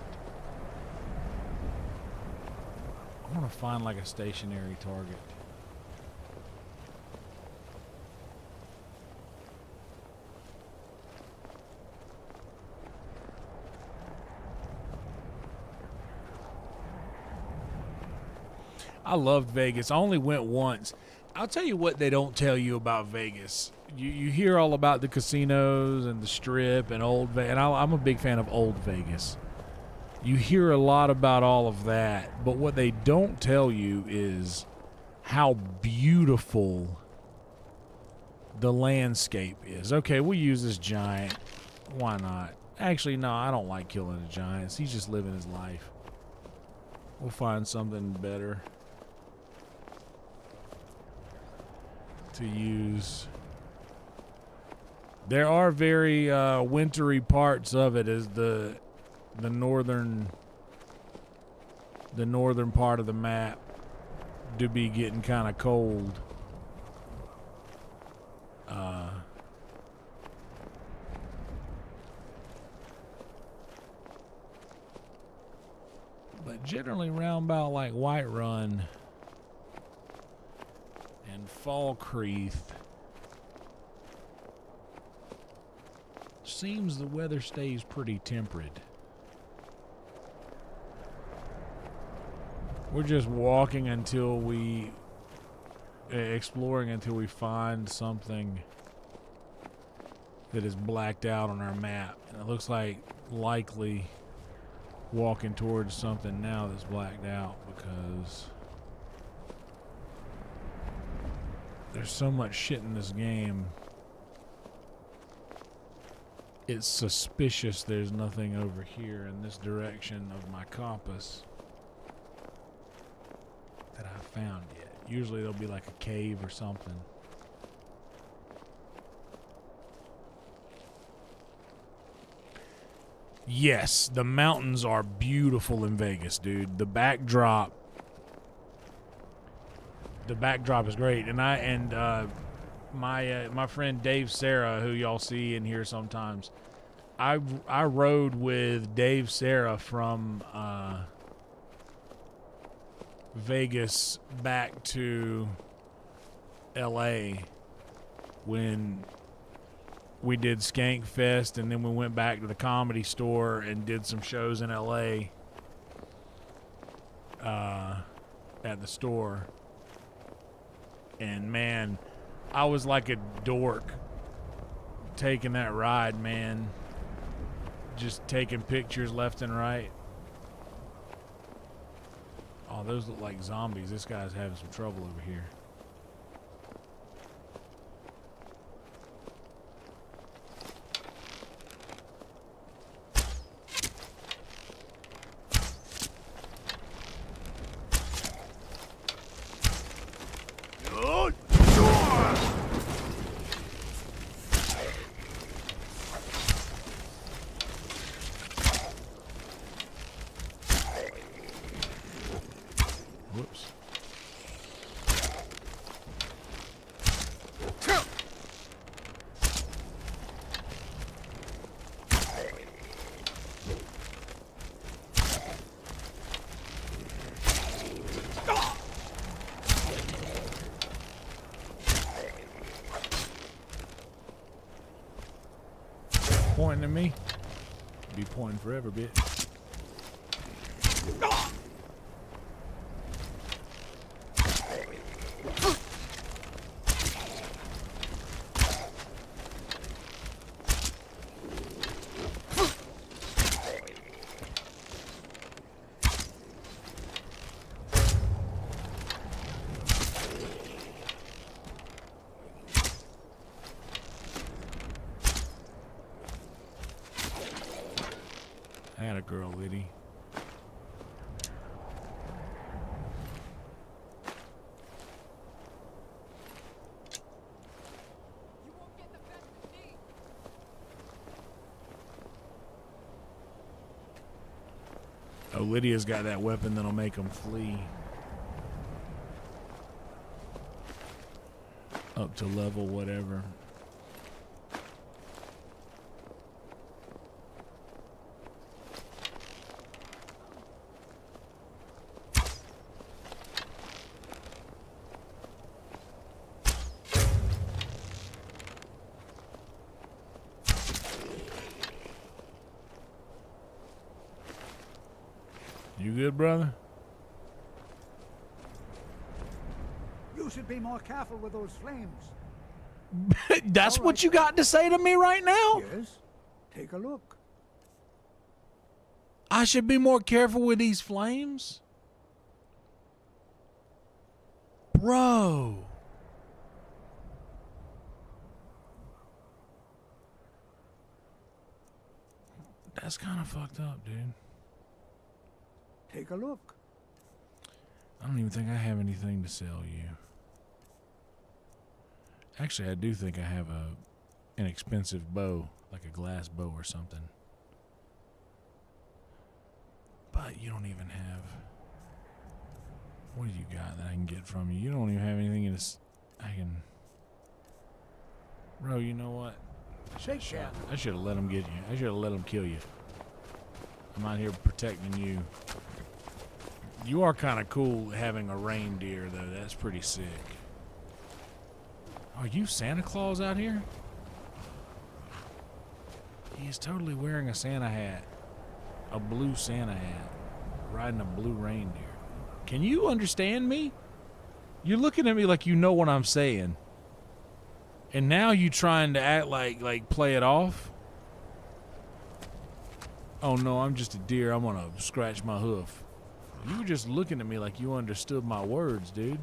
I want to find like a stationary target. I loved Vegas. I only went once. I'll tell you what they don't tell you about Vegas. You hear all about the casinos and the Strip and Old Vegas, and I'm a big fan of Old Vegas. You hear a lot about all of that, but what they don't tell you is how beautiful the landscape is. Okay, we'll use this giant. Why not? Actually, no, I don't like killing the giants. He's just living his life. We'll find something better to use. There are very wintry parts of it, as the northern part of the map do be getting kind of cold. But generally round about like Whiterun and Falkreath, seems the weather stays pretty temperate. We're just walking until we exploring until we find something that is blacked out on our map, and it looks like likely walking towards something now that's blacked out because there's so much shit in this game. It's suspicious there's nothing over here in this direction of my compass that I found yet. Usually there'll be like a cave or something. Yes, the mountains are beautiful in Vegas, dude. The backdrop is great. And my friend Dave Serra, who y'all see in here sometimes, I rode with Dave Serra from Vegas back to LA when we did Skank Fest, and then we went back to the Comedy Store and did some shows in LA at the store. And man, I was like a dork taking that ride, man. Just taking pictures left and right. Oh, those look like zombies. This guy's having some trouble over here. Whoops. Pointing at me. Be pointing forever, bitch. I had a girl, Liddy. Oh, Lydia's got that weapon that'll make them flee. Up to level whatever. You good, brother? You should be more careful with those flames. That's what you got to say to me right now? Yes. Take a look. I should be more careful with these flames? Bro. That's kind of fucked up, dude. Take a look. I don't even think I have anything to sell you. Actually, I do think I have an expensive bow, like a glass bow or something. But you don't even have... What do you got that I can get from you? You don't even have anything in this... I can... Bro, you know what? Shake that. I should have let him get you. I should have let him kill you. I'm out here protecting you. You are kind of cool having a reindeer, though. That's pretty sick. Are you Santa Claus out here? He is totally wearing a Santa hat. A blue Santa hat. Riding a blue reindeer. Can you understand me? You're looking at me like you know what I'm saying. And now you trying to act like play it off? Oh no, I'm just a deer. I'm gonna scratch my hoof. You were just looking at me like you understood my words, dude.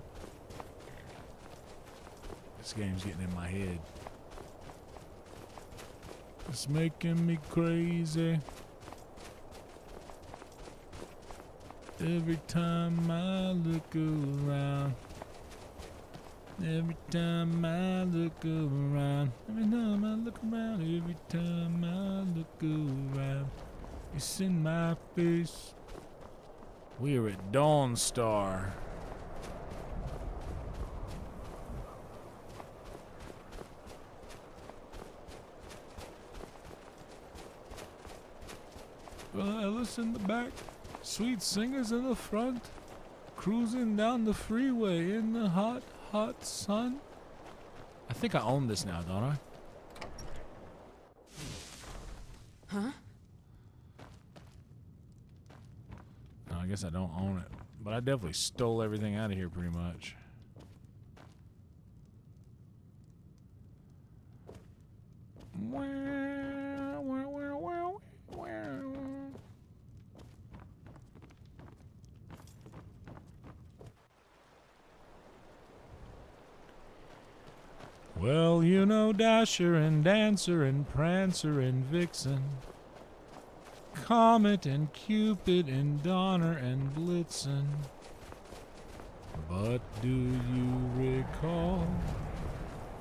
This game's getting in my head. It's making me crazy. Every time I look around. Every time I look around. Every time I look around. Every time I look around. It's in my face. We're at Dawnstar. Well, Alice in the back, sweet singers in the front, cruising down the freeway in the hot, hot sun. I think I own this now, don't I? Huh? No, I guess I don't own it. But I definitely stole everything out of here pretty much. Well, you know Dasher and Dancer and Prancer and Vixen, Comet and Cupid and Donner and Blitzen. But do you recall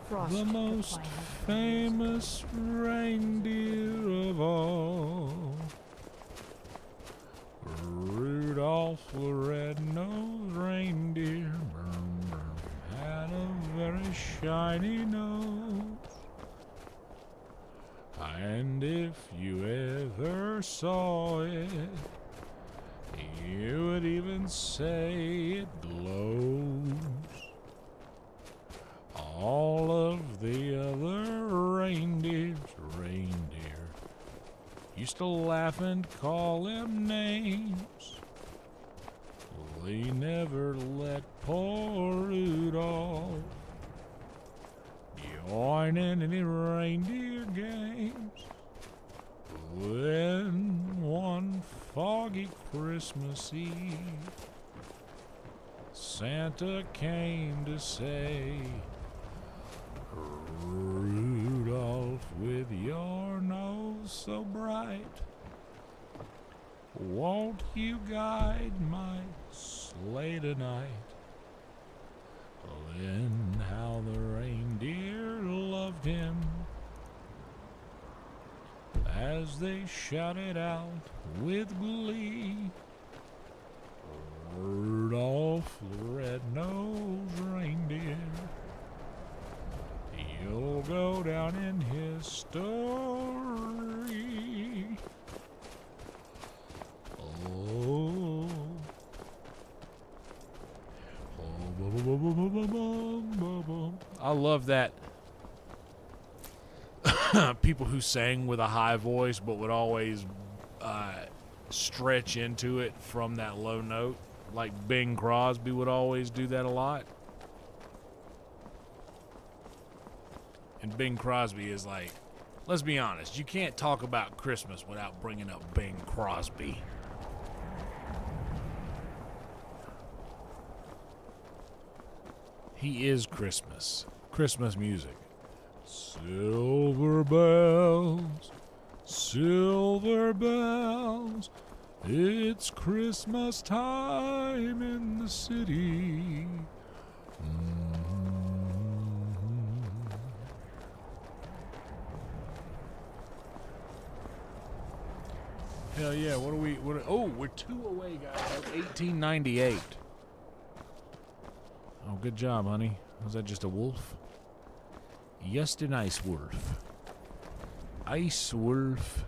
Frost the most famous reindeer of all? Rudolph the red-nosed reindeer had a very shiny nose. And if you ever saw it, you would even say it glows. All of the other reindeer used to laugh and call him names. They never let poor Rudolph join in any reindeer games. Then one foggy Christmas Eve, Santa came to say, Rudolph, with your nose so bright, won't you guide my sleigh tonight? Then how the reindeer loved him as they shouted out with glee, Rudolph the red-nosed reindeer, you'll go down in history. Oh. I love that. People who sang with a high voice but would always stretch into it from that low note. Like Bing Crosby would always do that a lot. And Bing Crosby is like, let's be honest, you can't talk about Christmas without bringing up Bing Crosby. He is Christmas. Christmas music. Silver bells, it's Christmas time in the city. Hell yeah, we're 2 away, guys. 1898. Oh, good job, honey. Was that just a wolf? Just an ice wolf. Ice wolf.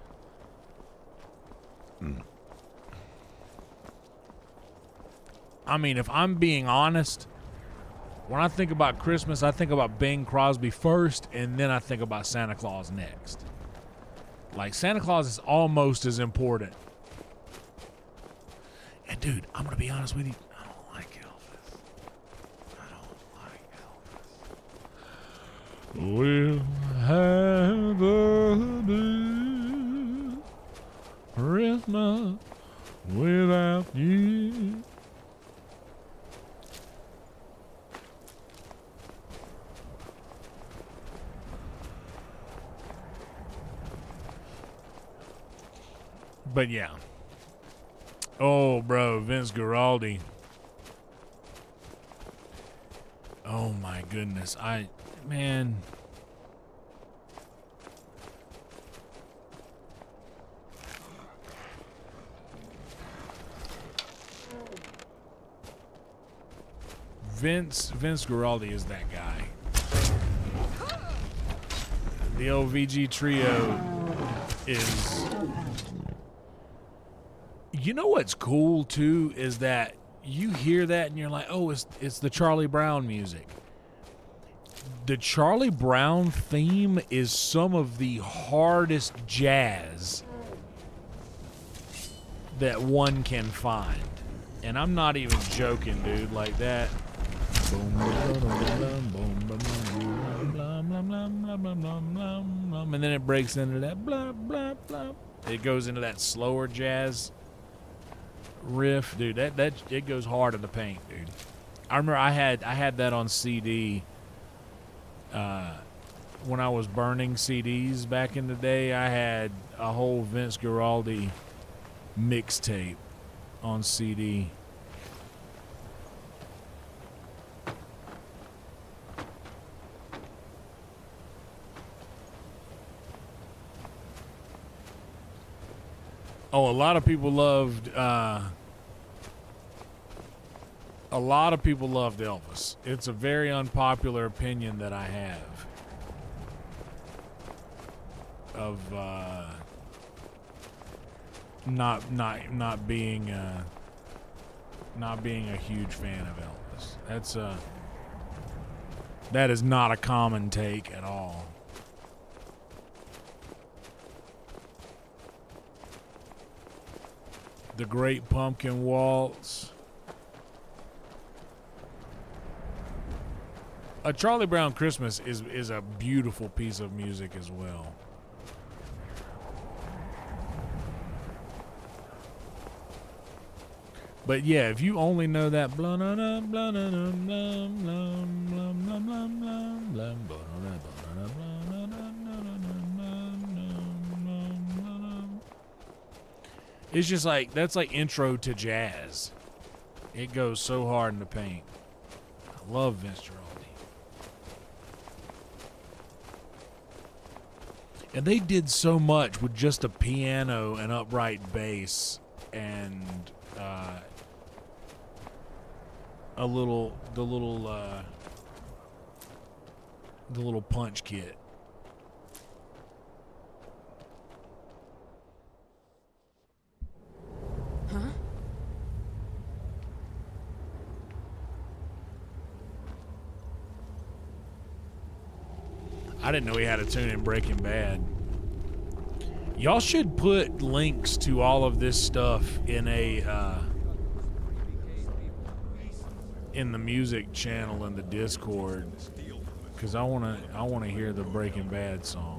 I mean, if I'm being honest, when I think about Christmas, I think about Bing Crosby first, and then I think about Santa Claus next. Like, Santa Claus is almost as important. And, dude, I'm going to be honest with you. I don't like Elvis. We'll have a blue Christmas without you. But yeah. Oh, bro, Vince Guaraldi. Oh my goodness. Man. Vince Guaraldi is that guy. The OVG trio is. You know what's cool too is that you hear that and you're like, oh, it's the Charlie Brown music. The Charlie Brown theme is some of the hardest jazz that one can find. And I'm not even joking, dude. Like that. And then it breaks into that blah, blah, blah. It goes into that slower jazz riff, dude. That it goes hard in the paint, dude. I remember I had that on CD when I was burning CDs back in the day. I had a whole Vince Guaraldi mixtape on CD. Oh, a lot of people loved Elvis. It's a very unpopular opinion that I have of not being a huge fan of Elvis. That is not a common take at all. The Great Pumpkin Waltz. A Charlie Brown Christmas is a beautiful piece of music as well. But yeah, if you only know that it's just like, that's like intro to jazz. It goes so hard in the paint. I love Vince Guaraldi. And they did so much with just a piano and upright bass and the little punch kit. Huh? I didn't know he had a tune in Breaking Bad. Y'all should put links to all of this stuff in in the music channel in the Discord, because I wanna hear the Breaking Bad song.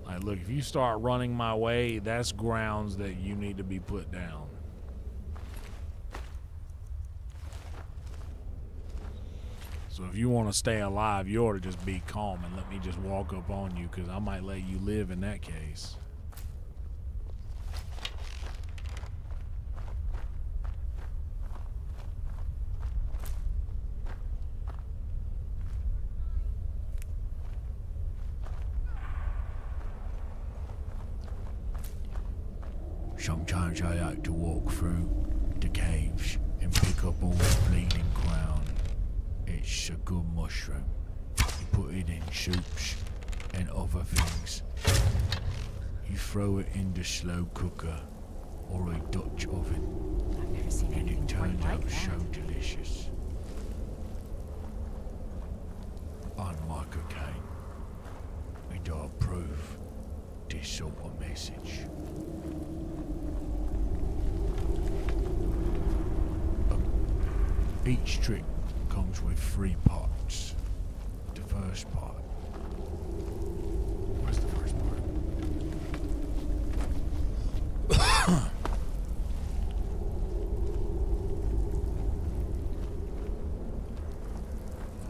Like, look, if you start running my way, that's grounds that you need to be put down. So if you want to stay alive, you ought to just be calm and let me just walk up on you, because I might let you live in that case. Sometimes I like to walk through the caves and pick up all the bleeding crown. It's a good mushroom. You put it in soups and other things. You throw it in the slow cooker or a Dutch oven, I've never seen and anything it turns quite out like so that. delicious. I'm Michael Caine, and I approve this sort of message. Each trick comes with 3 parts. The first part. Where's the first part?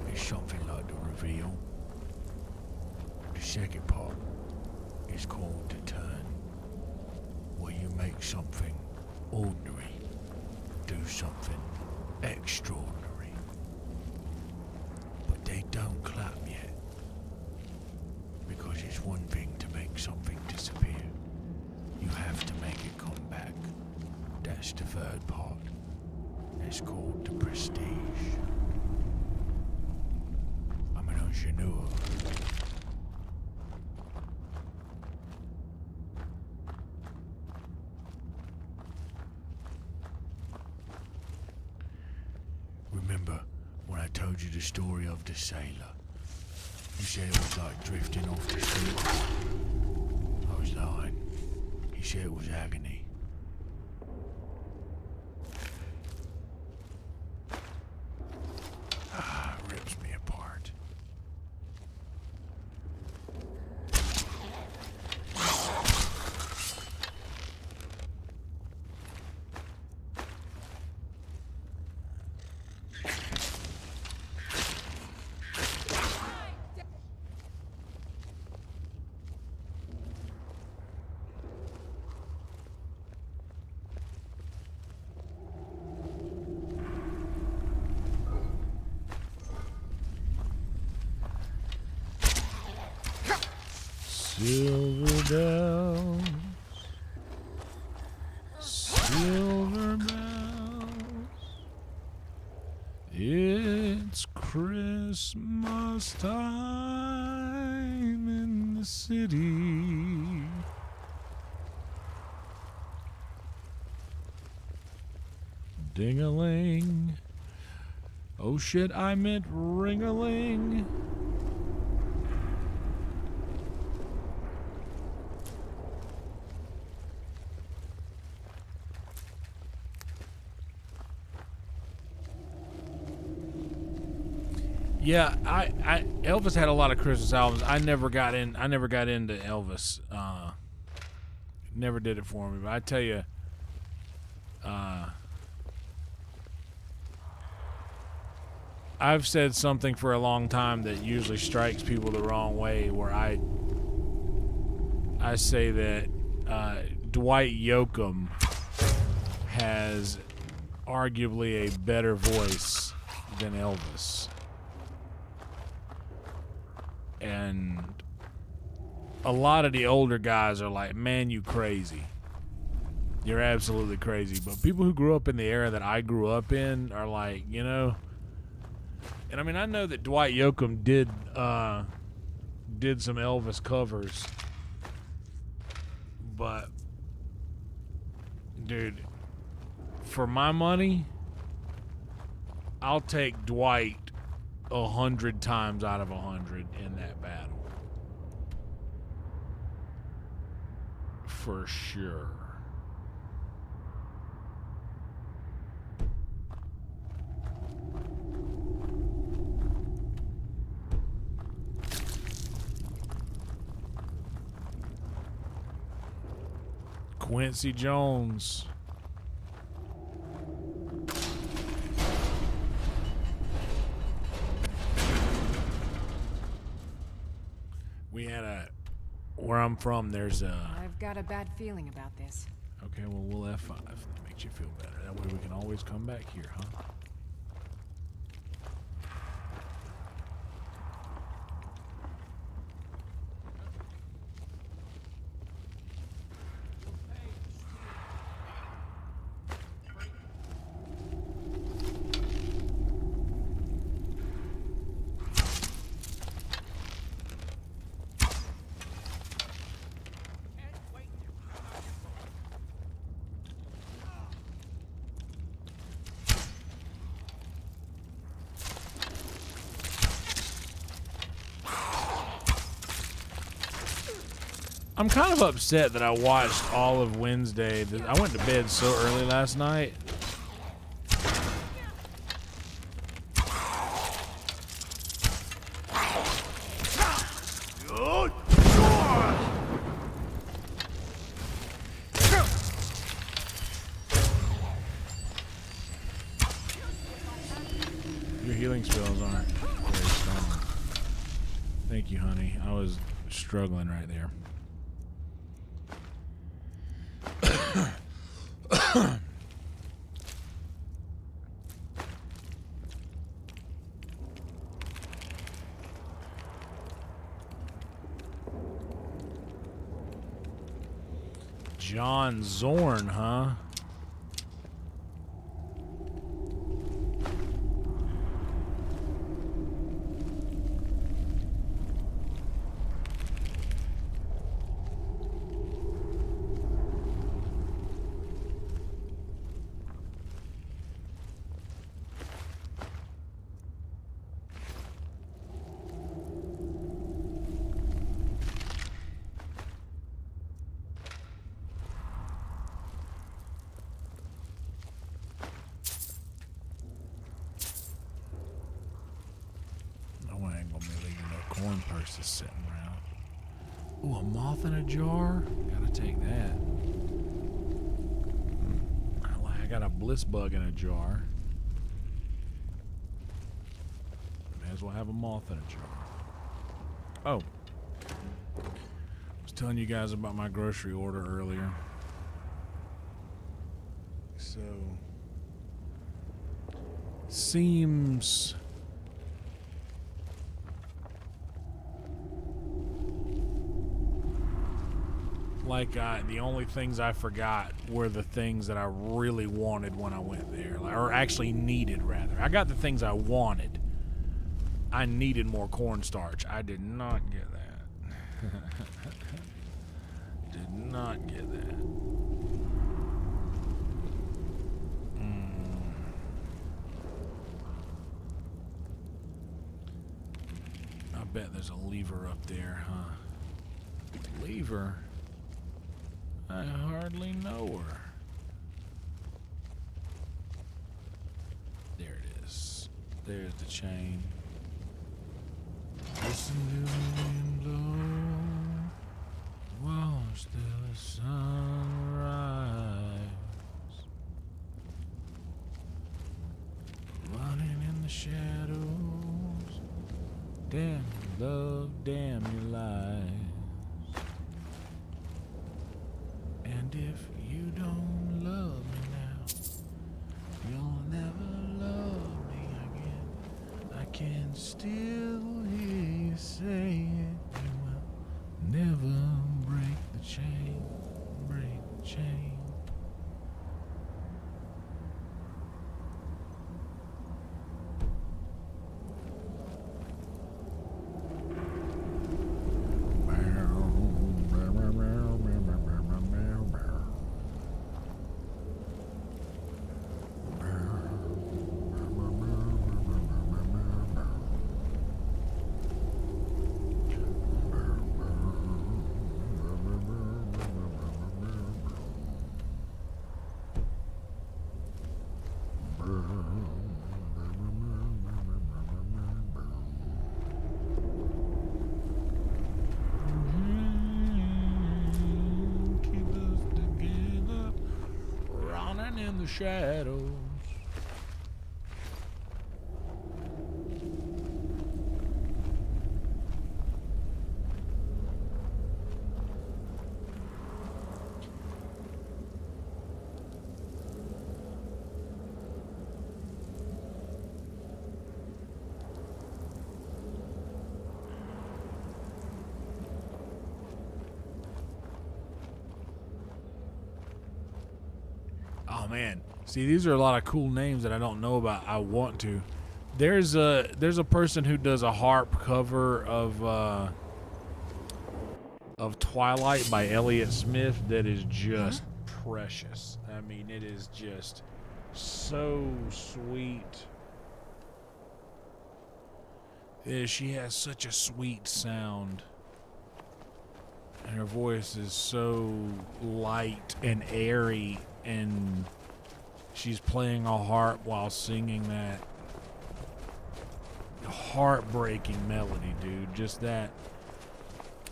It's something like the reveal. The second part is called the turn, where you make something ordinary do something extraordinary. But they don't clap yet. Because it's one thing to make something disappear. You have to make it come back. That's the third part. It's called the prestige. I'm an ingenieur. Remember when I told you the story of the sailor? You said it was like drifting off the street. I was lying. He said it was agony. Ah, it rips me apart. Silver bells, silver bells, it's Christmas time in the city. Ding-a-ling. Oh shit, I meant ring-a-ling. Yeah, Elvis had a lot of Christmas albums. I never got into Elvis. Never did it for me. But I tell you, I've said something for a long time that usually strikes people the wrong way. Where I say that Dwight Yoakam has arguably a better voice than Elvis. And a lot of the older guys are like, man, you crazy. You're absolutely crazy. But people who grew up in the era that I grew up in are like, you know. And I mean, I know that Dwight Yoakam did some Elvis covers. But, dude, for my money, I'll take Dwight 100 times out of 100 in that battle. For sure. Quincy Jones. We had where I'm from, there's a... I've got a bad feeling about this. Okay, well, we'll F5. That makes you feel better. That way we can always come back here, huh? I'm kind of upset that I watched all of Wednesday. I went to bed so early last night. Your healing spells aren't very strong. Thank you, honey. I was struggling right there. John Zorn, huh? Corn purses sitting around. Ooh, a moth in a jar? Gotta take that. I got a bliss bug in a jar. May as well have a moth in a jar. Oh. I was telling you guys about my grocery order earlier. So. Seems like the only things I forgot were the things that I really wanted when I went there, or actually needed, rather. I got the things I wanted. I needed more cornstarch. I did not get that. Did not get that. I bet there's a lever up there, huh? Lever? I hardly know her. There it is. There's the chain. Listen to the wind blow. Watch the sun rise. Running in the shadows. Damn your love, damn your lies. And if you don't love me now, you'll never love me again. I can still hear you say it. You will never break the chain, break the chain. In the shadows. Oh man, see, these are a lot of cool names that I don't know about. I want to. There's a person who does a harp cover of Twilight by Elliott Smith that is just precious. I mean, it is just so sweet. She has such a sweet sound. And her voice is so light and airy, and she's playing a harp while singing that heartbreaking melody, dude. Just that.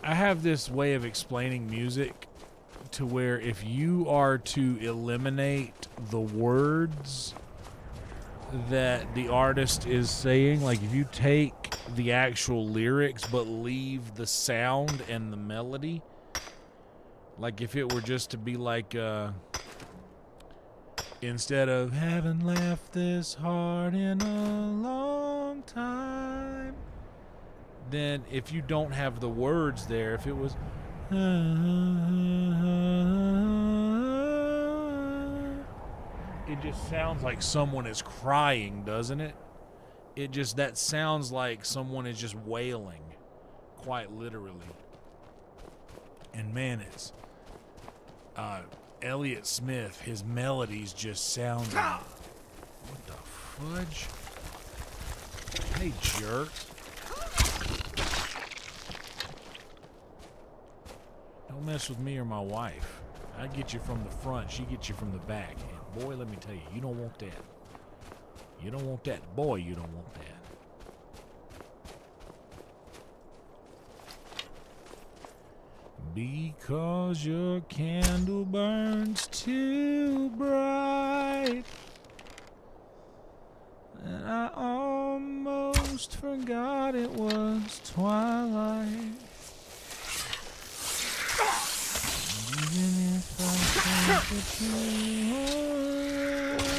I have this way of explaining music to where if you are to eliminate the words that the artist is saying, like if you take the actual lyrics but leave the sound and the melody, like if it were just to be like instead of haven't laughed this hard in a long time, then if you don't have the words there, if it was just sounds like someone is crying, doesn't it? That sounds like someone is just wailing, quite literally. And man, it's Elliott Smith, his melodies just sound like, what the fudge? Hey, jerk. Don't mess with me or my wife. I get you from the front, she gets you from the back. And boy, let me tell you, you don't want that. You don't want that. Boy, you don't want that. Because your candle burns too bright, and I almost forgot it was twilight. Even if I think that you're alright,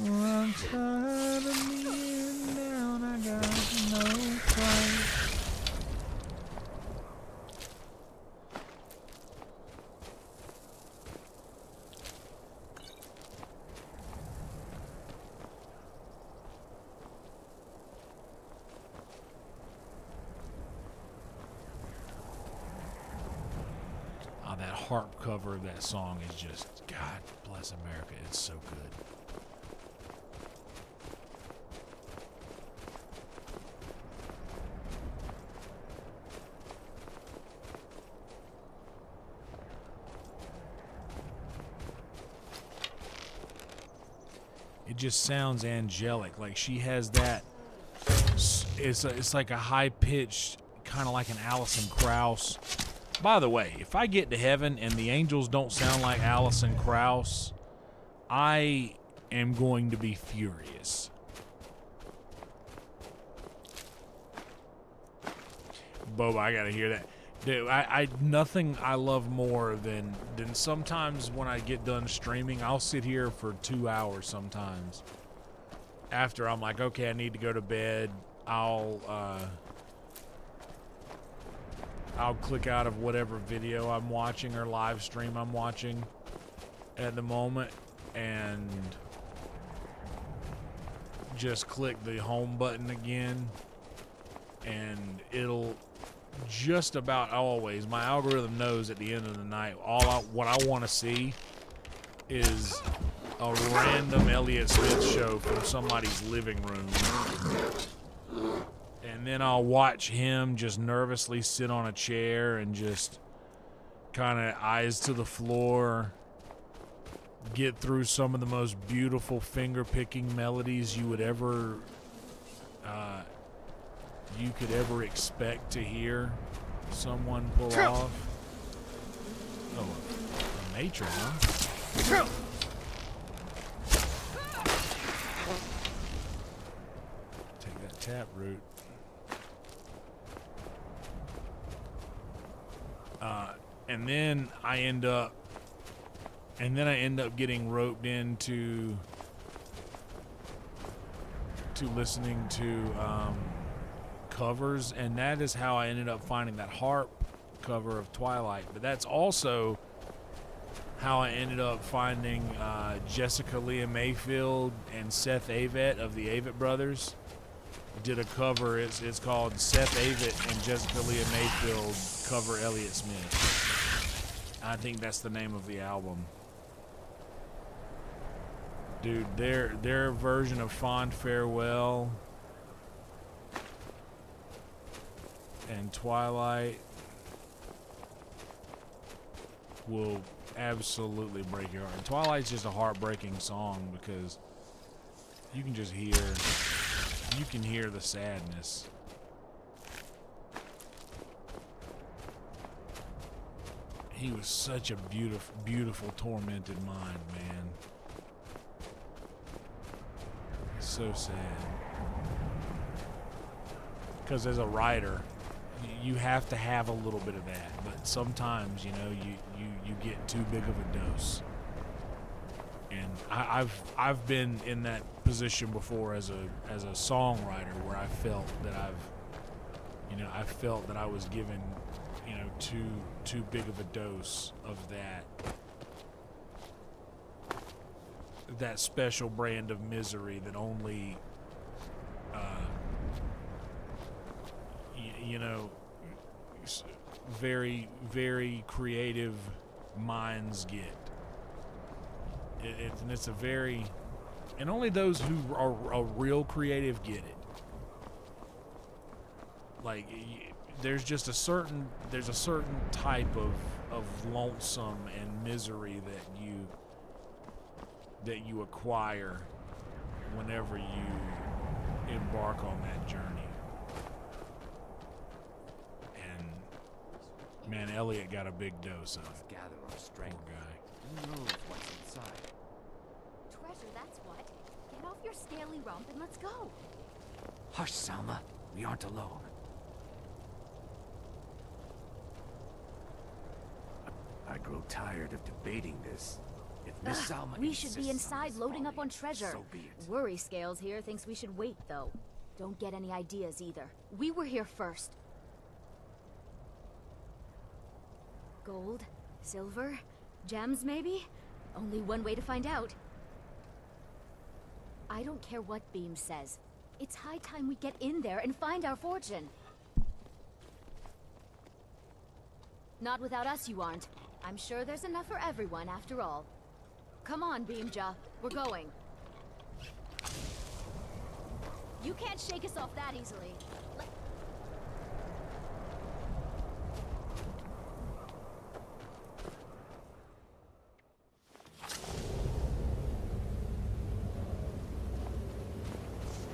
well, I'm tired of being down. I got no fight. That harp cover of that song is just, God bless America, it's so good. It just sounds angelic, like she has that, it's like a high-pitched, kind of like an Alison Krauss. By the way, if I get to heaven and the angels don't sound like Alison Krauss, I am going to be furious. Boba, I gotta hear that. Dude, nothing I love more than sometimes when I get done streaming, I'll sit here for 2 hours sometimes. After I'm like, okay, I need to go to bed, I'll click out of whatever video I'm watching or live stream I'm watching at the moment and just click the home button again, and it'll just about always, my algorithm knows at the end of the night, what I want to see is a random Elliott Smith show from somebody's living room. And then I'll watch him just nervously sit on a chair and just kind of eyes to the floor, get through some of the most beautiful finger-picking melodies you would ever, you could ever expect to hear someone pull off. Oh, a matron, huh? Take that tap root. And then I end up getting roped into listening to covers, and that is how I ended up finding that harp cover of Twilight. But that's also how I ended up finding Jessica Leah Mayfield and Seth Avett of the Avett Brothers did a cover. It's called Seth Avett and Jessica Leah Mayfield cover Elliott Smith. I think that's the name of the album. Dude, their version of Fond Farewell and Twilight will absolutely break your heart. And Twilight's just a heartbreaking song because you can just hear the sadness. He was such a beautiful, beautiful, tormented mind, man. So sad. Because as a writer, you have to have a little bit of that, but sometimes, you know, you get too big of a dose. And I've been in that position before as a songwriter where I felt that I was given, you know, too big of a dose of that. that special brand of misery that only, you know, very, very creative minds get. And it's a very, and only those who are real creative get it. Like, there's just a certain type of lonesome and misery that you acquire whenever you embark on that journey. And man, Elliot got a big dose of it. Gather our strength. Poor guy. Who knows what's inside? Treasure, that's what. Get off your scaly rump and let's go. Hush, Salma. We aren't alone. I grow tired of debating this. If Miss Salma We should be insists on inside this loading up folly, on treasure. So be it. Worry Scales here thinks we should wait, though. Don't get any ideas either. We were here first. Gold? Silver? Gems, maybe? Only one way to find out. I don't care what Beam says. It's high time we get in there and find our fortune. Not without us, you aren't. I'm sure there's enough for everyone, after all. Come on, Beamja. We're going. You can't shake us off that easily.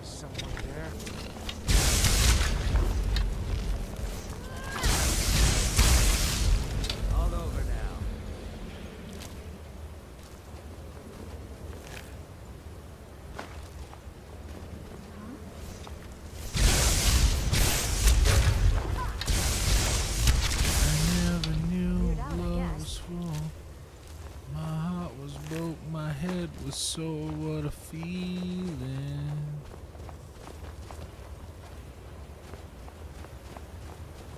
Someone there? All over now. I never knew Weird out, I love guess. was full. My heart was broke, my head was sore. What a feeling.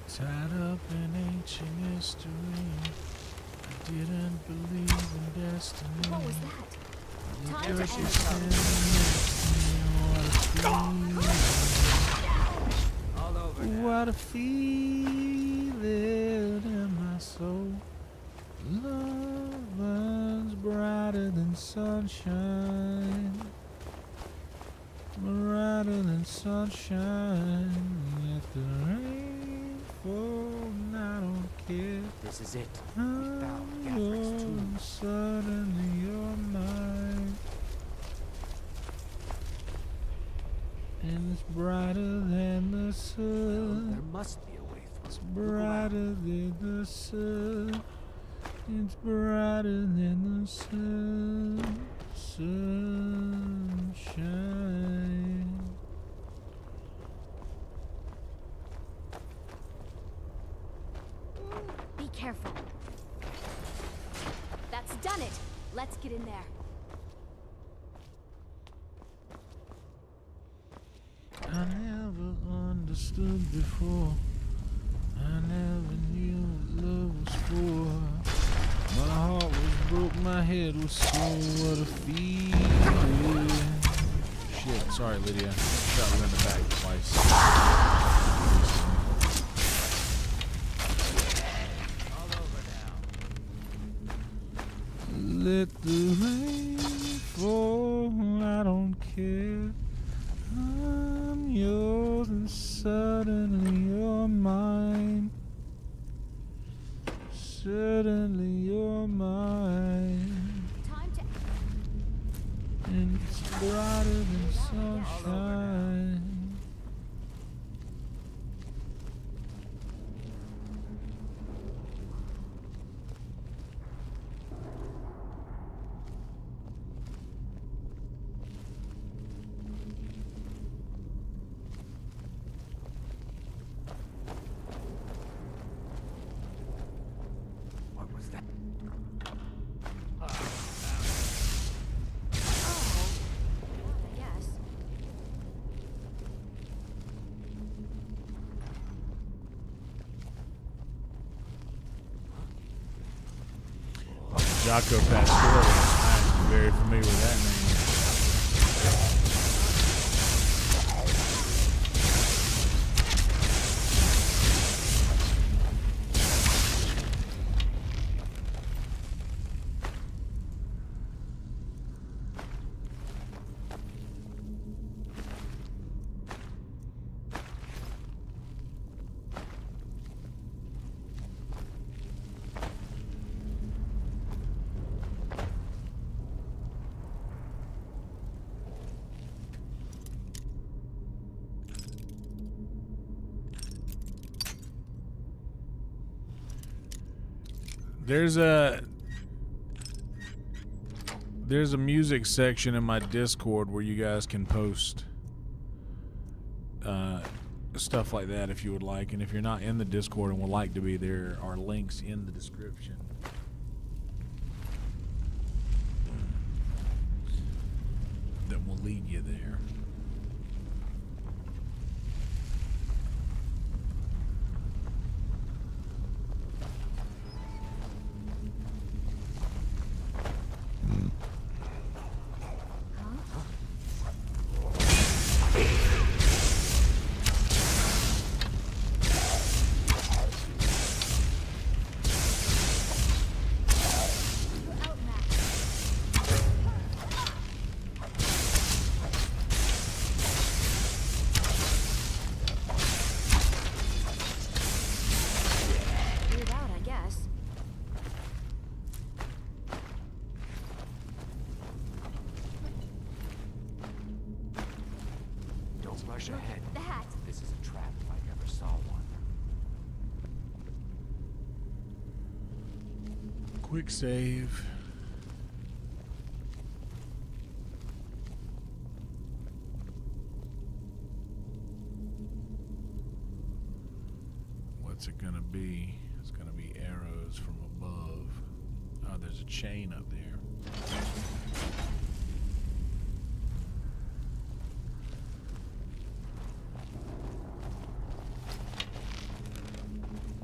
Tied up in ancient history. I didn't believe in destiny. What was that? Time to Just end standing this. next to me. What a feeling. All over now. What a feeling in my soul. Love burns brighter than sunshine. Brighter than sunshine. Let the rain fall and I don't care. This is it. We found I'm Gathrick's yours tomb. and suddenly you're mine. And it's brighter than the Well, sun. there must be a way through. It's Look around. brighter than the sun. It's brighter than the sun. Sunshine. Be careful. That's done it. Let's get in there. I never understood before. I never knew what love was for. My heart was broke, my head was sore. What a feeling. Shit, sorry Lydia. Shot her in the back twice. All over now. Let the rain fall, I don't care. I'm yours and suddenly you're mine. Suddenly you're mine. Time to... And it's brighter than sunshine. What was that? I guess. Jaco Pastorius. very familiar with that name. There's a music section in my Discord where you guys can post stuff like that if you would like, and if you're not in the Discord and would like to be, there are links in the description that will lead you there. Rush ahead. This is a trap if I ever saw one. Quick save. What's it gonna be? It's gonna be arrows from above. Oh, there's a chain up there.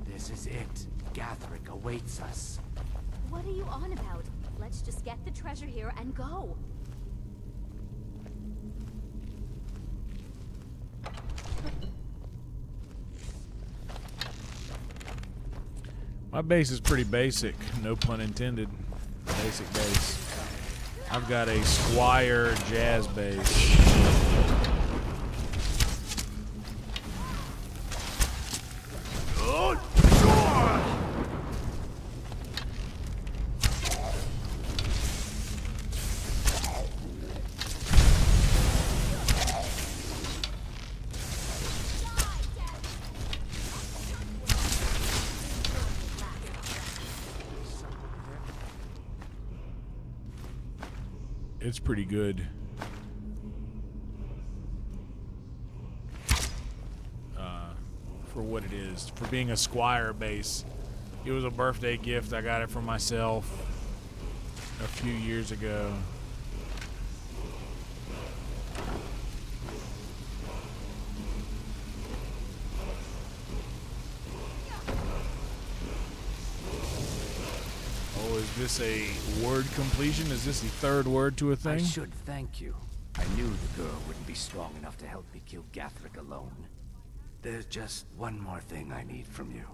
This is it. Gathric awaits us. What are you on about? Let's just get the treasure here and go. My base is pretty basic, no pun intended. Basic base. I've got a Squire jazz base. It's pretty good. For what it is. For being a Squire base. It was a birthday gift. I got it for myself a few years ago. Oh, is this a word completion? Is this the third word to a thing? I should thank you. I knew the girl wouldn't be strong enough to help me kill Gathric alone. There's just one more thing I need from you.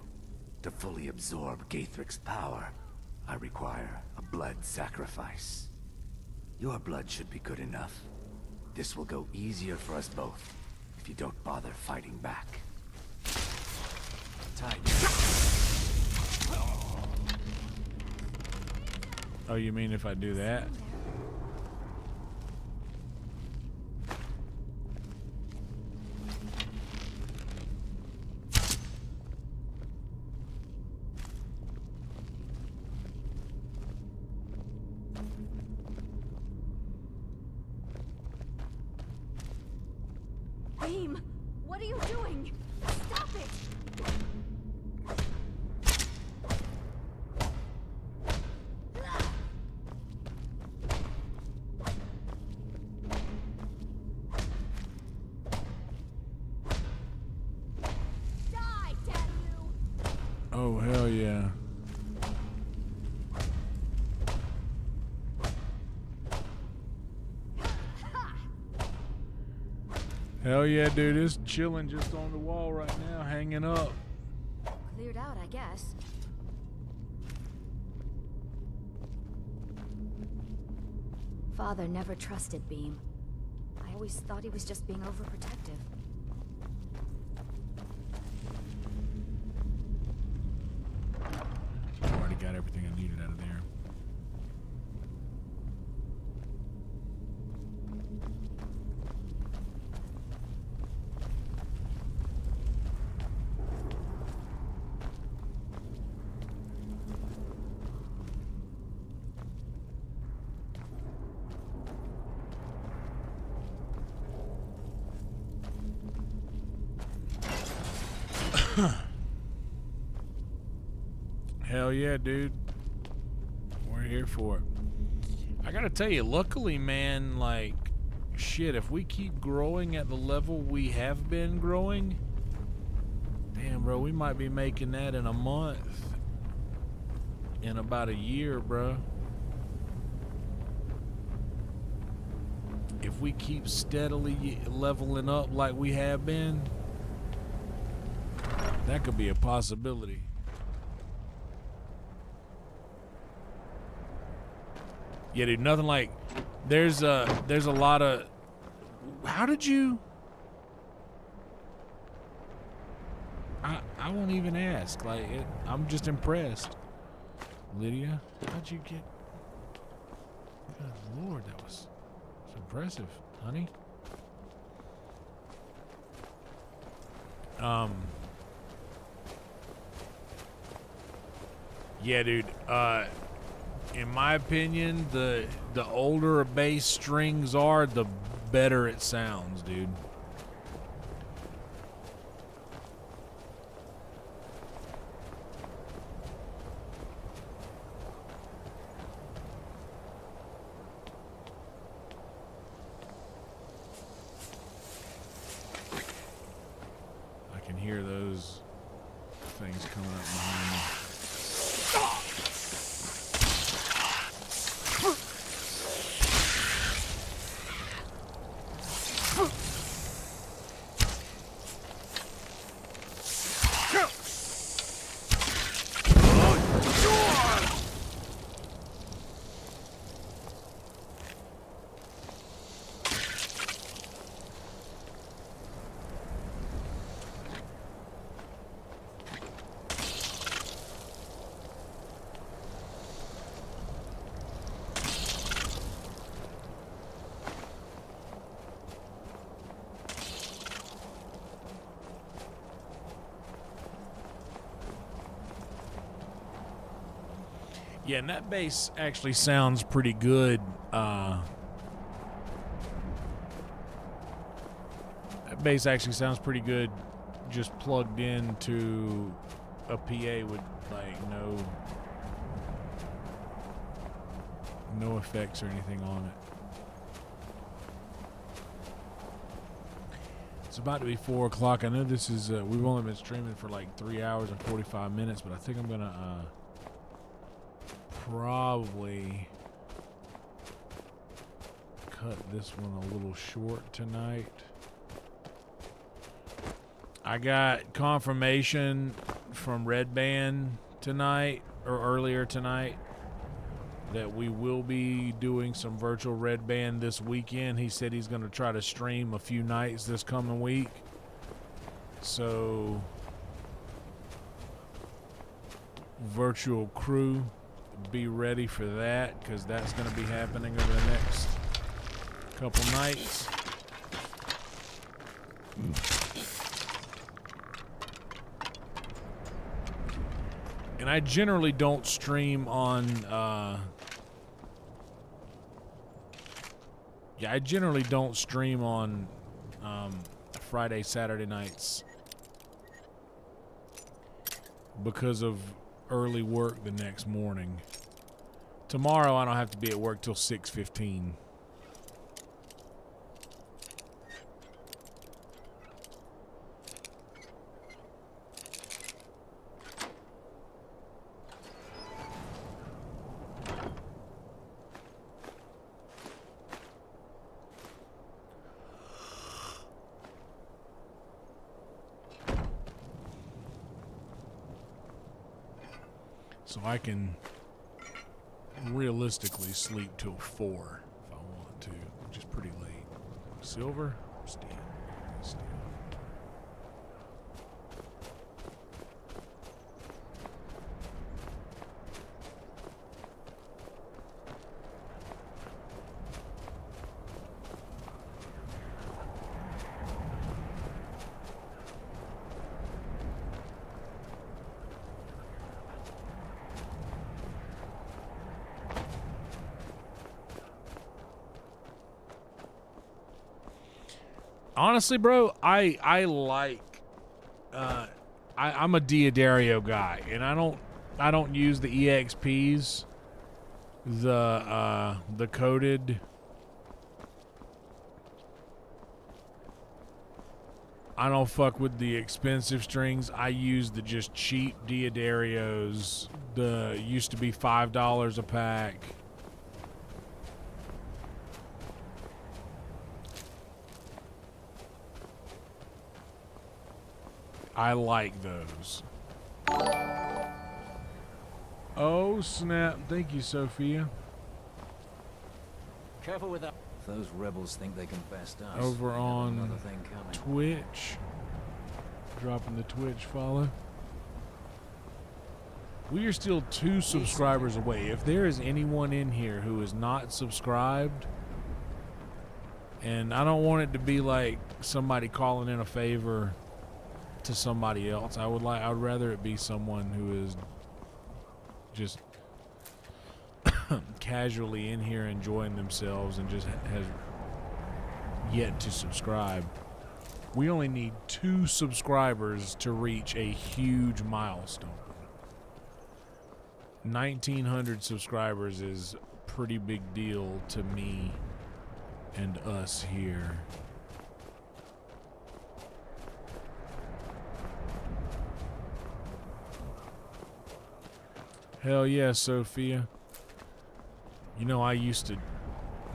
To fully absorb Gathric's power, I require a blood sacrifice. Your blood should be good enough. This will go easier for us both if you don't bother fighting back. Tight. Oh, you mean if I do that? Beam, what are you doing? Stop it! Die, damn you! Oh, hell yeah. Hell yeah, dude. It's chilling just on the wall right now, hanging up. Cleared out, I guess. Father never trusted Beam. I always thought he was just being overprotective. I already got everything I needed out of there. Hell yeah, dude. We're here for it. I gotta tell you, luckily, man, like, shit, if we keep growing at the level we have been growing, damn, bro, we might be making that in a month. In about a year, bro. If we keep steadily leveling up like we have been, that could be a possibility. Yeah, dude, nothing like, there's a lot of, how did you, I won't even ask, like, I'm just impressed. Lydia, how'd you get, good Lord, that was impressive, honey. Yeah, dude, in my opinion, the older a bass strings are, the better it sounds, dude. I can hear those things coming up behind me. Yeah, and that bass actually sounds pretty good. That bass actually sounds pretty good just plugged into a PA with like no effects or anything on it. It's about to be 4 o'clock. I know this is, we've only been streaming for like 3 hours and 45 minutes, but I think I'm gonna, probably cut this one a little short tonight. I got confirmation from Red Band tonight, or earlier tonight, that we will be doing some virtual Red Band this weekend. He said he's going to try to stream a few nights this coming week. So, virtual crew, be ready for that, because that's going to be happening over the next couple nights. And I generally don't stream on I generally don't stream on Friday, Saturday nights because of early work the next morning. Tomorrow I don't have to be at work till 6:15. So I can realistically sleep till 4 if I want to, which is pretty late. Silver? Steel. Steel. Honestly, bro, I like I'm a Diodario guy, and I don't use the EXPs, the coded. I don't fuck with the expensive strings. I use the just cheap Diodarios. The used to be $5 a pack. I like those. Oh snap! Thank you, Sophia. Careful with that. If those rebels think they can best us, Over we have on another thing coming. Twitch. Dropping the Twitch follow. We are still 2 subscribers away. If there is anyone in here who is not subscribed, and I don't want it to be like somebody calling in a favor to somebody else. I'd rather it be someone who is just casually in here enjoying themselves and just has yet to subscribe. We only need 2 subscribers to reach a huge milestone. 1,900 subscribers is a pretty big deal to me and us here. Hell yeah, Sophia. You know,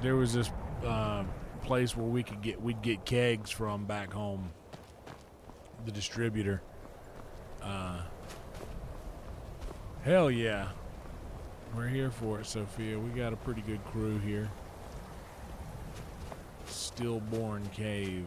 there was this place where we'd get kegs from back home. The distributor. Hell yeah. We're here for it, Sophia. We got a pretty good crew here. Stillborn Cave.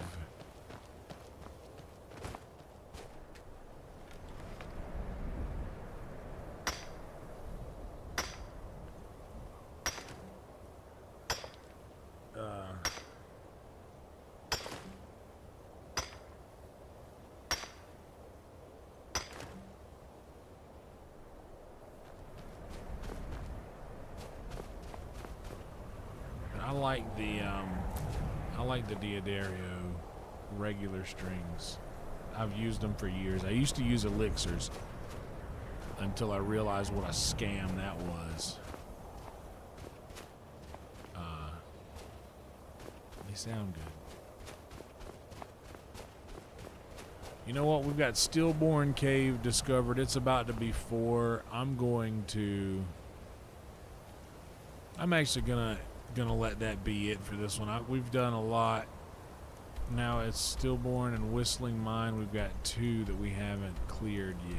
I like the Diodario regular strings. I've used them for years. I used to use elixirs until I realized what a scam that was. They sound good. You know what? We've got Stillborn Cave discovered. It's about to be 4. I'm actually gonna let that be it for this one. We've done a lot. Now it's Stillborn and Whistling Mine. We've got 2 that we haven't cleared yet.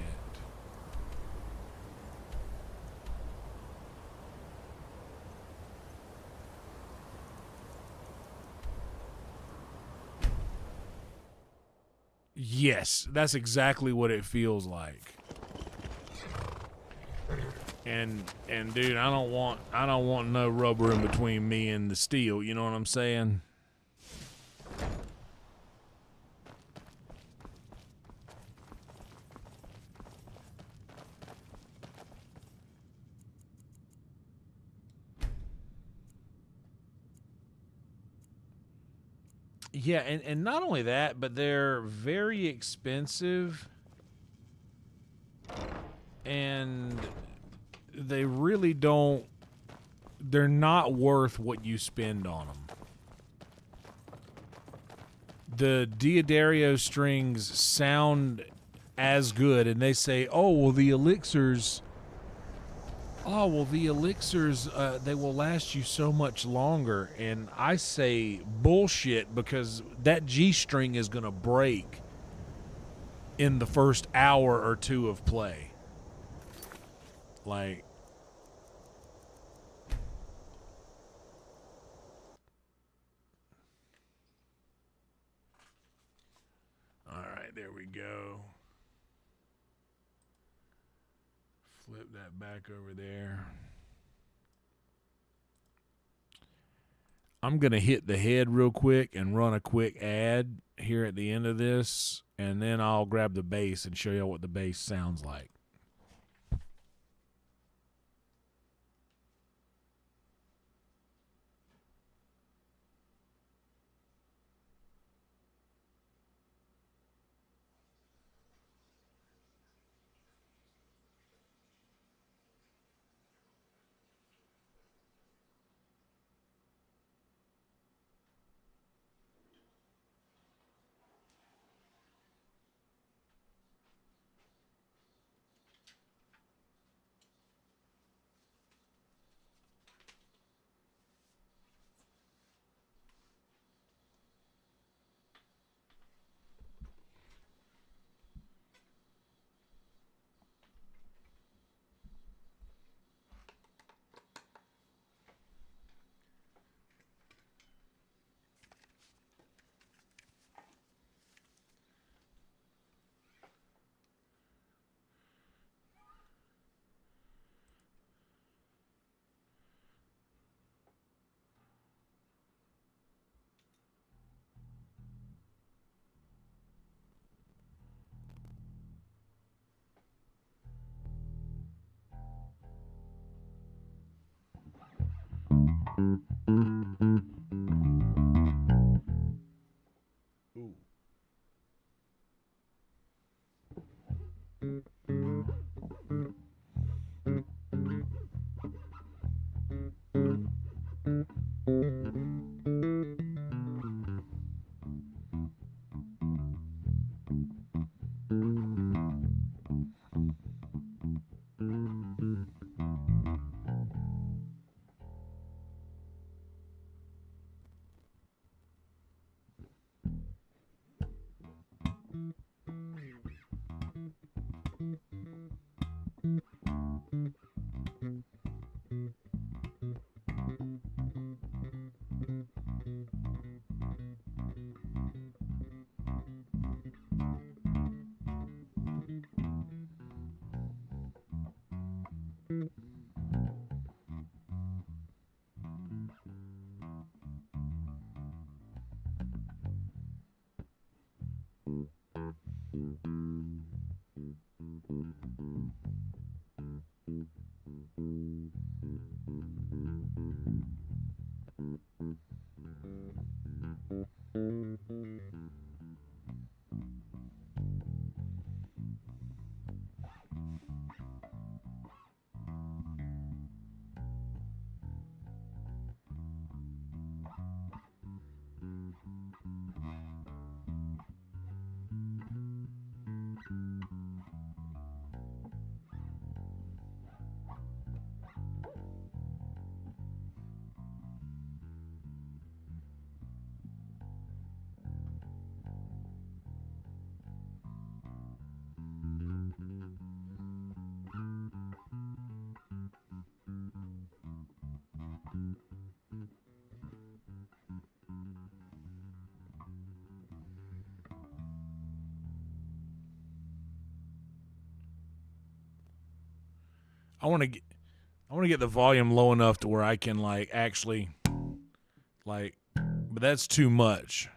Yes, that's exactly what it feels like. And dude, I don't want no rubber in between me and the steel, you know what I'm saying? Yeah, and not only that, but they're very expensive, and they really don't, they're not worth what you spend on them. The Diodario strings sound as good, and they say, oh, well, the elixirs, they will last you so much longer. And I say bullshit, because that G string is going to break in the first hour or 2 of play. Like, all right, there we go. Flip that back over there. I'm going to hit the head real quick and run a quick ad here at the end of this, and then I'll grab the bass and show you what the bass sounds like. Ooh. I want to get the volume low enough to where I can like actually like, but that's too much.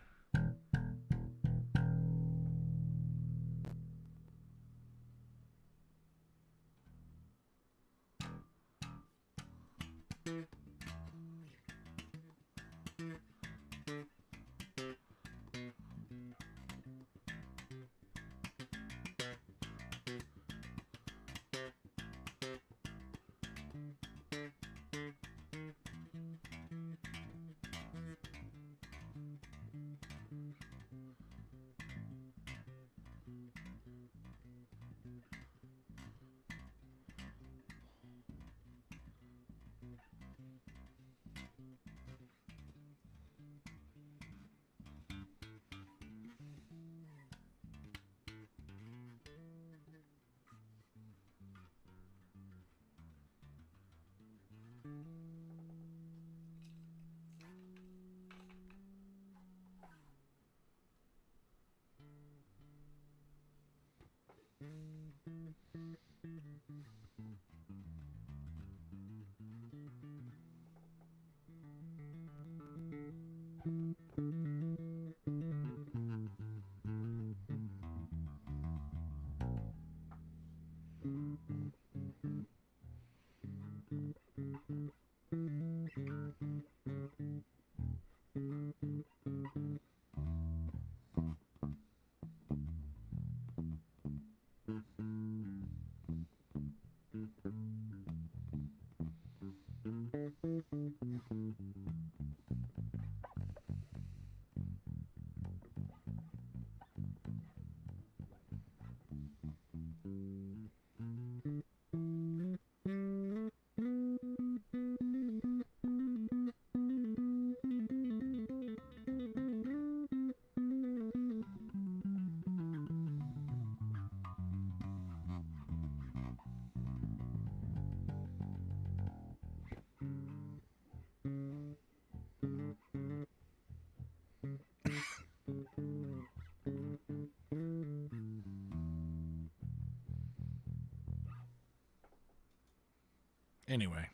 Anyway.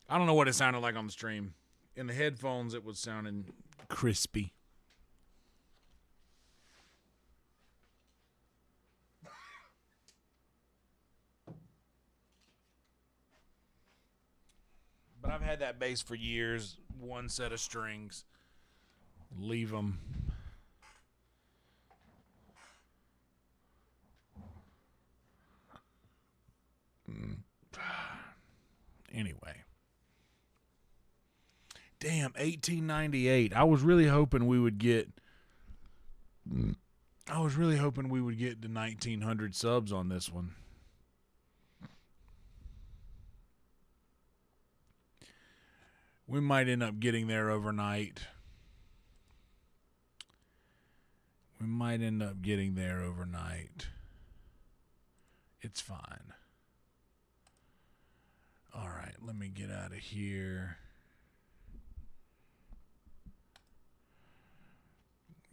I don't know what it sounded like on the stream. In the headphones, it was sounding crispy. But I've had that bass for years. One set of strings. Leave them. Anyway. Damn, 1898. I was really hoping we would get to 1900 subs on this one. We might end up getting there overnight. It's fine. All right, let me get out of here.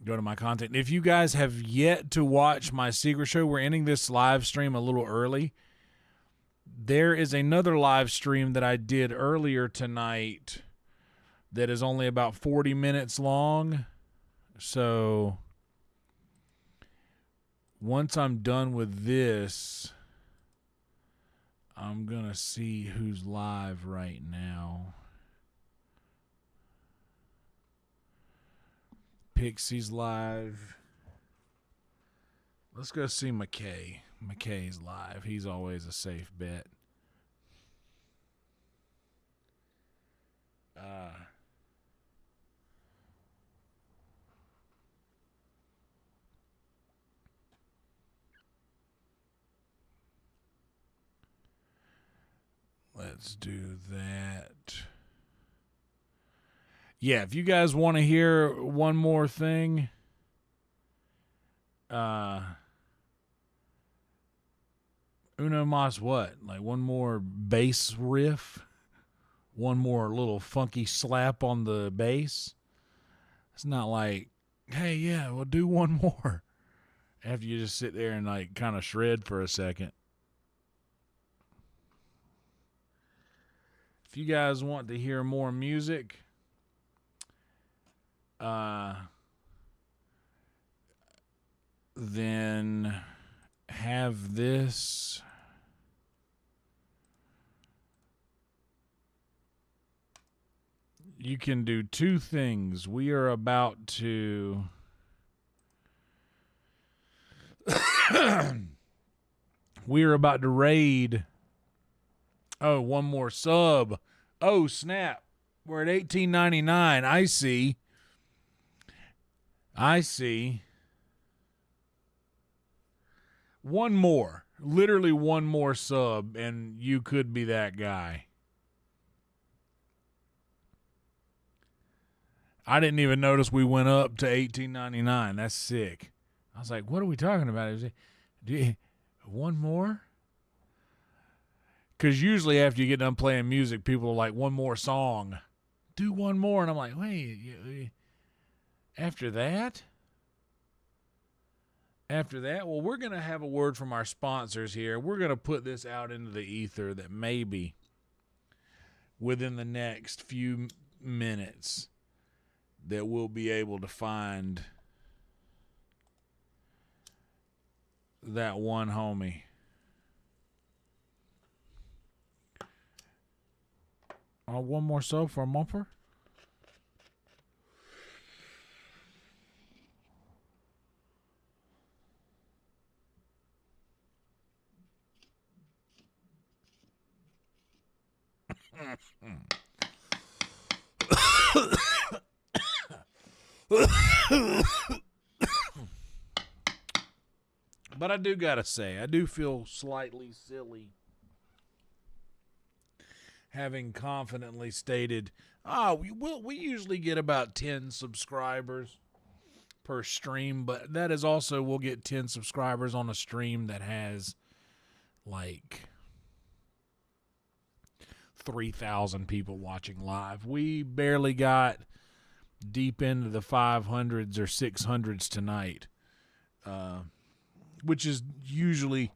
Go to my content. If you guys have yet to watch my secret show, we're ending this live stream a little early. There is another live stream that I did earlier tonight that is only about 40 minutes long. So once I'm done with this, I'm going to see who's live right now. Pixie's live. Let's go see McKay. McKay's live. He's always a safe bet. Let's do that. Yeah, if you guys want to hear one more thing, Uno Mas what? Like one more bass riff? One more little funky slap on the bass? It's not like, hey, yeah, we'll do one more. After you just sit there and like kind of shred for a second. If you guys want to hear more music, then have this. You can do two things. We are about to raid. Oh, one more sub. Oh, snap. We're at $18.99. I see. One more. Literally one more sub, and you could be that guy. I didn't even notice we went up to $18.99. That's sick. I was like, what are we talking about? One more? Because usually after you get done playing music, people are like, one more song. Do one more. And I'm like, wait, after that? Well, we're going to have a word from our sponsors here. We're going to put this out into the ether that maybe within the next few minutes that we'll be able to find that one homie. One more so for a mumper. But I do gotta say, I do feel slightly silly having confidently stated, we usually get about 10 subscribers per stream, but that is also, we'll get 10 subscribers on a stream that has like 3,000 people watching live. We barely got deep into the 500s or 600s tonight, which is usually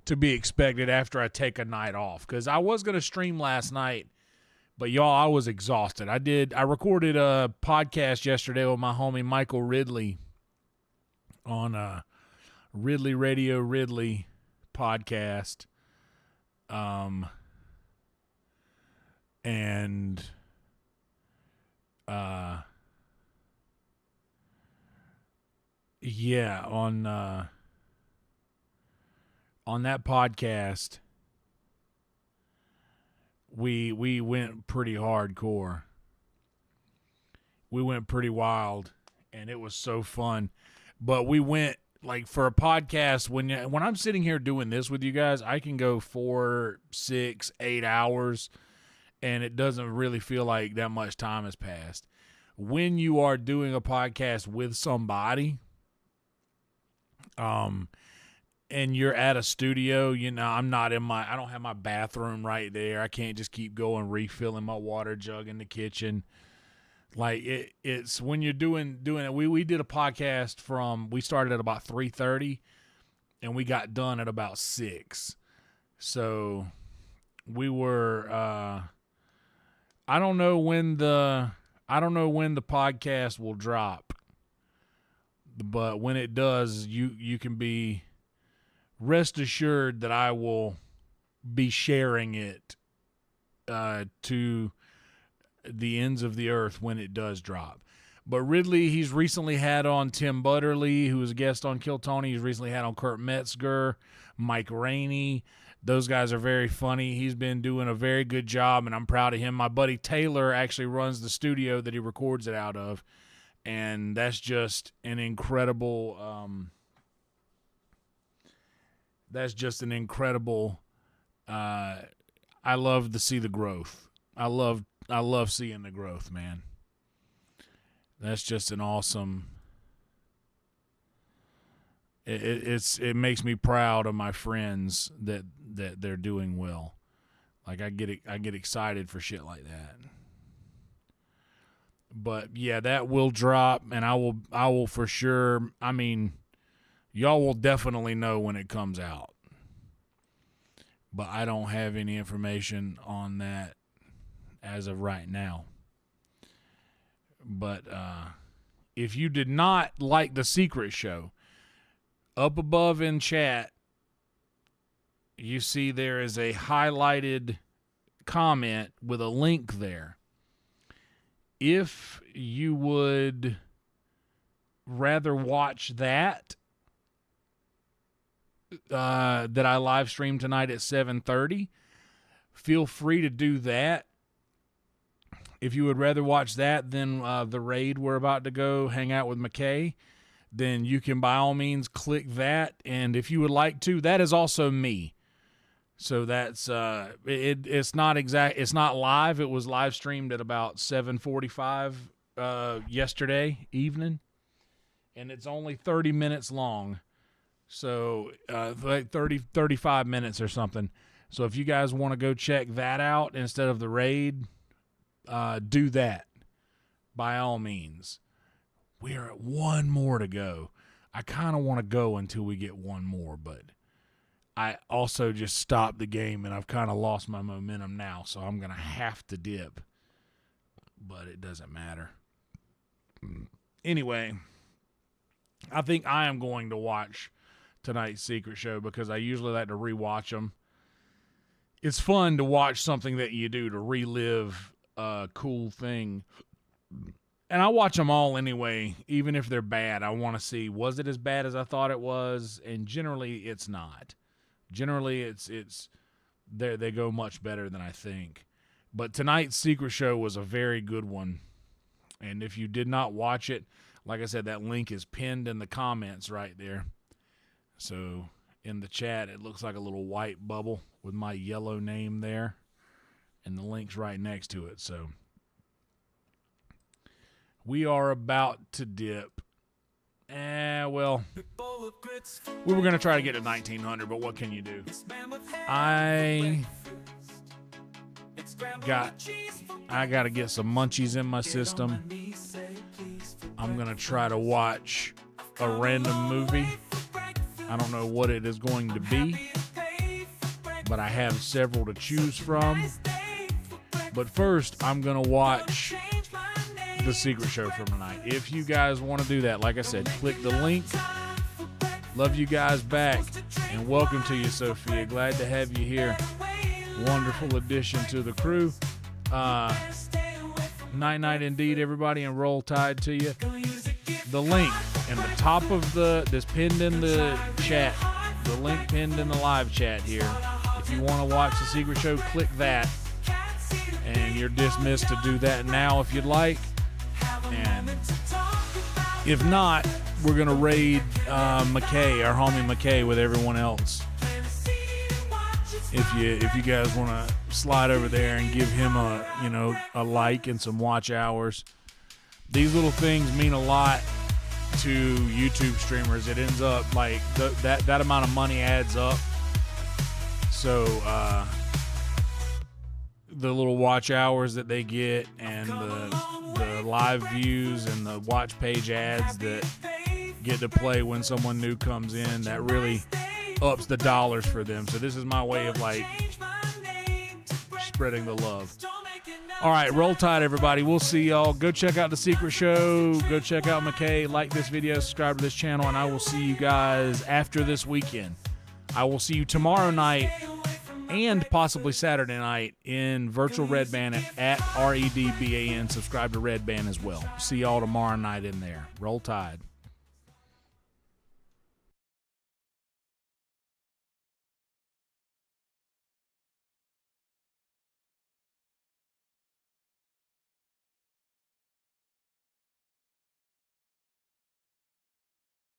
to be expected after I take a night off, because I was going to stream last night, but y'all, I was exhausted. I recorded a podcast yesterday with my homie Michael Ridley on Ridley Radio Ridley podcast. And yeah, on that podcast, we went pretty hardcore. We went pretty wild, and it was so fun. But we went, like, for a podcast, when I'm sitting here doing this with you guys, I can go 4, 6, 8 hours, and it doesn't really feel like that much time has passed. When you are doing a podcast with somebody, and you're at a studio, you know, I don't have my bathroom right there. I can't just keep going refilling my water jug in the kitchen. Like, it's when you're doing it. We did a podcast we started at about 3:30 and we got done at about 6. So we were, I don't know when the podcast will drop, but when it does, you can be rest assured that I will be sharing it to the ends of the earth when it does drop. But Ridley, he's recently had on Tim Butterly, who was a guest on Kill Tony. He's recently had on Kurt Metzger, Mike Rainey. Those guys are very funny. He's been doing a very good job, and I'm proud of him. My buddy Taylor actually runs the studio that he records it out of, and that's just an incredible I love to see the growth. I love seeing the growth, man. That's just an awesome. It makes me proud of my friends that they're doing well. Like, I get excited for shit like that. But yeah, that will drop, and I will for sure. I mean, y'all will definitely know when it comes out. But I don't have any information on that as of right now. But if you did not like The Secret Show, up above in chat, you see there is a highlighted comment with a link there. If you would rather watch that I live streamed tonight at 7:30, feel free to do that. If you would rather watch that than the raid we're about to go hang out with McKay, then you can by all means click that. And if you would like to, that is also me. So that's it's not live. It was live streamed at about 7:45 yesterday evening, and it's only 30 minutes long. So like 35 minutes or something. So if you guys want to go check that out instead of the raid, do that by all means. We are at one more to go. I kind of want to go until we get one more, but I also just stopped the game and I've kind of lost my momentum now, so I'm going to have to dip. But it doesn't matter. Anyway, I think I am going to watch tonight's Secret Show because I usually like to rewatch them. It's fun to watch something that you do to relive cool thing. And I watch them all anyway, even if they're bad. I want to see, was it as bad as I thought it was? And generally, it's not. Generally, it's they go much better than I think. But tonight's secret show was a very good one. And if you did not watch it, like I said, that link is pinned in the comments right there. So in the chat, it looks like a little white bubble with my yellow name there. And the link's right next to it. So we are about to dip. Well, we were going to try to get to 1900, but what can you do? I got to get some munchies in my system. I'm going to try to watch a random movie. I don't know what it is going to be, but I have several to choose from. But first, I'm going to watch the secret show from tonight. If you guys want to do that, like I said, click the link. Love you guys back, and welcome to you, Sophia. Glad to have you here. Wonderful addition to the crew. Night indeed, everybody, and roll tide to you. The link in the top of this pinned in the chat, the link pinned in the live chat here. If you want to watch the secret show, click that, and you're dismissed to do that now if you'd like. And if not, we're going to raid McKay, our homie McKay, with everyone else. If you guys want to slide over there and give him a like and some watch hours. These little things mean a lot to YouTube streamers. It ends up like that amount of money adds up. So the little watch hours that they get and the live views and the watch page ads that get to play when someone new comes in, that really ups the dollars for them. So this is my way of like spreading the love. All right, roll tide, everybody. We'll see y'all. Go check out the secret show. Go check out McKay. Like this video, subscribe to this channel, and I will see you guys after this weekend. I will see you tomorrow night and possibly Saturday night in virtual Red Band at REDBAN. Subscribe to Red Band as well. See y'all tomorrow night in there. Roll tide.